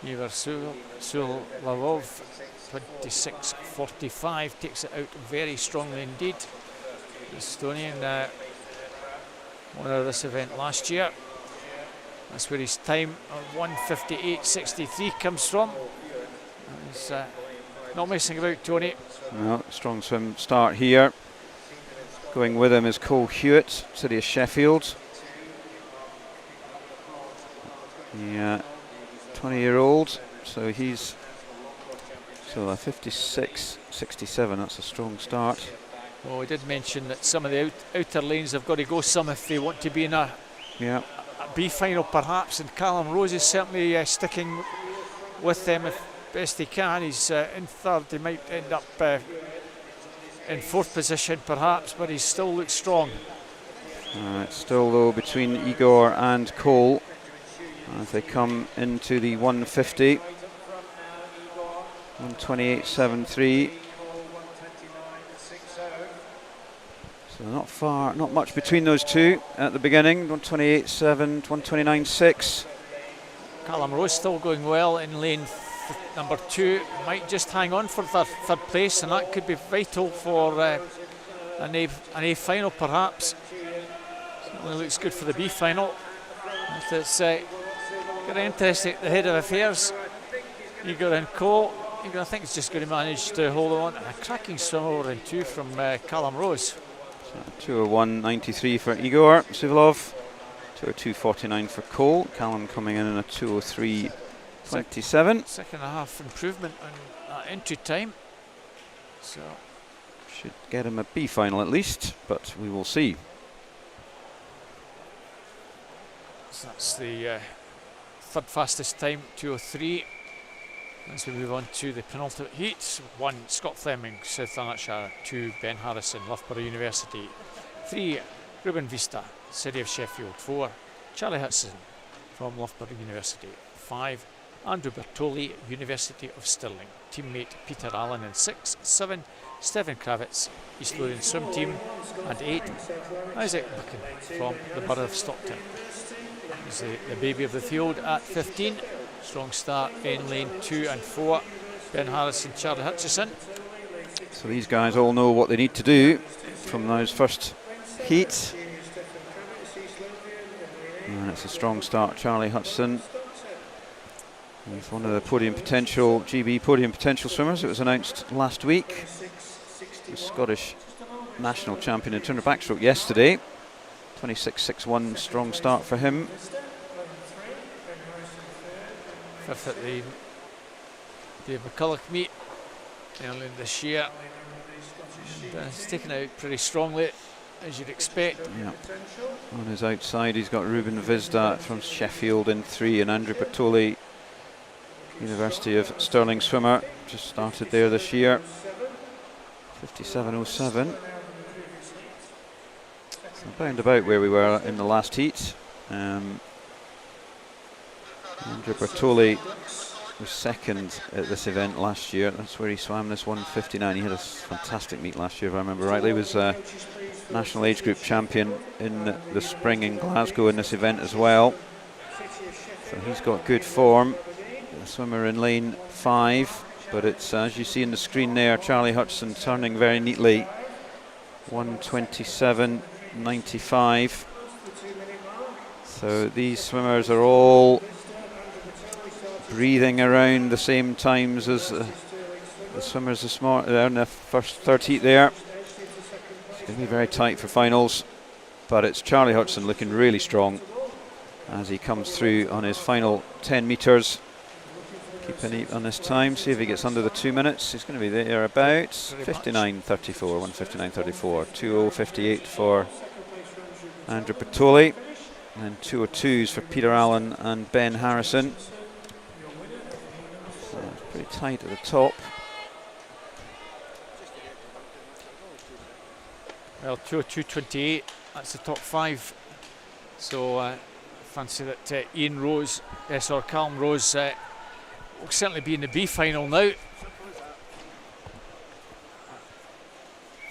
Igor Suvalov, 26.45, takes it out very strongly indeed. Estonian winner of this event last year. That's where his time of 1:58.63 comes from. He's not messing about, Tony. No, strong swim start here. Going with him is Cole Hewitt, City of Sheffield. Yeah, 20-year-old, so he's a 56.67. That's a strong start. Well, we did mention that some of the outer lanes have got to go some if they want to be in a B final perhaps, and Callum Rose is certainly sticking with them if best he can. He's in 3rd, he might end up in 4th position perhaps, but he still looks strong. It's still though between Igor and Cole as they come into the 150. 128.73. So not far, not much between those two at the beginning. 128.7, 129.6. Callum Rose still going well in lane number 2. Might just hang on for third place, and that could be vital for an A final perhaps. Certainly looks good for the B final. It's getting interesting at the head of affairs. Igor and Cole. Igor, I think, is just going to manage to hold on. And a cracking swim over in 2 from Callum Rose. So 201.93 for Igor Suvalov. 202.49 for Cole. Callum coming in a 203.27. Second and a half improvement on entry time. So should get him a B final at least, but we will see. So that's the 3rd fastest time, 2:03. As we move on to the penultimate heats, 1, Scott Fleming, South Lanarkshire. 2, Ben Harrison, Loughborough University. 3, Ruben Vista, City of Sheffield. 4, Charlie Hudson from Loughborough University. 5, Andrew Bertoli, University of Stirling. Teammate Peter Allen in 6. 7, Stephen Kravitz, East Lothian Swim Team. And 8, Isaac Buchan from the Borough of Stockton. He's the baby of the field at 15. Strong start in lane 2 and 4. Ben Harrison, Charlie Hutchison. So these guys all know what they need to do from those first heats. And it's a strong start, Charlie Hutchison. He's one of the podium potential, GB podium potential swimmers. It was announced last week. The Scottish national champion in turner backstroke yesterday. 26.61, strong start for him. 5th at the Dave McCulloch meet early this year. And, he's taken out pretty strongly, as you'd expect. Yeah. On his outside, he's got Ruben Vizda from Sheffield in 3, and Andrew Bertoli University of Stirling swimmer, just started there this year. 57.07. Round about where we were in the last heat. Andrew Bertoli was second at this event last year. That's where he swam this 1:59. He had a fantastic meet last year, if I remember rightly. He was national age group champion in the spring in Glasgow in this event as well. So he's got good form. The swimmer in lane 5, but it's as you see in the screen there, Charlie Hutchison turning very neatly. 1:27.95. So these swimmers are all breathing around the same times as the swimmers this morning. They're in the third heat there. It's going to be very tight for finals, but it's Charlie Hutchison looking really strong as he comes through on his final 10 metres. Keep an eye on this time, see if he gets under the 2 minutes. He's going to be there about 59.34, 1:59.34, 2:0.58 for Andrew Bertoli, and 2:02s for Peter Allen and Ben Harrison. So it's pretty tight at the top. Well, 2:02.28, that's the top 5. So fancy that Ian Rose, Callum Rose, will certainly be in the B final now.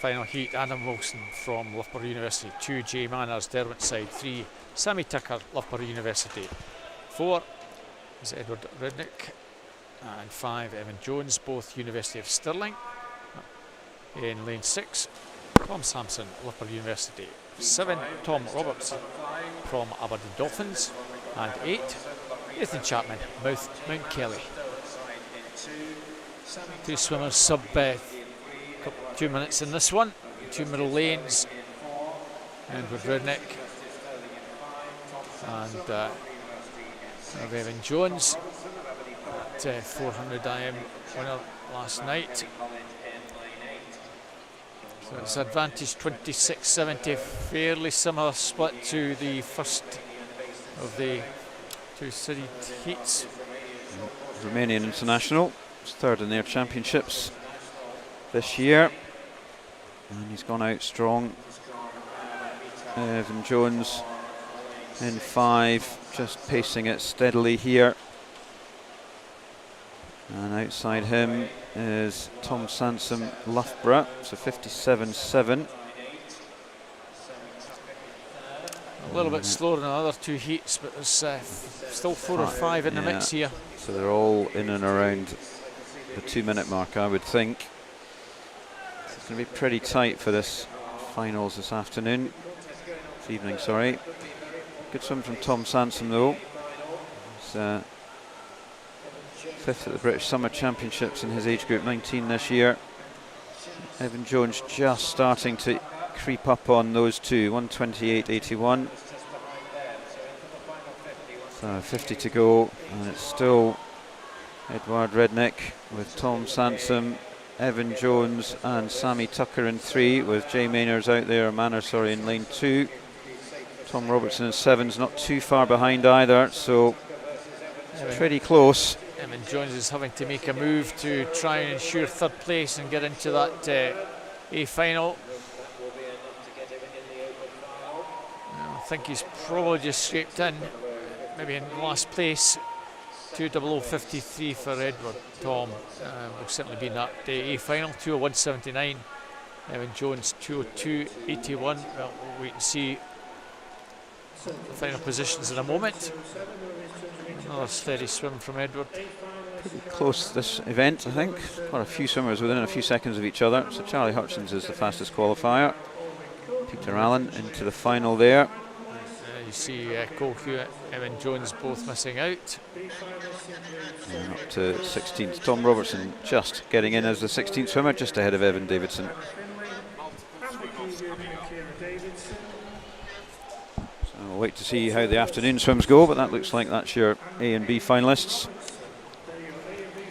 Final heat, Adam Wilson from Loughborough University, 2 Jay Manners, Derwentside, 3 Sammy Tucker, Loughborough University, 4 is Edward Rednick, and 5 Evan Jones, both University of Stirling. In lane 6, Tom Sampson, Loughborough University, 7 Tom Roberts from Aberdeen Dolphins, and 8 Ethan Chapman, Mount Kelly. 2 swimmers sub 2 minutes in this one. 2 middle lanes, Edward Rednick and Evan Jones, at 400 IM winner last night. So it's advantage 26.70, fairly similar split to the first of the 2 city heats. Romanian international, was third in their championships this year, and he's gone out strong. Evan Jones in 5, just pacing it steadily here. And outside him is Tom Sansom, Loughborough, so 57.7. A little bit slower than the other 2 heats, but there's still 4 or 5 in the mix here. So they're all in and around the 2 minute mark, I would think. So it's going to be pretty tight for this finals this afternoon. This evening, sorry. Good swim from Tom Sansom though. He's 5th at the British Summer Championships in his age group, 19 this year. Evan Jones just starting to creep up on those 2, 1:28.81. So 50 to go, and it's still Edward Rednick with Tom Sansom, Evan Jones and Sammy Tucker in 3, with Jay Manners out there, in lane 2. Tom Robertson in 7's not too far behind either, so it's pretty close. Evan Jones is having to make a move to try and ensure 3rd place and get into that A final. I think he's probably just scraped in, maybe in last place. 2:00.53 for Edward. Tom will certainly be in that A final. 2:01.79. Evan Jones 2:02.81. Well, we'll wait and see the final positions in a moment. Another steady swim from Edward. Pretty close this event, I think. Quite a few swimmers within a few seconds of each other. So Charlie Hutchins is the fastest qualifier. Peter Allen into the final there. You see Colquhoun, Evan Jones both missing out. And up to 16th. Tom Robertson just getting in as the 16th swimmer, just ahead of Evan Davidson. So we'll wait to see how the afternoon swims go, but that looks like that's your A and B finalists.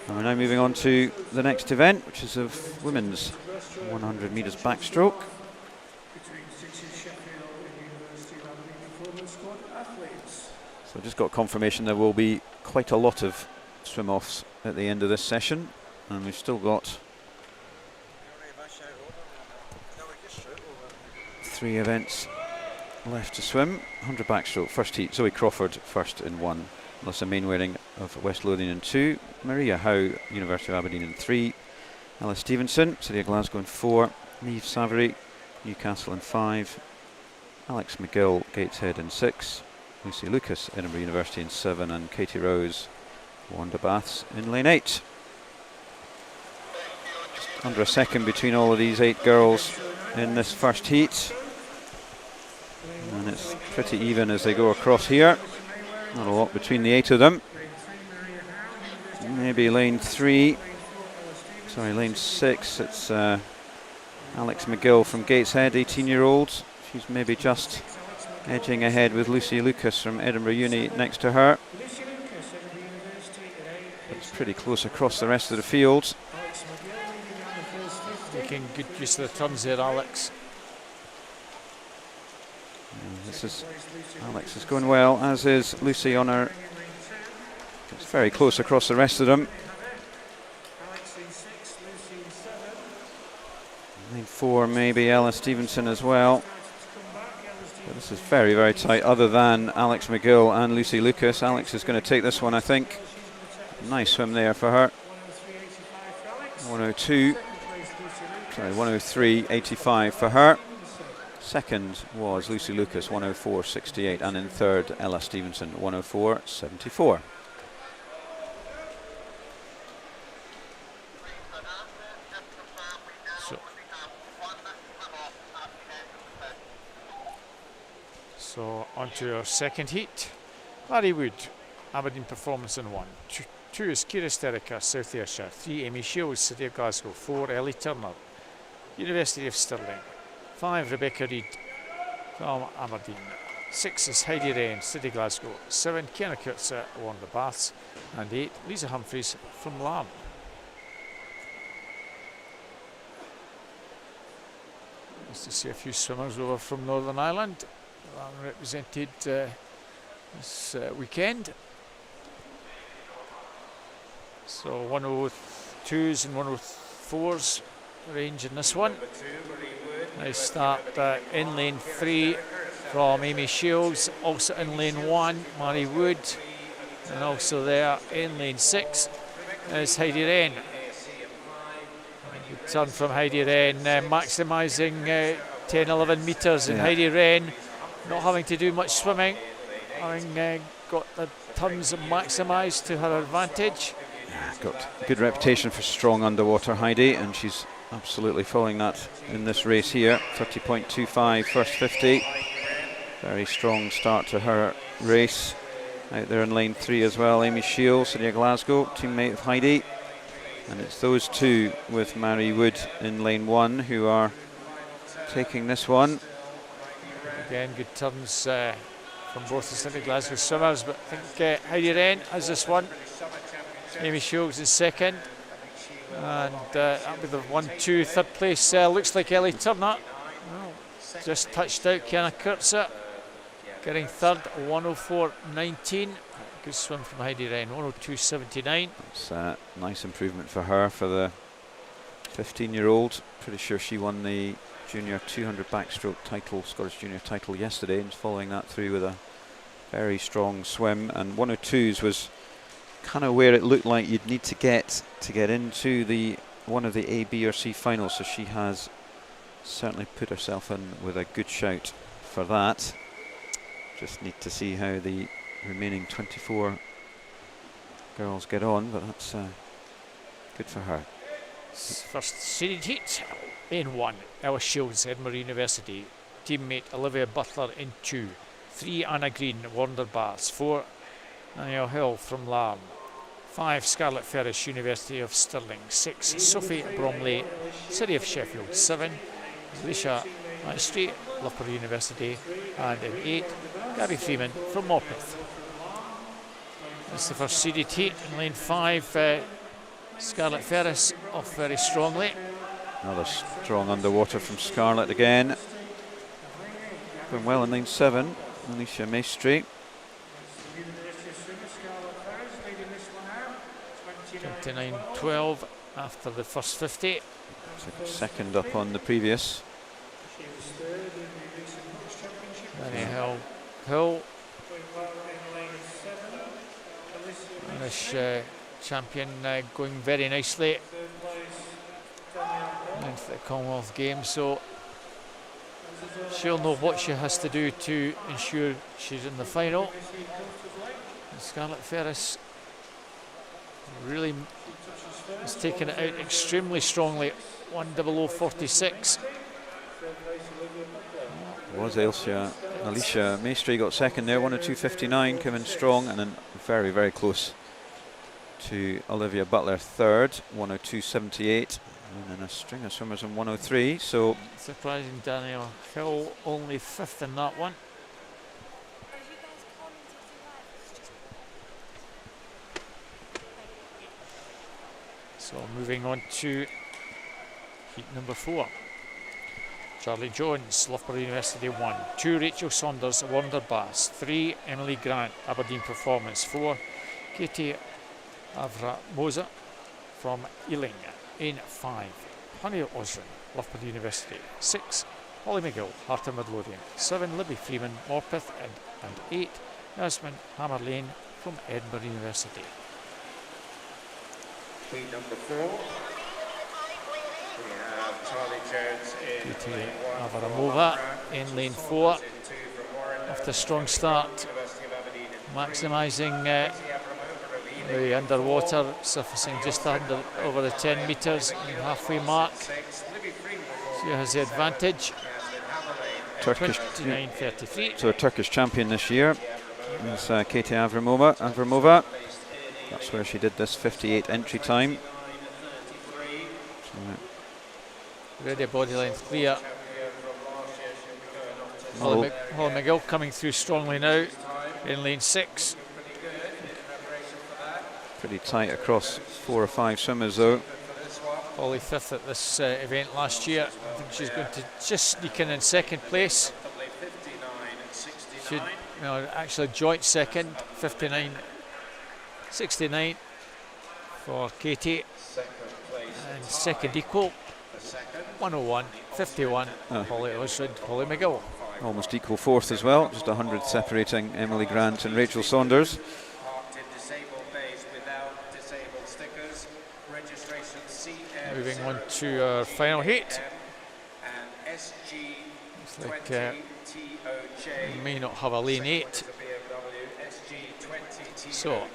And we're now moving on to the next event, which is of women's 100 metres backstroke. So just got confirmation there will be quite a lot of swim-offs at the end of this session, and we've still got 3 events left to swim. 100 backstroke, first heat, Zoe Crawford first in 1, Melissa Mainwaring of West Lothian in 2, Maria Howe, University of Aberdeen in 3, Ella Stevenson, City of Glasgow in 4, Niamh Savary, Newcastle in 5, Alex McGill, Gateshead in 6, Lucy Lucas, Edinburgh University in 7, and Katie Rose, Wanda Baths in lane 8. Just under a second between all of these 8 girls in this first heat, and it's pretty even as they go across here. Not a lot between the 8 of them. Maybe lane 6, it's Alex McGill from Gateshead, 18-year-old. She's maybe just edging ahead with Lucy Lucas from Edinburgh Uni next to her. It's pretty close across the rest of the field. Making good use of the turns there, Alex. Alex is going well, as is Lucy on her. It's very close across the rest of them. Lane 4, maybe Ella Stevenson as well. But this is very, very tight, other than Alex McGill and Lucy Lucas. Alex is going to take this one, I think. Nice swim there for her. 103.85 for her. Second was Lucy Lucas, 104.68, and in third, Ella Stevenson, 104.74. So on to our second heat. Larry Wood, Aberdeen Performance in 1. 2 is Kira Sterica, South Ayrshire. 3 Amy Shields, City of Glasgow. 4 Ellie Turner, University of Stirling. 5 Rebecca Reid from Aberdeen. 6 is Heidi Wren, City Glasgow. 7 Kiana Kurtzer, Wanda Baths. And 8 Lisa Humphreys from Larne. Nice to see a few swimmers over from Northern Ireland represented this weekend. So 102s and 104s range in this one. Nice start in lane 3 from Amy Shields, also in lane 1 Mary Wood, and also there in lane 6 is Heidi Wren. Good turn from Heidi Wren, maximising 10-11 metres, and Heidi Wren not having to do much swimming, having got the turns maximised to her advantage. Got a good reputation for strong underwater, Heidi, and she's absolutely following that in this race here. 30.25 first 50. Very strong start to her race. Out there in lane 3 as well, Amy Shields, City of Glasgow, teammate of Heidi. And it's those two with Mary Wood in lane 1 who are taking this one. Again, good turns from both the City of Glasgow swimmers, but I think Heidi Wren has this one. Amy Shields in second, and that'll be the 1-2 third place. Looks like Ellie Turner. Well, just touched out. Kiana Kurtzer getting third, 104.19. Good swim from Heidi Wren, 102.79. It's a nice improvement for her, for the 15-year-old. Pretty sure she won the junior 200 backstroke title, Scottish junior title yesterday, and following that through with a very strong swim. And 102s was kind of where it looked like you'd need to get into the one of the A, B or C finals, so she has certainly put herself in with a good shout for that. Just need to see how the remaining 24 girls get on, but that's good for her. First seeded heat in 1, Ella Shields, Edinburgh University. Teammate Olivia Butler in 2. 3 Anna Green, Wanda Baths. 4 Danielle Hill from Larne. 5 Scarlett Ferris, University of Stirling. 6 Sophie Bromley, City of Sheffield. 7 Alicia Street, Loughborough University. And in 8 Gabby Freeman from Morpeth. That's the first seeded heat. In lane 5 Scarlett Ferris off very strongly. Another strong underwater from Scarlett again. Going well in lane 7, Alicia Maestri. 29.12 after the first 50. Second up on the previous. She was third in the recent British Championship. Danny Hill, Going well in lane 7. Irish champion, going very nicely Third place, Danielle into the Commonwealth Games, so she'll know what she has to do to ensure she's in the final. And Scarlett Ferris really is taking it out extremely strongly. 1:00:46. Was Alicia Maestri got second there, 1:02:59, coming strong, and then very, very close to Olivia Butler third, 1:02:78, and then a string of swimmers in 1:03. So surprising, Daniel Hill only fifth in that one. So moving on to heat number 4. Charlie Jones, Loughborough University 1, 2 Rachel Saunders, Wanda Bass, 3 Emily Grant, Aberdeen Performance, 4 Katie Avramosa from Ealing, in 5 Honey Osrin, Loughborough University, 6 Holly McGill, Heart of Midlothian, 7 Libby Freeman, Morpeth, and 8 Yasmin Hammerlane from Edinburgh University. Heat number 4. We have Charlie Jones in Katie lane 1. Avramova in lane 4. After a strong start, maximising the underwater, surfacing just over the 10 metres and halfway mark. She has the advantage. Turkish, 29.33. so a Turkish champion this year is Katie Avramova. That's where she did this 58 entry time. Ready body length clear. Holly McGill coming through strongly now in lane 6. Pretty tight across 4 or 5 swimmers though. Holly 5th at this event last year. I think she's going to just sneak in second place. Should, actually joint second, 59.69 for Katie, and second equal, 101.51. Holly Osrid, Holly McGill. Almost equal fourth as well, just 100 separating Emily Grant and Rachel Saunders. Moving on to our final heat. Looks like we may not have a lane 8. So,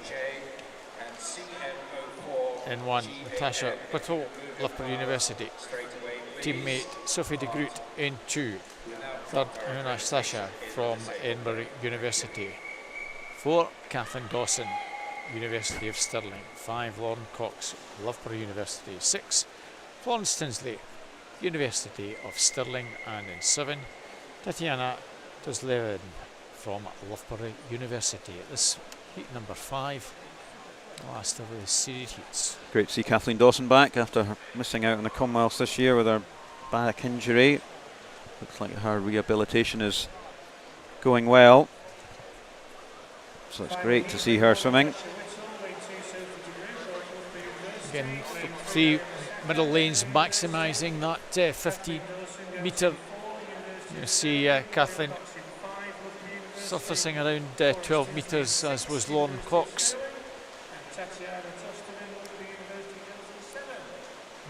in 1, Natasha Whittle, Loughborough University. Teammate Sophie de Groot in 2. Third, Anastasia from Edinburgh University. 4, Kathleen Dawson, University of Stirling. 5, Lauren Cox, Loughborough University. 6, Florence Tinsley, University of Stirling. And in 7, Tatiana Dozlevin from Loughborough University. This heat number 5, last of the series heats. Great to see Kathleen Dawson back after her missing out on the Commonwealth this year with her back injury. Looks like her rehabilitation is going well. So it's great to see her swimming. Again, 3 middle lanes maximising that 50 metre. You see Kathleen surfacing around 12 metres, as was Lauren Cox.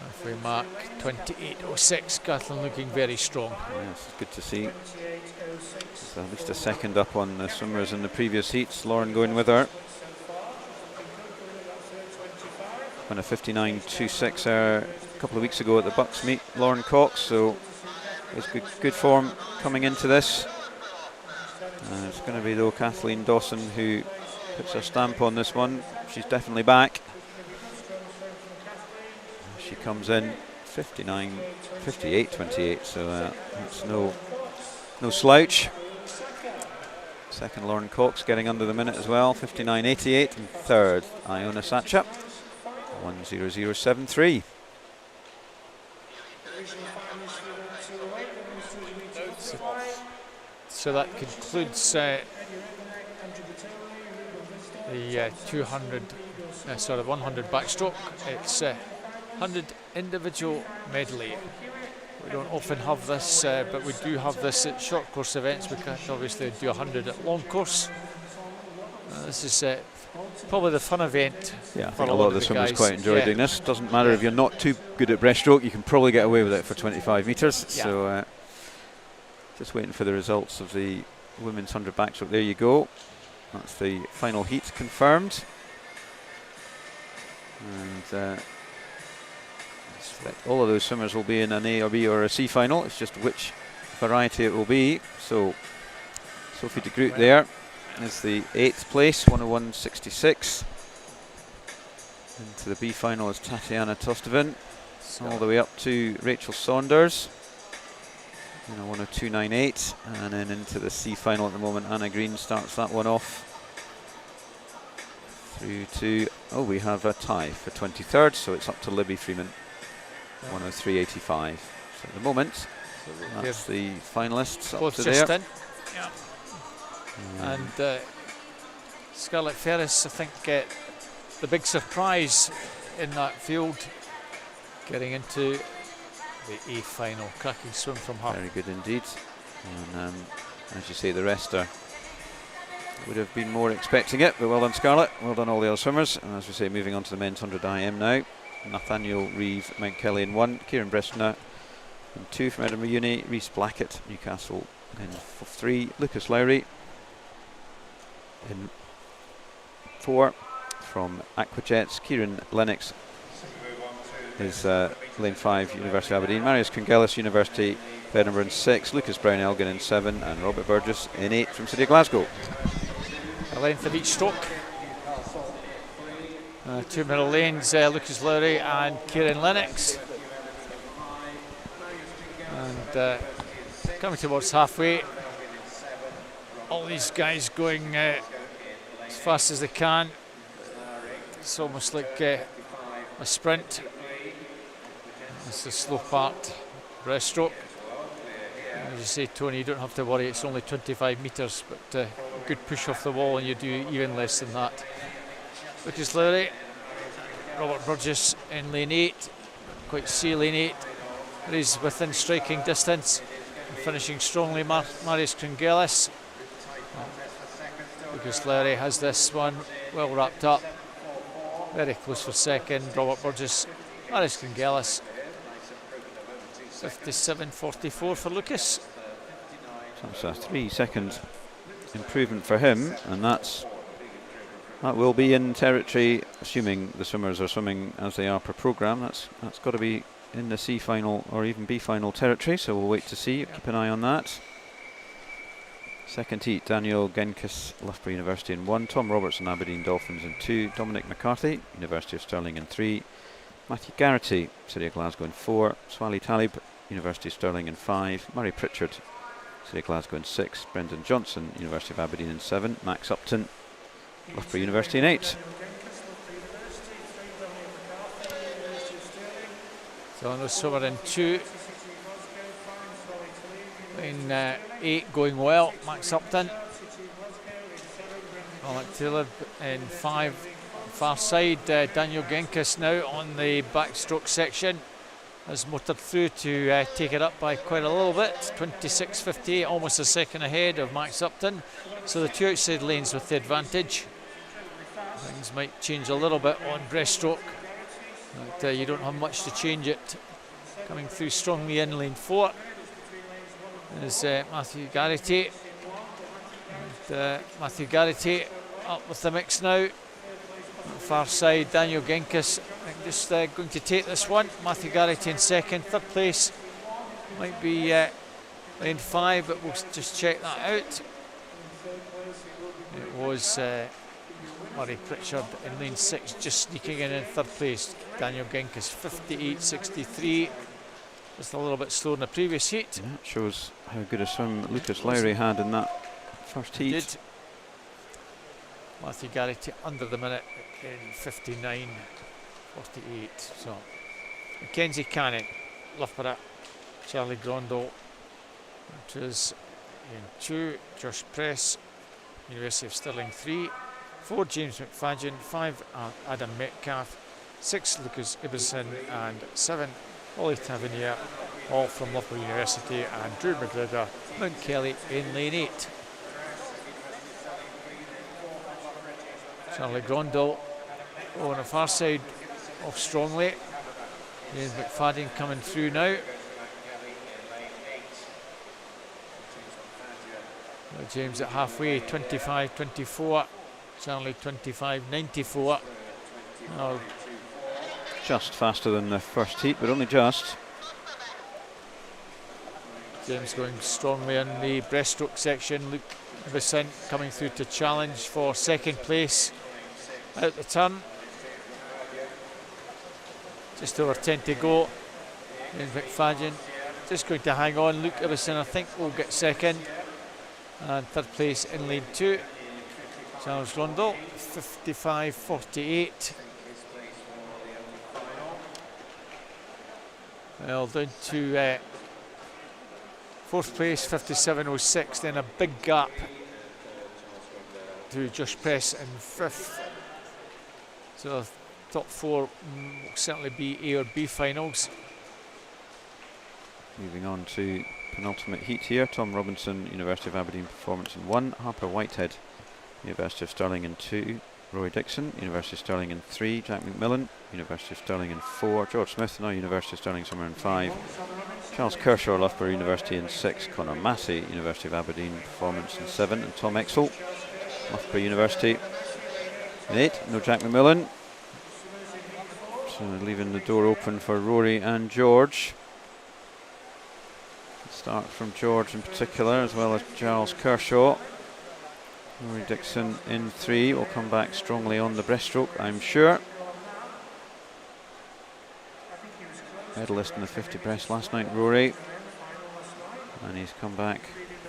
Halfway mark 28.06. Kathleen looking very strong. Yes, it's good to see. So at least a second up on the swimmers in the previous heats. Lauren going with her. Won a 59.26 there a couple of weeks ago at the Bucks meet, Lauren Cox. So it's good form coming into this. It's going to be though Kathleen Dawson who puts her stamp on this one. She's definitely back. She comes in 58.28, so it's no slouch. Second, Lauren Cox getting under the minute as well, 59.88, and third, Iona Sacha, 1:00:73. So that concludes the 100 backstroke. It's 100 individual medley. We don't often have this, but we do have this at short course events. We can't obviously do 100 at long course. This is probably the fun event. Yeah, I think a lot of the swimmers quite enjoy doing this. Doesn't matter if you're not too good at breaststroke, you can probably get away with it for 25 metres. Yeah. So just waiting for the results of the women's 100 backstroke. There you go. That's the final heat confirmed. And I expect all of those swimmers will be in an A or B or a C final. It's just which variety it will be. So Sophie de Groot there is the 8th place, 101.66. Into the B final is Tatiana Tostevin, all the way up to Rachel Saunders, 102.98, and then into the C final at the moment. Anna Green starts that one off. Through to, we have a tie for 23rd, so it's up to Libby Freeman, 103.85. So at the moment, that's the finalists up to there. Yeah. And Scarlett Ferris, I think, the big surprise in that field, getting into the A final. Cracking swim from her. Very good indeed. And as you say, the rest would have been more expecting it, but well done Scarlett, well done all the other swimmers. And as we say, moving on to the men's 100 IM now. Nathaniel Reeve, Mount Kelly in 1, Kieran Brestner in 2 from Edinburgh Uni, Rhys Blackett, Newcastle in 3, Lucas Lowry in 4 from Aquajets, Kieran Lennox is lane 5, University of Aberdeen, Marius Crongelis, University of Edinburgh in 6, Lucas Brown Elgin in 7, and Robert Burgess in 8 from City of Glasgow. A length of each stroke. 2 middle lanes, Lucas Lowry and Kieran Lennox. And coming towards halfway, all these guys going as fast as they can. It's almost like a sprint. It's the slow part, breaststroke. As you say, Tony, you don't have to worry, it's only 25 metres, but a good push off the wall and you do even less than that. Lucas Lowry, Robert Burgess in lane 8, quite see lane 8. He's within striking distance, finishing strongly, Marius Crongelis. Lucas Lowry has this one well wrapped up, very close for second. Robert Burgess, Marius Crongelis, 57.44 for Lucas. So that's a 3-second improvement for him, and that will be in territory, assuming the swimmers are swimming as they are per programme. That's got to be in the C final or even B final territory, so we'll wait to see. Keep an eye on that. Second heat, Daniel Genkis, Loughborough University in 1, Tom Robertson, Aberdeen Dolphins in 2, Dominic McCarthy, University of Stirling in 3, Matthew Garrity, City of Glasgow in 4, Swali Talib, University of Stirling in 5, Murray Pritchard, City of Glasgow in 6, Brendan Johnson, University of Aberdeen in 7, Max Upton, Loughborough University in 8. So on the swimmer in 2. In 8 going well, Max Upton. Alec Taylor in 5. Far side, Daniel Genkis now on the backstroke section. Has motored through to take it up by quite a little bit. 26.58, almost a second ahead of Max Upton. So the 2 outside lanes with the advantage. Things might change a little bit on breaststroke, but you don't have much to change it. Coming through strongly in lane 4 is Matthew Garrity. And, Matthew Garrity up with the mix now. Far side, Daniel Genkis, I think just going to take this one. Matthew Garrity in second. Third place might be lane 5, but we'll just check that out. It was Murray Pritchard in lane 6, just sneaking in third place. Daniel Genkis 58.63. Just a little bit slow in the previous heat. Yeah, it shows how good a swim Lucas Lowry had in that first heat. Did. Matthew Garrity under the minute in 59.48. So Mackenzie Cannon, Loughborough, Charlie Grondel, which is in 2, Josh Press, University of Stirling 3, 4 James McFadden, 5 Adam Metcalf, 6 Lucas Ibbison, and 7 Ollie Tavernier, all from Loughborough University, and Drew McGregor, Mount Kelly in lane 8. Charlie Grondel on the far side off strongly. James McFadden coming through now. James at halfway, 25-24. Charlie 25-94. Oh, just faster than the first heat, but only just. James going strongly in the breaststroke section. Luke Vicent coming through to challenge for second place out the turn. Just over 10 to go. James McFadden just going to hang on. Luke Ibbison, I think, will get second. And third place in lane 2. Charles Rundle, 55-48. Well, down to fourth place, 57.06. Then a big gap to Josh Press in fifth. So the top 4 will certainly be A or B finals. Moving on to penultimate heat here. Tom Robinson, University of Aberdeen performance in 1. Harper Whitehead, University of Stirling in 2. Rory Dixon, University of Stirling in 3. Jack McMillan, University of Stirling in 4. George Smith, now University of Stirling somewhere in 5. Charles Kershaw, Loughborough University in 6. Conor Massey, University of Aberdeen performance in 7. And Tom Exel, Loughborough University in 8. No Jack McMillan. So leaving the door open for Rory and George. Start from George in particular, as well as Charles Kershaw. Rory Dixon in 3 will come back strongly on the breaststroke, I'm sure. Medalist in the 50 breast last night, Rory. And he's come back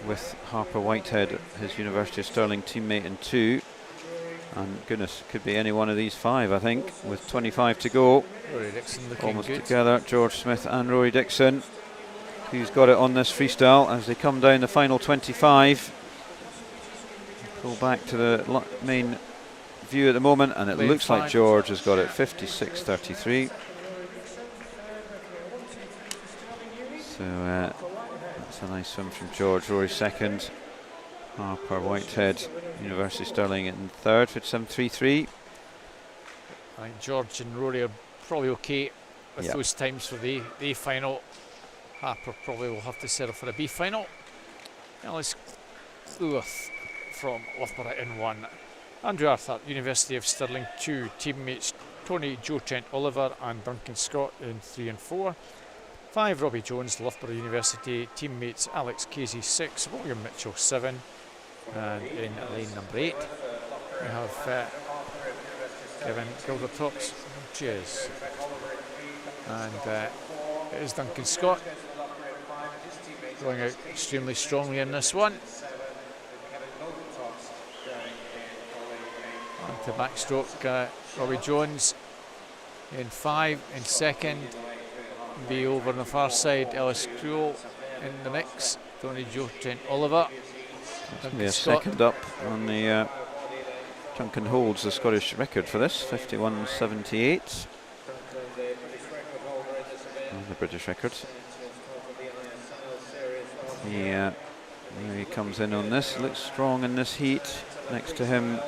with Harper Whitehead, his University of Stirling teammate in 2. And goodness, could be any one of these 5, I think, with 25 to go. Rory Dixon looking almost good together, George Smith and Rory Dixon, who's got it on this freestyle as they come down the final 25. Pull back to the main view at the moment, and it looks like George has got it 56.33. So that's a nice swim from George. Rory second, Harper Whitehead, University of Stirling in third, 57.33. I think George and Rory are probably okay with those times for the A final. Harper probably will have to settle for a B final. Alice Lewis from Loughborough in 1. Andrew Arthur, University of Stirling 2. Teammates Tony Joe Trent Oliver and Duncan Scott in 3 and 4. 5 Robbie Jones, Loughborough University. Teammates Alex Casey 6, William Mitchell 7. And in lane number 8 we have Kevin Gildertops. Cheers. And it is Duncan Scott going out extremely strongly in this one. On to backstroke, Robbie Jones in 5. In second, be over on the far side, Ellis Crewell in the mix. Tony Joe Trent Oliver. A second up on the Duncan holds the Scottish record for this, 51.78. The British record. Yeah, there he comes in on this. Looks strong in this heat. Next to him,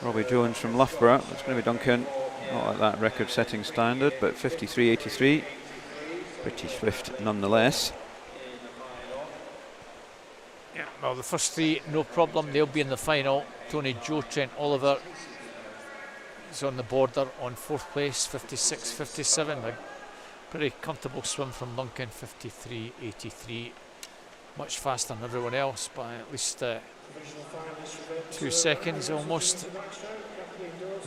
Robbie Jones from Loughborough. It's going to be Duncan. Not at that record-setting standard, but 53.83. Pretty swift nonetheless. Yeah, well, the first 3, no problem. They'll be in the final. Tony Joe Trent Oliver is on the border on 4th place, 56.57. A pretty comfortable swim from Duncan, 53.83. Much faster than everyone else by at least 2 seconds almost.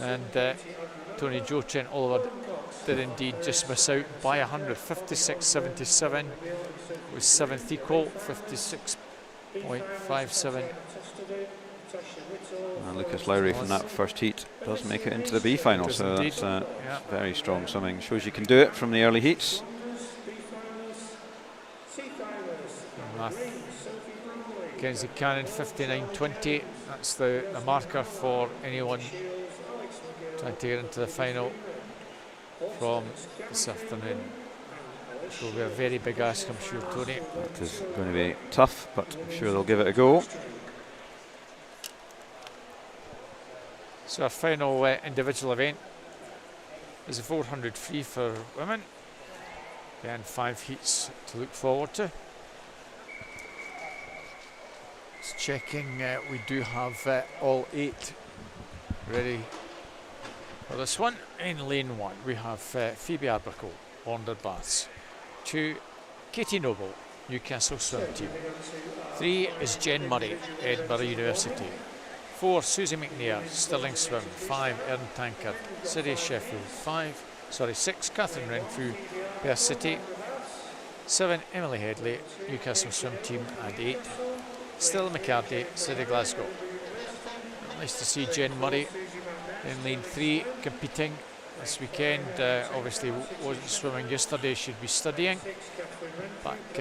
And Tony Joe Trent Oliver did indeed just miss out by 100, 56.77 was 7th equal, 56.57. And Lucas Lowry from that first heat does make it into the B final, so that's very strong swimming. Shows you can do it from the early heats. Mackenzie Cannon 59.20. That's the marker for anyone trying to get into the final from this afternoon. Which will be a very big ask, I'm sure, Tony. That is going to be tough, but I'm sure they'll give it a go. So our final individual event is a 400 free for women. Then 5 heats to look forward to. Just checking, we do have all 8 ready for this one. In lane 1 we have Phoebe Arbuckle, Warner Baths. 2, Katie Noble, Newcastle Swim Team. 3 is Jen Murray, Edinburgh University. 4, Susie McNair, Stirling Swim. 5, Erin Tankard, City of Sheffield. 6, Catherine Renfrew, Perth City. 7, Emily Headley, Newcastle Swim Team. And 8, Stella McCarthy, City Glasgow. Nice to see Jen Murray in lane 3 competing this weekend. Obviously wasn't swimming yesterday, she'd be studying. Back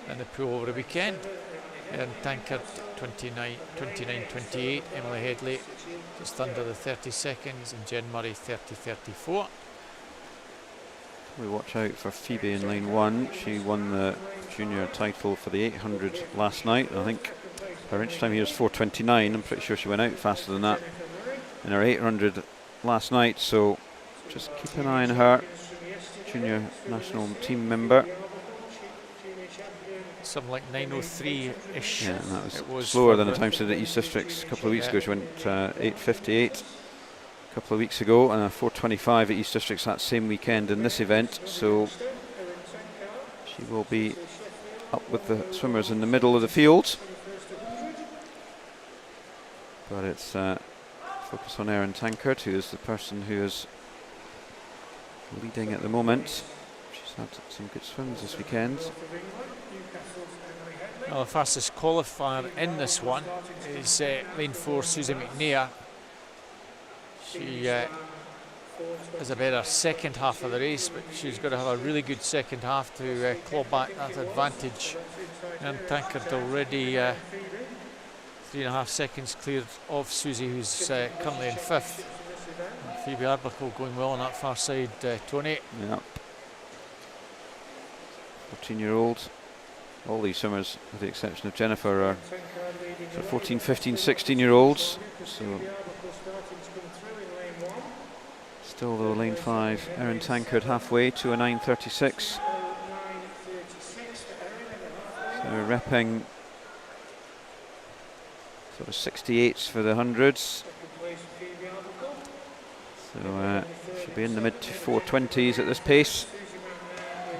in the pool over the weekend. Erin Tankard 29.28, Emily Headley just under the 30 seconds, and Jen Murray 30.34. We watch out for Phoebe in lane 1. She won the junior title for the 800 last night. I think her inch time here is 4:29. I'm pretty sure she went out faster than that in her 800 last night, so just keep an eye on her. Junior national team member. Something like 9:03-ish. Yeah, and that was slower than the time she did at East Districts a couple of weeks ago. She went 8:58 a couple of weeks ago, and a 4:25 at East Districts that same weekend in this event. So she will be up with the swimmers in the middle of the field. But it's focus on Erin Tankard, who is the person who is leading at the moment. She's had some good swims this weekend. Well, the fastest qualifier in this one is lane 4, Susie McNair. She is a better second half of the race, but she's got to have a really good second half to claw back that advantage. And Tankard already 3.5 seconds cleared of Susie, who's currently in 5th. And Phoebe Arbuckle going well on that far side, Tony. Yeah. 14-year-old. All these swimmers, with the exception of Jennifer, are 14, 15, 16-year-olds. So still though, lane 5, Erin Tankard halfway to a 9:36. So we're repping sort of 68s for the hundreds. So should be in the mid to 4:20s at this pace.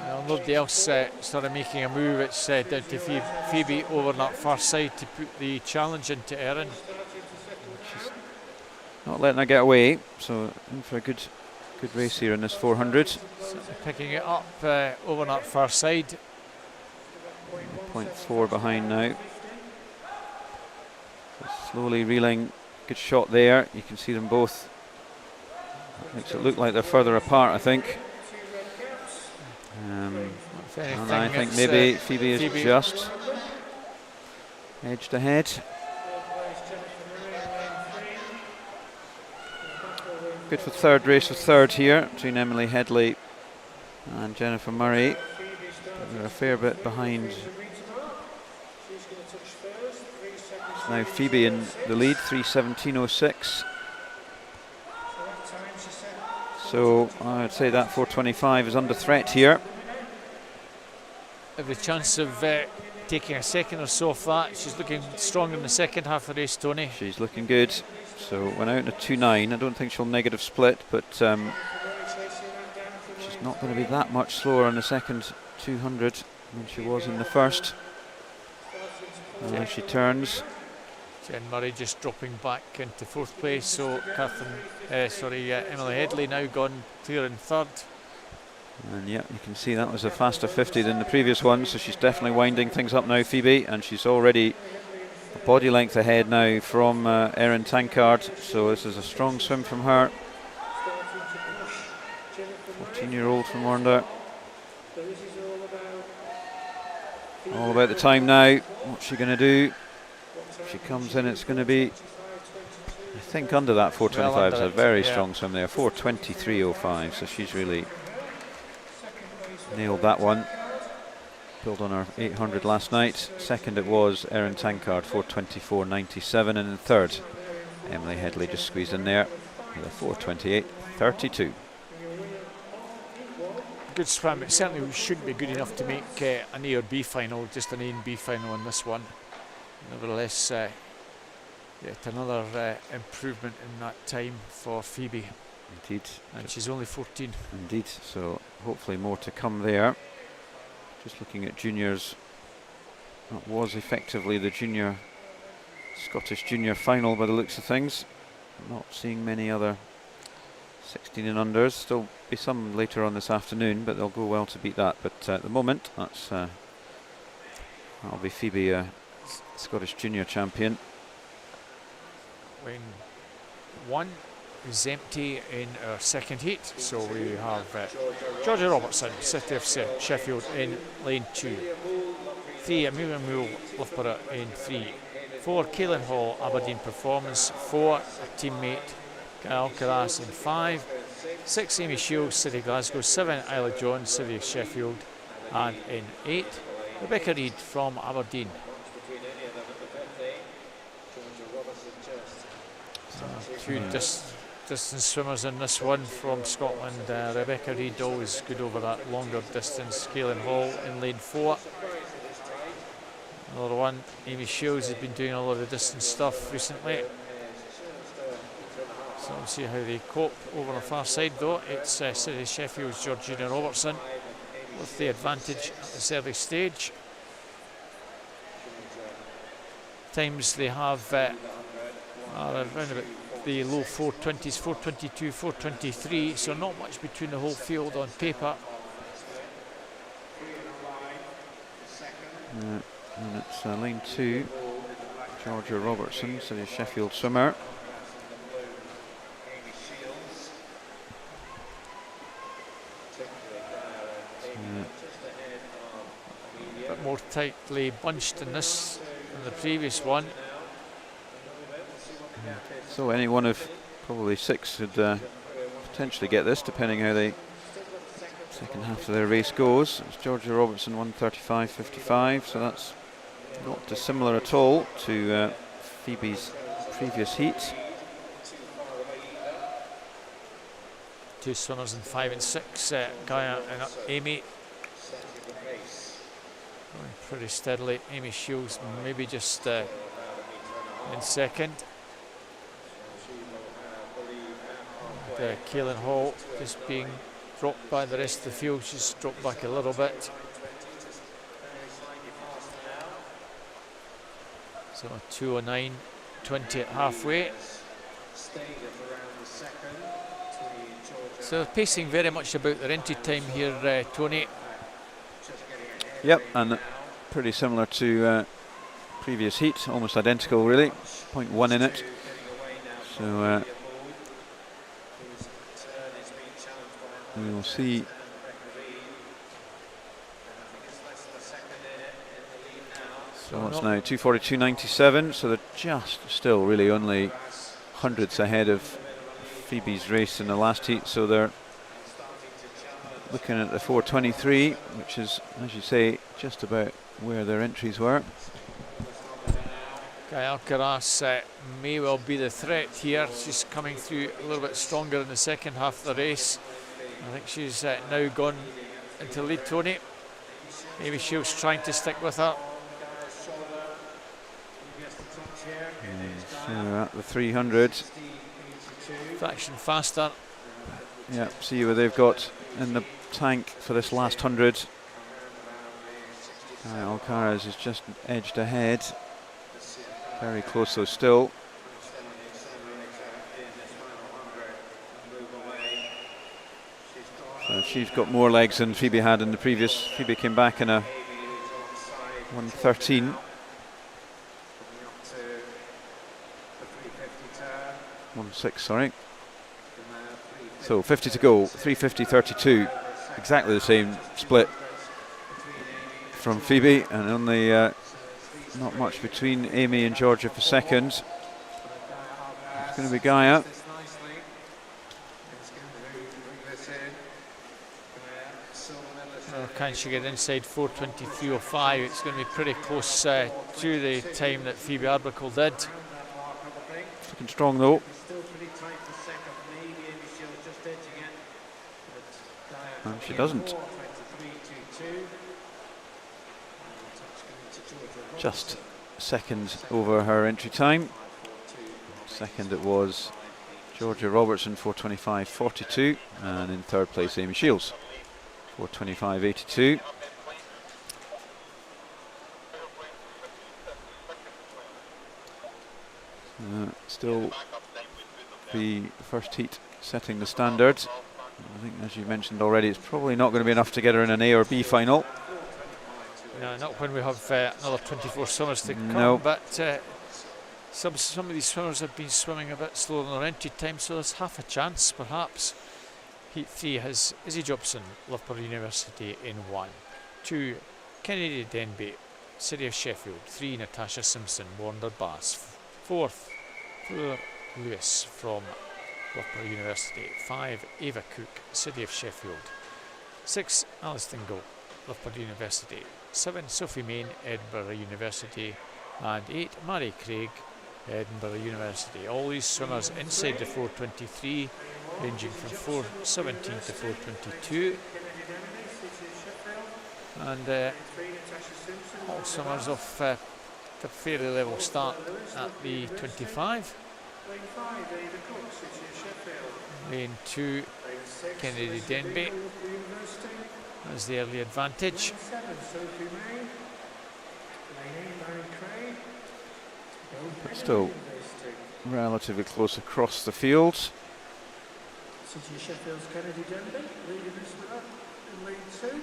Well, nobody else started making a move. It's down to Phoebe over on that far side to put the challenge into Erin. She's not letting her get away, so in for a good race here in this 400. Picking it up over on that far side. 0.4 behind now. So slowly reeling, good shot there. You can see them both. That makes it look like they're further apart, I think. And I think maybe Phoebe is just edged ahead. Good for third, race for third here between Emily Headley and Jennifer Murray. But they're a fair bit behind. It's now Phoebe in the lead, 3:17.06. So I'd say that 4:25 is under threat here. Every chance of taking a second or so off that. She's looking strong in the second half of the race, Tony. She's looking good. So went out in a 2:09. I don't think she'll negative split, but she's not going to be that much slower in the second 200 than she was in the first. As she turns. Jen Murray just dropping back into 4th place. So Emily Headley now gone clear in 3rd. And yeah, you can see that was a faster 50 than the previous one, so she's definitely winding things up now, Phoebe, and she's already a body length ahead now from Erin Tankard, so this is a strong swim from her. 14-year-old from Warnder. All about the time now. What's she going to do? If she comes in, it's going to be, I think, under that 425. It's a very strong swim there. 423.05. So she's really nailed that one. Built on her 800 last night. Second it was Erin Tankard, 424.97, and in third Emily Headley just squeezed in there with a 428.32. Good swim. It certainly shouldn't be good enough to make an A or B final, just an A and B final on this one. Nevertheless, yet another improvement in that time for Phoebe. Indeed. And she's only 14. Indeed, so hopefully more to come there. Just looking at juniors, that was effectively the Scottish junior final by the looks of things. Not seeing many other 16 and unders. Still be some later on this afternoon, but they'll go well to beat that. But at the moment, that'll be Phoebe, Scottish junior champion. When one is empty in our second heat, so we have Georgia Robertson, City of Sheffield in lane 2. 3, Amelia Moole, Loughborough in 3. 4, Kaylin Hall, Aberdeen Performance. 4, a teammate, Gail Alcaraz in 5. 6, Amy Shields, City Glasgow. 7, Isla Jones, City of Sheffield. And in 8, Rebecca Reid from Aberdeen. Two distance swimmers in this one from Scotland. Rebecca Reid always good over that longer distance. Kaylin Hall in lane 4. Another one, Amy Shields, has been doing a lot of distance stuff recently. So we'll see how they cope. Over on the far side though, it's City Sheffield's Georgina Robertson with the advantage at this early stage. Times they have around about the low 420s, 422, 423, so not much between the whole field on paper. And it's lane 2, Georgia Robertson, City of Sheffield swimmer. A bit more tightly bunched in this than the previous one. So any one of probably 6 could potentially get this, depending how the second half of their race goes. It's Georgia Robertson 135.55, so that's not dissimilar at all to Phoebe's previous heat. 2 swimmers in 5 and 6, Gaia and Amy. Going pretty steadily. Amy Shields maybe just in second. Kaylin Hall just being dropped by the rest of the field. She's dropped back a little bit. So 2:09.20 at halfway. So pacing very much about their entry time here, Tony. Yep, and pretty similar to previous heat, almost identical really. 0.1 in it. So we will see. So it's now 2:42.97, so they're just still really only hundredths ahead of Phoebe's race in the last heat, so they're looking at the 4:23, which is, as you say, just about where their entries were. Gaia Alcaraz may well be the threat here. She's coming through a little bit stronger in the second half of the race. I think she's now gone into lead, Tony. Maybe Shields trying to stick with her. So at the 300. Fraction faster. Yeah, see what they've got in the tank for this last 100. Alcaraz is just edged ahead. Very close though still. So she's got more legs than Phoebe had in the previous. Phoebe came back in a 1:13. 1:06, sorry. So 50 to go, 3:50.32. Exactly the same split. from Phoebe, and only not much between Amy and Georgia for second. It's going to be Gaia. Can she get inside 4:23.05? It's going to be pretty close to the time that Phoebe Arbuckle did. Looking strong though. And she doesn't. Just a second over her entry time. Second it was Georgia Robertson, 4:25.42, and in third place Amy Shields, 4:25.82. Still the first heat setting the standards. I think, as you mentioned already, it's probably not going to be enough to get her in an A or B final. No, not when we have another 24 swimmers to come. No. But some of these swimmers have been swimming a bit slower than their entry time, so there's half a chance, perhaps. Heat 3 has Izzy Jobson, Loughborough University in 1. 2, Kennedy Denby, City of Sheffield. 3, Natasha Simpson, Warner Bass. 4th, Fleur Lewis from Loughborough University. 5, Ava Cook, City of Sheffield. 6, Alice Dingle, Loughborough University. 7, Sophie Main, Edinburgh University. And 8, Mary Craig, Edinburgh University. All these swimmers inside the 4:23, ranging from 4:17 to 4:22. And all swimmers of the fairly level start at the 25. Lane 2, Kennedy Denby has the early advantage. But still relatively close across the fields. City of Sheffield's Kennedy Denby leading this one up in lead 2.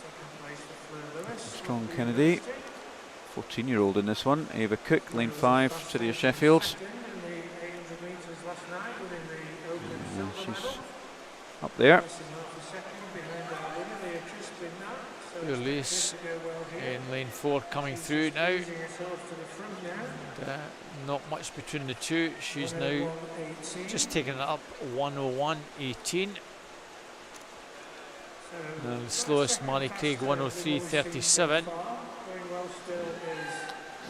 Second place for Fleur Lewis. Strong Kennedy. 14-year-old in this one. Ava Cook, lane 5, City of Sheffield. And she's up there. Lewis in lane 4 coming through now. And, not much between the two. She's now just taken it up 1:01.18. And the slowest, Mary Craig, 1:03.37.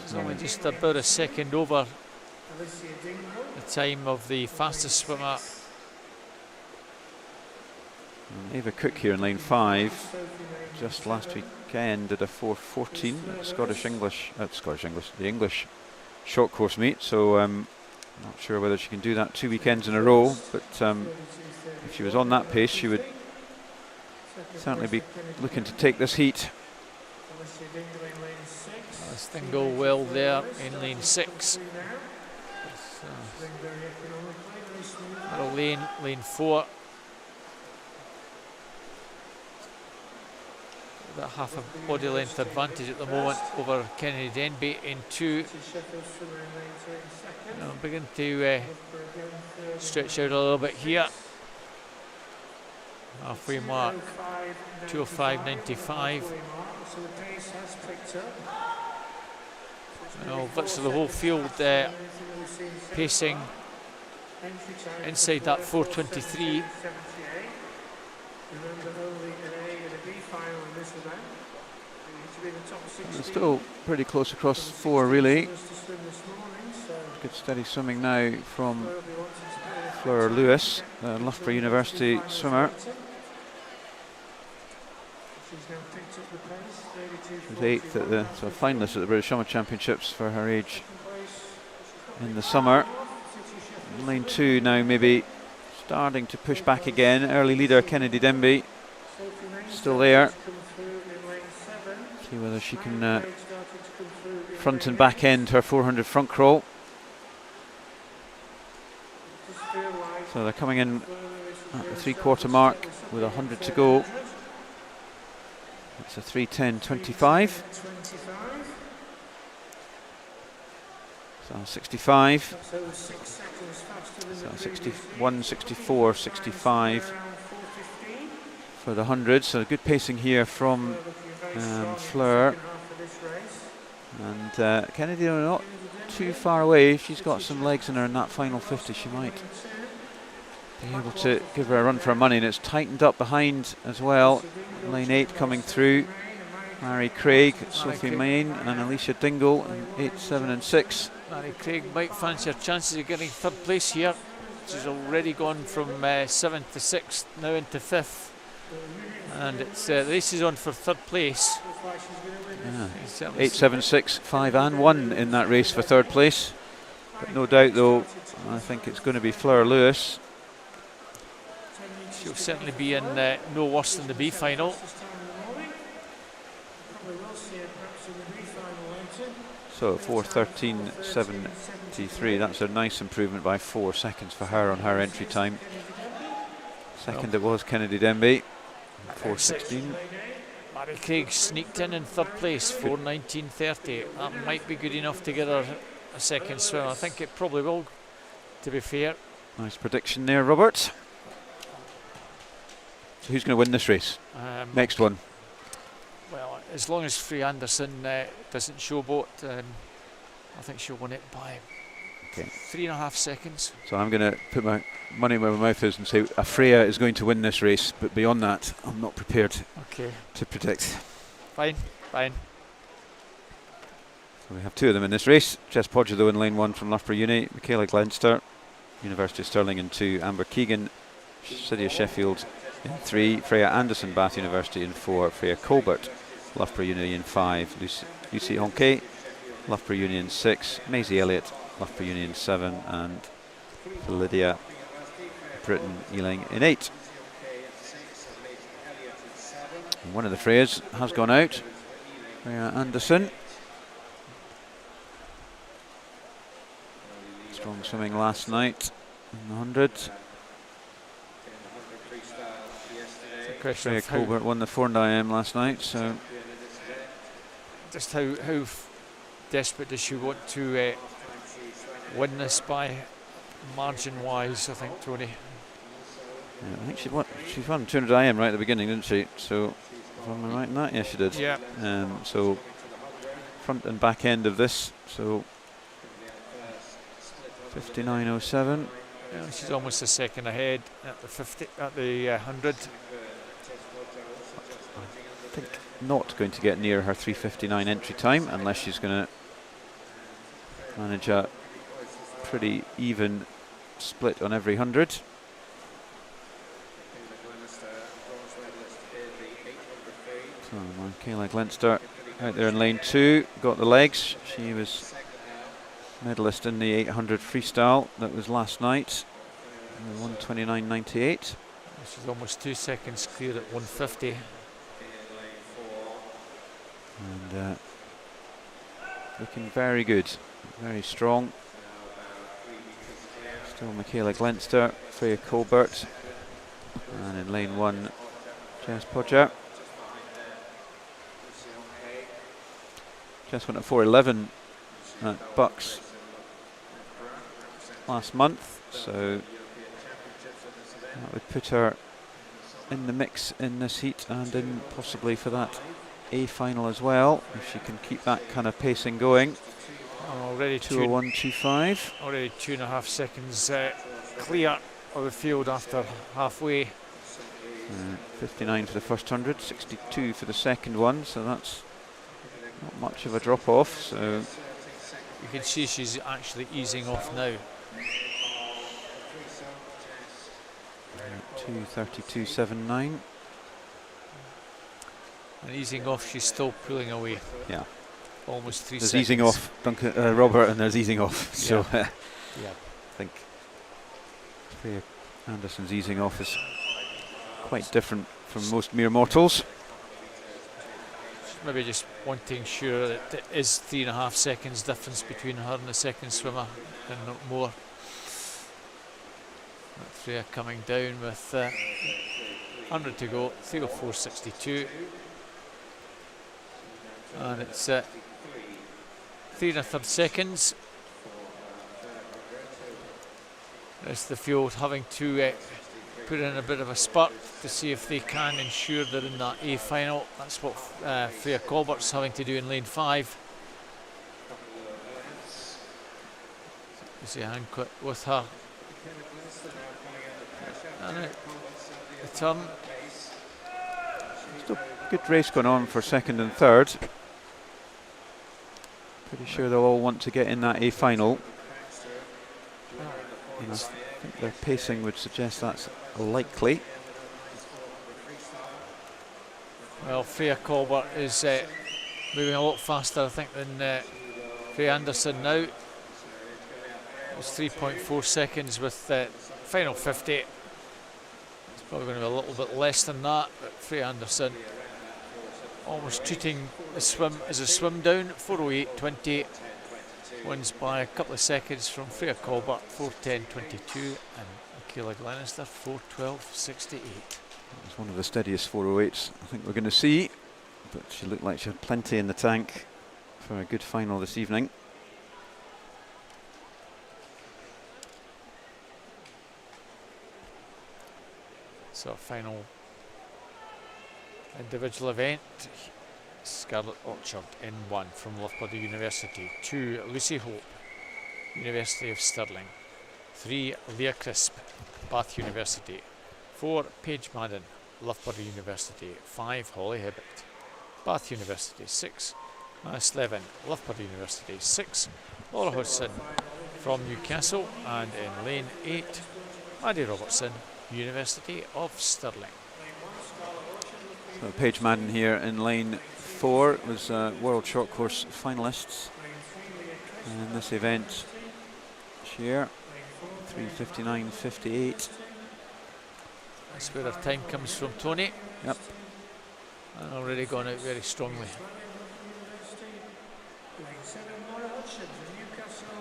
It's only just about a second over the time of the fastest swimmer. And Ava Cook here in lane 5. Just last weekend did a 4:14 at the English short course meet. So not sure whether she can do that 2 weekends in a row. But if she was on that pace, she would certainly be looking to take this heat. Dingle well there in lane 6. Lane 4. About half a body length advantage at the moment over Kennedy Denby in 2. I'll begin to stretch out a little bit here. Halfway mark, 2:05.95. Bits of the whole field pacing inside that 4:23. Still pretty close across 4 really. Good steady swimming now from Fleur Lewis, the Loughborough University swimmer. She was 8th at the finalist at the British Summer Championships for her age in the summer. Lane 2 now maybe starting to push back again. Early leader Kennedy Denby still there. See whether she can front and back end her 400 front crawl. So they're coming in at the 3/4 mark with 100 to go. It's a 3:10.25. So 65. So 61, 64, 65 for the 100. So good pacing here from Fleur. And Kennedy not too far away. If she's got some legs in her in that final 50, she might be able to give her a run for her money. And it's tightened up behind as well. Lane 8 coming through. Mary Craig, Sophie Main and Alicia Dingle in 8, 7 and 6. Mary Craig might fancy her chances of getting third place here. She's already gone from 7th to 6th, now into 5th. And it's the race is on for third place. Yeah. 8, 7, 6, 5 and 1 in that race for third place. But no doubt though, I think it's going to be Fleur Lewis. She'll certainly be in no worse than the B final. So 4:13.73. That's a nice improvement by 4 seconds for her on her entry time. Second it was Kennedy Denby, 4:16. Mary Craig sneaked in third place, 4:19.30. That might be good enough to get her a second swim. I think it probably will, to be fair. Nice prediction there, Robert. So who's going to win this race? Next one. Well, as long as Free Anderson doesn't showboat, I think she'll win it by 3.5 seconds. So I'm going to put my money where my mouth is and say Freya is going to win this race, but beyond that, I'm not prepared to predict. Fine. So we have two of them in this race. Jess Podger though in lane 1 from Loughborough Uni, Michaela Glenster, University of Stirling in 2, Amber Keegan, City of Sheffield in 3, Freya Anderson, Bath University in 4, Freya Colbert, Loughborough Uni in 5, Lucy Honke, Loughborough Uni in 6, Maisie Elliott, Loughborough Uni in 7, and Lydia Britton Ealing in 8. And one of the Freyas has gone out, Freya Anderson. Strong swimming last night in the 100. Freya Colbert won the 400 last night, so just how desperate does she want to win this by margin wise, I think, Tony? Yeah, I think she won 200 IM right at the beginning, didn't she? So am I right in that? Yeah, she did. Yeah. So front and back end of this, so 59.07. Yeah, she's almost a second ahead at the 100. I think not going to get near her 3:59 entry time unless she's going to manage a pretty even split on every 100. So Michaela Glenster out there in lane 2, got the legs. She was medalist in the 800 freestyle that was last night, 1:29.98. She's almost 2 seconds clear at 150. And looking very good, very strong. Still Michaela Glenster, Freya Colbert, and in lane 1, Jess Podger. Jess went at 4:11 at Bucks last month, so that would put her in the mix in this heat and in possibly for that A final as well, if she can keep that kind of pacing going. Already 2:01.25. Already 2.5 seconds clear of the field after halfway. 59 for the first 100, 62 for the second one, so that's not much of a drop off. So you can see she's actually easing off now. 2:32.79. And easing off, she's still pulling away. Yeah. Almost 3 there's seconds. Easing off, Duncan, Robert, and there's easing off. So yeah. I think Freya Anderson's easing off is quite different from most mere mortals. Maybe just wanting sure that there is 3.5 seconds difference between her and the second swimmer, and not more. Freya coming down with 100 to go, 3:04.62, and it's 3 1/3 seconds. It's the field having to put in a bit of a spurt to see if they can ensure they're in that A final. That's what Freya Colbert's having to do in lane 5. You see Hancock with her. And the turn. Still good race going on for second and third. Pretty sure they'll all want to get in that A final. And I think their pacing would suggest that's likely. Well, Freya Colbert is moving a lot faster, I think, than Freya Anderson now. It's 3.4 seconds with final 50. It's probably going to be a little bit less than that, but Freya Anderson almost treating the swim as a swim down. 4:08.20 wins by a couple of seconds from Freya Colbert, 4:10.22, and Michaela Glenister, 4:12.68. That was one of the steadiest 4:08s I think we're going to see, but she looked like she had plenty in the tank for a good final this evening. So final individual event, Scarlett Orchard in 1 from Loughborough University, 2 Lucy Hope, University of Stirling, 3 Leah Crisp, Bath University, 4 Paige Madden, Loughborough University, 5 Holly Hibbett, Bath University, 6 Slevin, Loughborough University, 6 Laura Hodgson from Newcastle, and in lane 8 Maddie Robertson, University of Stirling. So Paige Madden here in lane 4 was World Short Course finalists in this event this year, 3:59.58. That's where her time comes from, Tony. Yep. And already gone out very strongly. I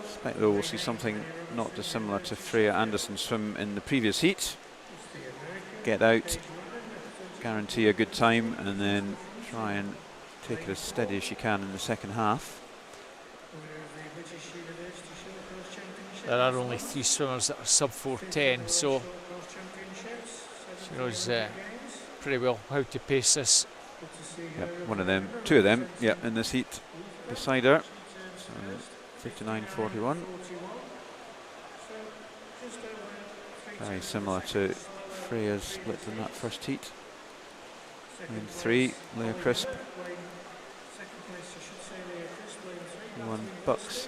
suspect though we'll see something not dissimilar to Freya Anderson's swim in the previous heat. Get out, guarantee a good time, and then try and take it as steady as she can in the second half. There are only 3 swimmers that are sub 4:10, so she knows pretty well how to pace this. Yep, one of them, 2 of them, yep, in this heat beside her. So 59.41. Very similar to Freya's split in that first heat. And 3, Leah Crisp. 1 Bucks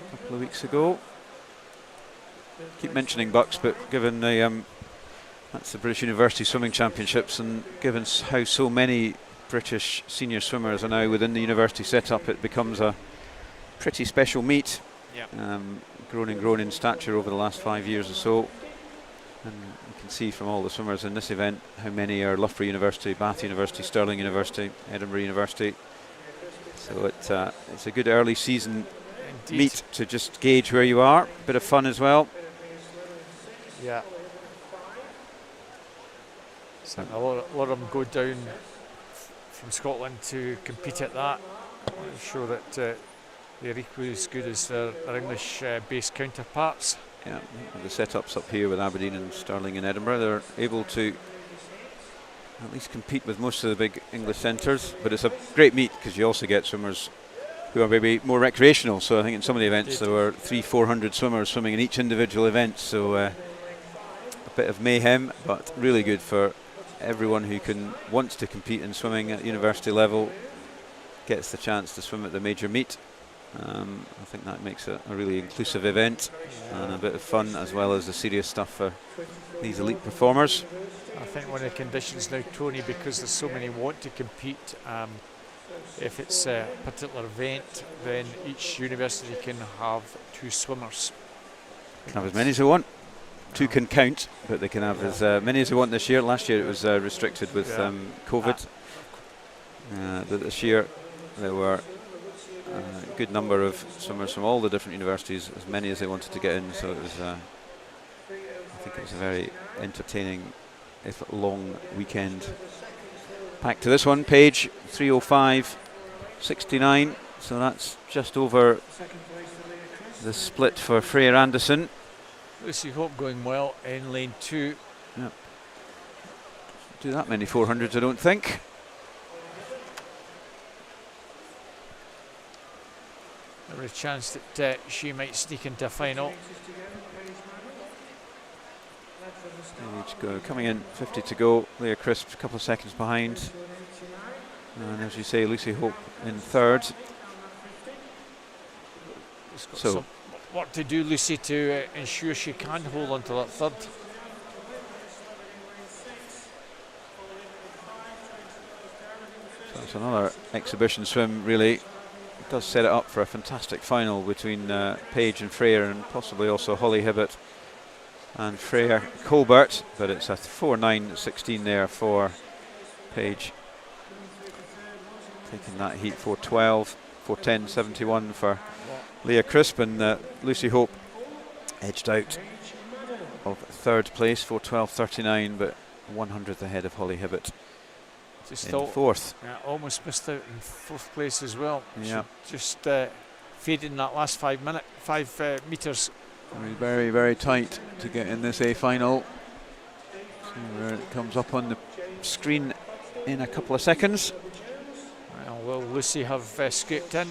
a couple of weeks ago. Keep mentioning Bucks, but given the that's the British University Swimming Championships, and given how so many British senior swimmers are now within the university setup, it becomes a pretty special meet. Yep. Grown in stature over the last 5 years or so. And you can see from all the swimmers in this event how many are Loughborough University, Bath University, Stirling University, Edinburgh University. So it's a good early season Indeed. meet to just gauge where you are. Bit of fun as well. Yeah. So a lot of them go down from Scotland to compete at that. I'm sure that they're equally as good as their English-based counterparts. Yeah, the setups up here with Aberdeen and Stirling and Edinburgh, they're able to at least compete with most of the big English centres, but it's a great meet because you also get swimmers who are maybe more recreational. So I think in some of the events there were 300-400 swimmers swimming in each individual event, so a bit of mayhem, but really good for everyone who wants to compete in swimming at university level, gets the chance to swim at the major meet. I think that makes it a really inclusive event, and a bit of fun as well as the serious stuff for these elite performers. I think one of the conditions now, Tony, because there's so many want to compete, if it's a particular event, then each university can have 2 swimmers. Can have as many as they want. 2 can count, but they can have as many as they want this year. Last year it was restricted with COVID. But this year there were a good number of swimmers from all the different universities, as many as they wanted to get in. So it was, I think it was a very entertaining, if long, weekend. Back to this one, Paige, 3:05.69. So that's just over the split for Freya Anderson. Lucy Hope going well in lane 2. Yep. Do that many 400s, I don't think. Every chance that she might sneak into a final. Coming in, 50 to go. Leah Crisp a couple of seconds behind. And as you say, Lucy Hope in 3rd. So some work to do, Lucy, to ensure she can hold on to that 3rd. So it's another exhibition swim, really. It does set it up for a fantastic final between Paige and Freya, and possibly also Holly Hibbett and Freya Colbert, but it's a 4.9.16 there for Paige. Taking that heat 4.12, 4.10.71 for Leah Crisp, and Lucy Hope edged out of 3rd place, 4.12.39, but 100th ahead of Holly Hibbett in 4th. Yeah, almost missed out in 4th place as well. Yeah. Just faded in that last 5 metres. Very, very tight to get in this A final. See where it comes up on the screen in a couple of seconds. Well, will Lucy have scraped in?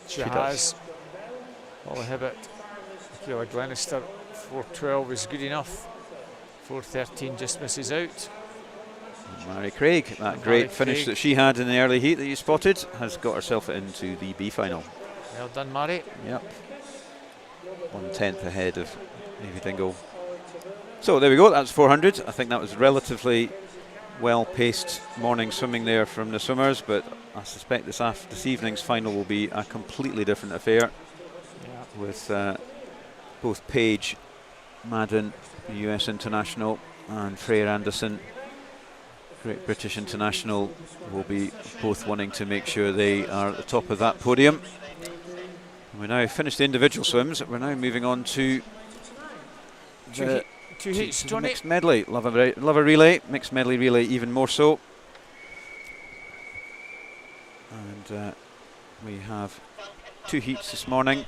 She has. Holly Hibbett, Kayla Glenister, 4.12 is good enough. 4.13 just misses out. Mary Craig, that great finish that she had in the early heat that you spotted, has got herself into the B final. Well done, Mary. Yep. 1/10 ahead of Navy Dingle. So there we go, that's 400. I think that was relatively well-paced morning swimming there from the swimmers, but I suspect this evening's final will be a completely different affair, with both Paige Madden, US International, and Freya Anderson, Great British International, will be both wanting to make sure they are at the top of that podium. We now finished the individual swims. We're now moving on to two heats, the Johnny. mixed medley. Love a relay, mixed medley relay even more so. And we have 2 heats this morning.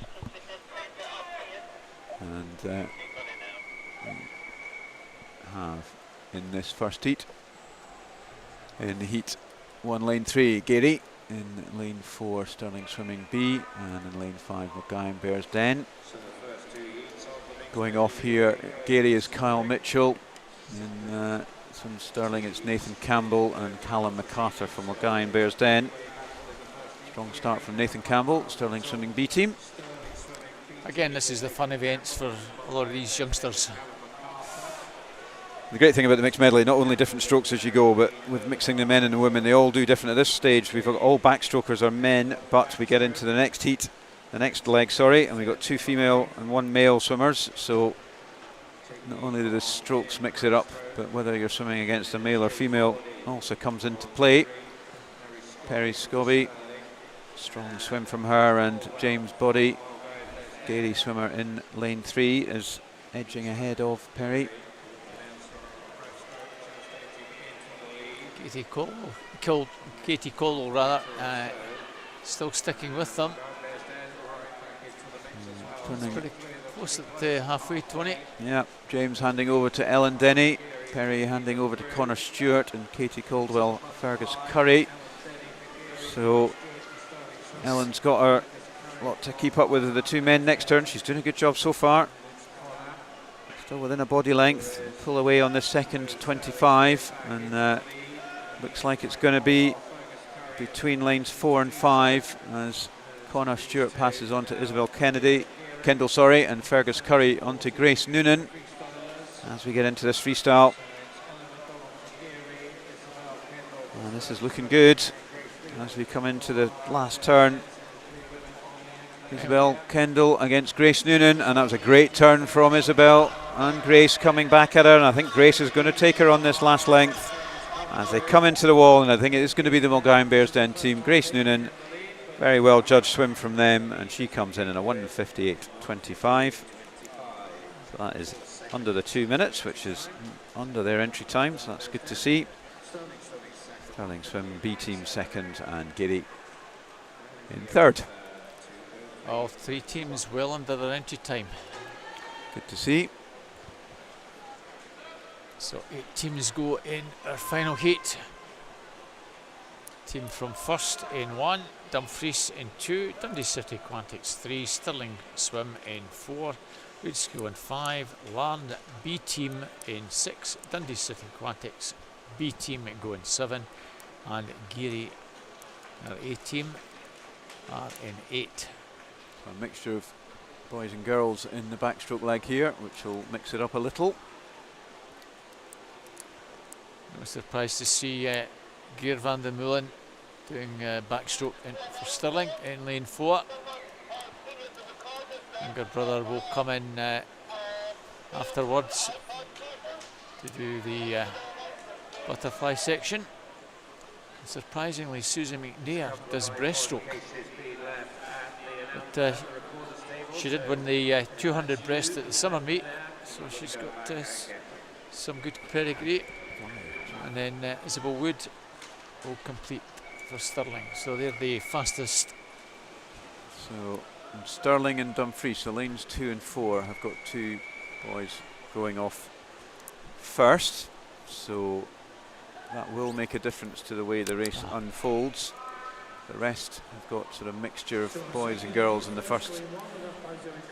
And we have in this first heat, in the heat 1 lane 3, Gary. In lane 4, Stirling Swimming B, and in lane 5, Mulgai and Bears Den. Going off here, Gary is Kyle Mitchell. In from Stirling, it's Nathan Campbell and Callum MacArthur from Mulgai and Bears Den. Strong start from Nathan Campbell, Stirling Swimming B team. Again, this is the fun events for a lot of these youngsters. The great thing about the mixed medley, not only different strokes as you go, but with mixing the men and the women, they all do different. At this stage, we've got all backstrokers are men, but we get into the next heat, the next leg, sorry, and we've got 2 female and 1 male swimmers. So not only do the strokes mix it up, but whether you're swimming against a male or female also comes into play. Perry Scobie, strong swim from her, and James Boddy, Gary swimmer in lane 3, is edging ahead of Perry. Katie Cole rather, still sticking with them. It's pretty close at the halfway, Tony. Yeah, James handing over to Ellen Denny, Perry handing over to Connor Stewart, and Katie Caldwell, Fergus Curry. So Ellen's got her lot to keep up with the 2 men next to her, and she's doing a good job so far. Still within a body length, pull away on the second 25, and looks like it's going to be between lanes 4 and 5 as Connor Stewart passes on to Isabel Kendall, and Fergus Curry on to Grace Noonan as we get into this freestyle. And this is looking good as we come into the last turn. Isabel Kendall against Grace Noonan, and that was a great turn from Isabel, and Grace coming back at her, and I think Grace is going to take her on this last length as they come into the wall, and I think it is going to be the Mulgai and Bears Den team. Grace Noonan, very well judged swim from them, and she comes in a 1:58.25. So that is under the 2 minutes, which is under their entry time, so that's good to see. Stirling Swim B team second, and Gary in 3rd. All 3 teams well under their entry time. Good to see. So 8 teams go in our final heat. Team from first in 1, Dumfries in 2, Dundee City Aquatics 3, Stirling Swim in 4, Wood School in 5, Larne B team in 6, Dundee City Aquatics B team go in 7, and Geary, our A team, are in 8. A mixture of boys and girls in the backstroke leg here, which will mix it up a little. I was surprised to see Geer van der Meulen doing backstroke for Stirling in lane 4. Younger brother will come in afterwards to do the butterfly section. And surprisingly, Susan McNair does breaststroke. But she did win the 200 breast at the summer meet, so she's got some good pedigree. And then Isabel Wood will complete for Stirling. So they're the fastest. So Stirling and Dumfries, so lanes 2 and 4 have got 2 boys going off first. So that will make a difference to the way the race unfolds. The rest have got sort of mixture of boys and girls in the first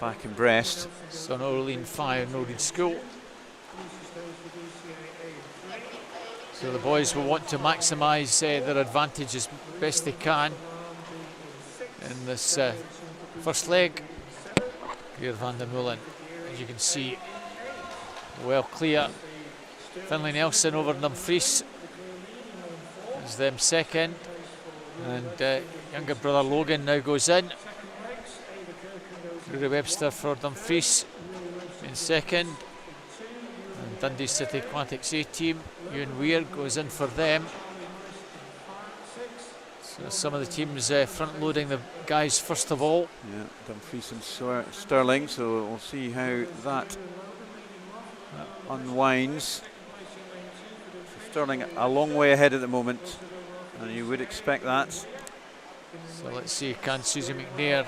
back and breast. So Noreen Fire, Noreen School. So the boys will want to maximise their advantage as best they can in this first leg. Geer van der Meulen, as you can see, well clear. Finlay Nelson over Dumfries is them second, and younger brother Logan now goes in. Drury Webster for Dumfries in second, and Dundee City Aquatics A team, Ewan Weir goes in for them. So some of the teams front loading the guys first of all. Yeah, Dumfries and Stirling, so we'll see how that unwinds. Stirling a long way ahead at the moment, and you would expect that. So let's see, can Susie McNair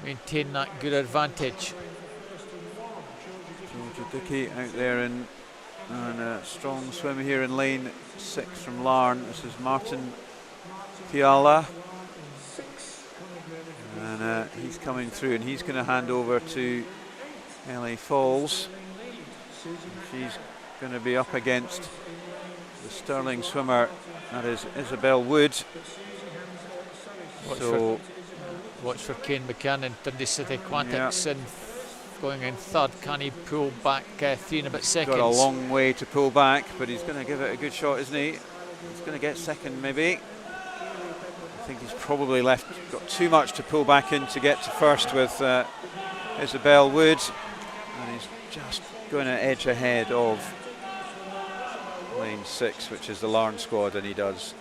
maintain that good advantage? Georgia Dickey out there in a strong swim here in lane 6 from Larne. This is Martin Fiala, and he's coming through, and he's going to hand over to LA Falls. She's going to be up against the Stirling swimmer, that is Isabel Wood. Watch for Kane Buchanan, Dundee City Aquatics, and going in third. Can he pull back 3 and a bit seconds? Got a long way to pull back, but he's going to give it a good shot, isn't he? He's going to get second, maybe. I think he's probably got too much to pull back in to get to first with Isabel Wood, and he's just going to edge ahead of lane 6, which is the Larne squad, and he does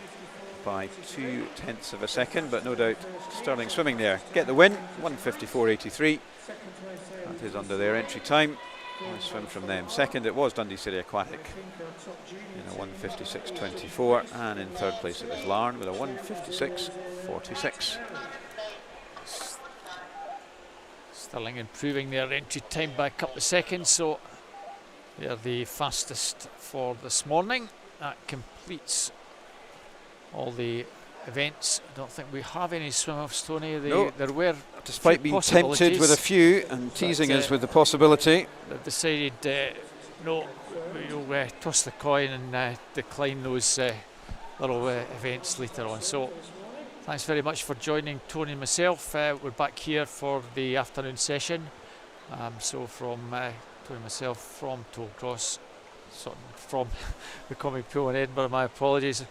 by 0.2 of a second, but no doubt Stirling swimming there. Get the win, 1:54.83. That is under their entry time. Nice swim from them. Second it was Dundee City Aquatic in a 1:56.24, and in third place it was Larne with a 1:56.46. Stirling improving their entry time by a couple of seconds, so they're the fastest for this morning. That completes all the events. I don't think we have any swim-offs, Tony. No, there were, despite being tempted with a few and teasing us with the possibility. They've decided no, we'll toss the coin and decline those little events later on. So thanks very much for joining Tony and myself. We're back here for the afternoon session. So from Tony and myself from Tollcross, from the Comic Pool in Edinburgh, my apologies.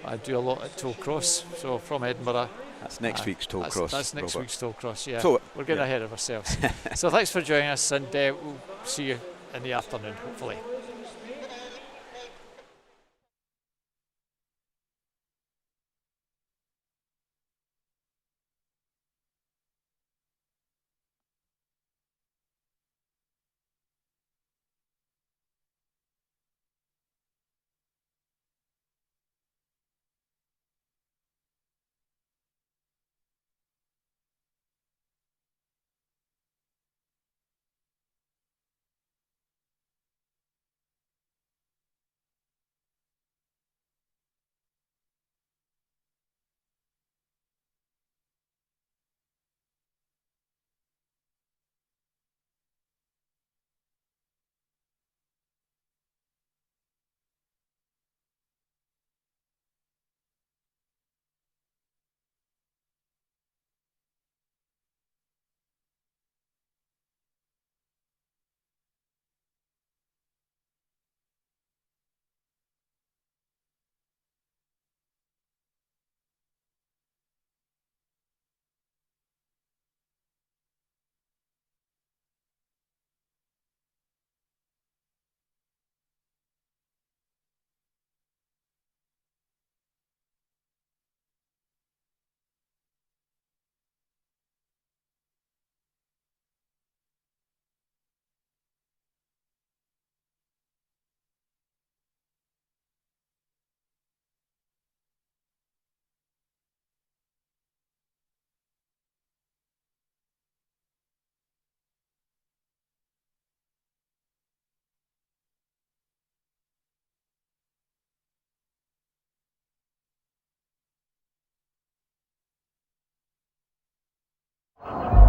I do a lot at Tollcross, so from Edinburgh. That's next week's Tollcross. That's next week's Tollcross, yeah. So, we're getting ahead of ourselves. So thanks for joining us, and we'll see you in the afternoon, hopefully. Commonwealth.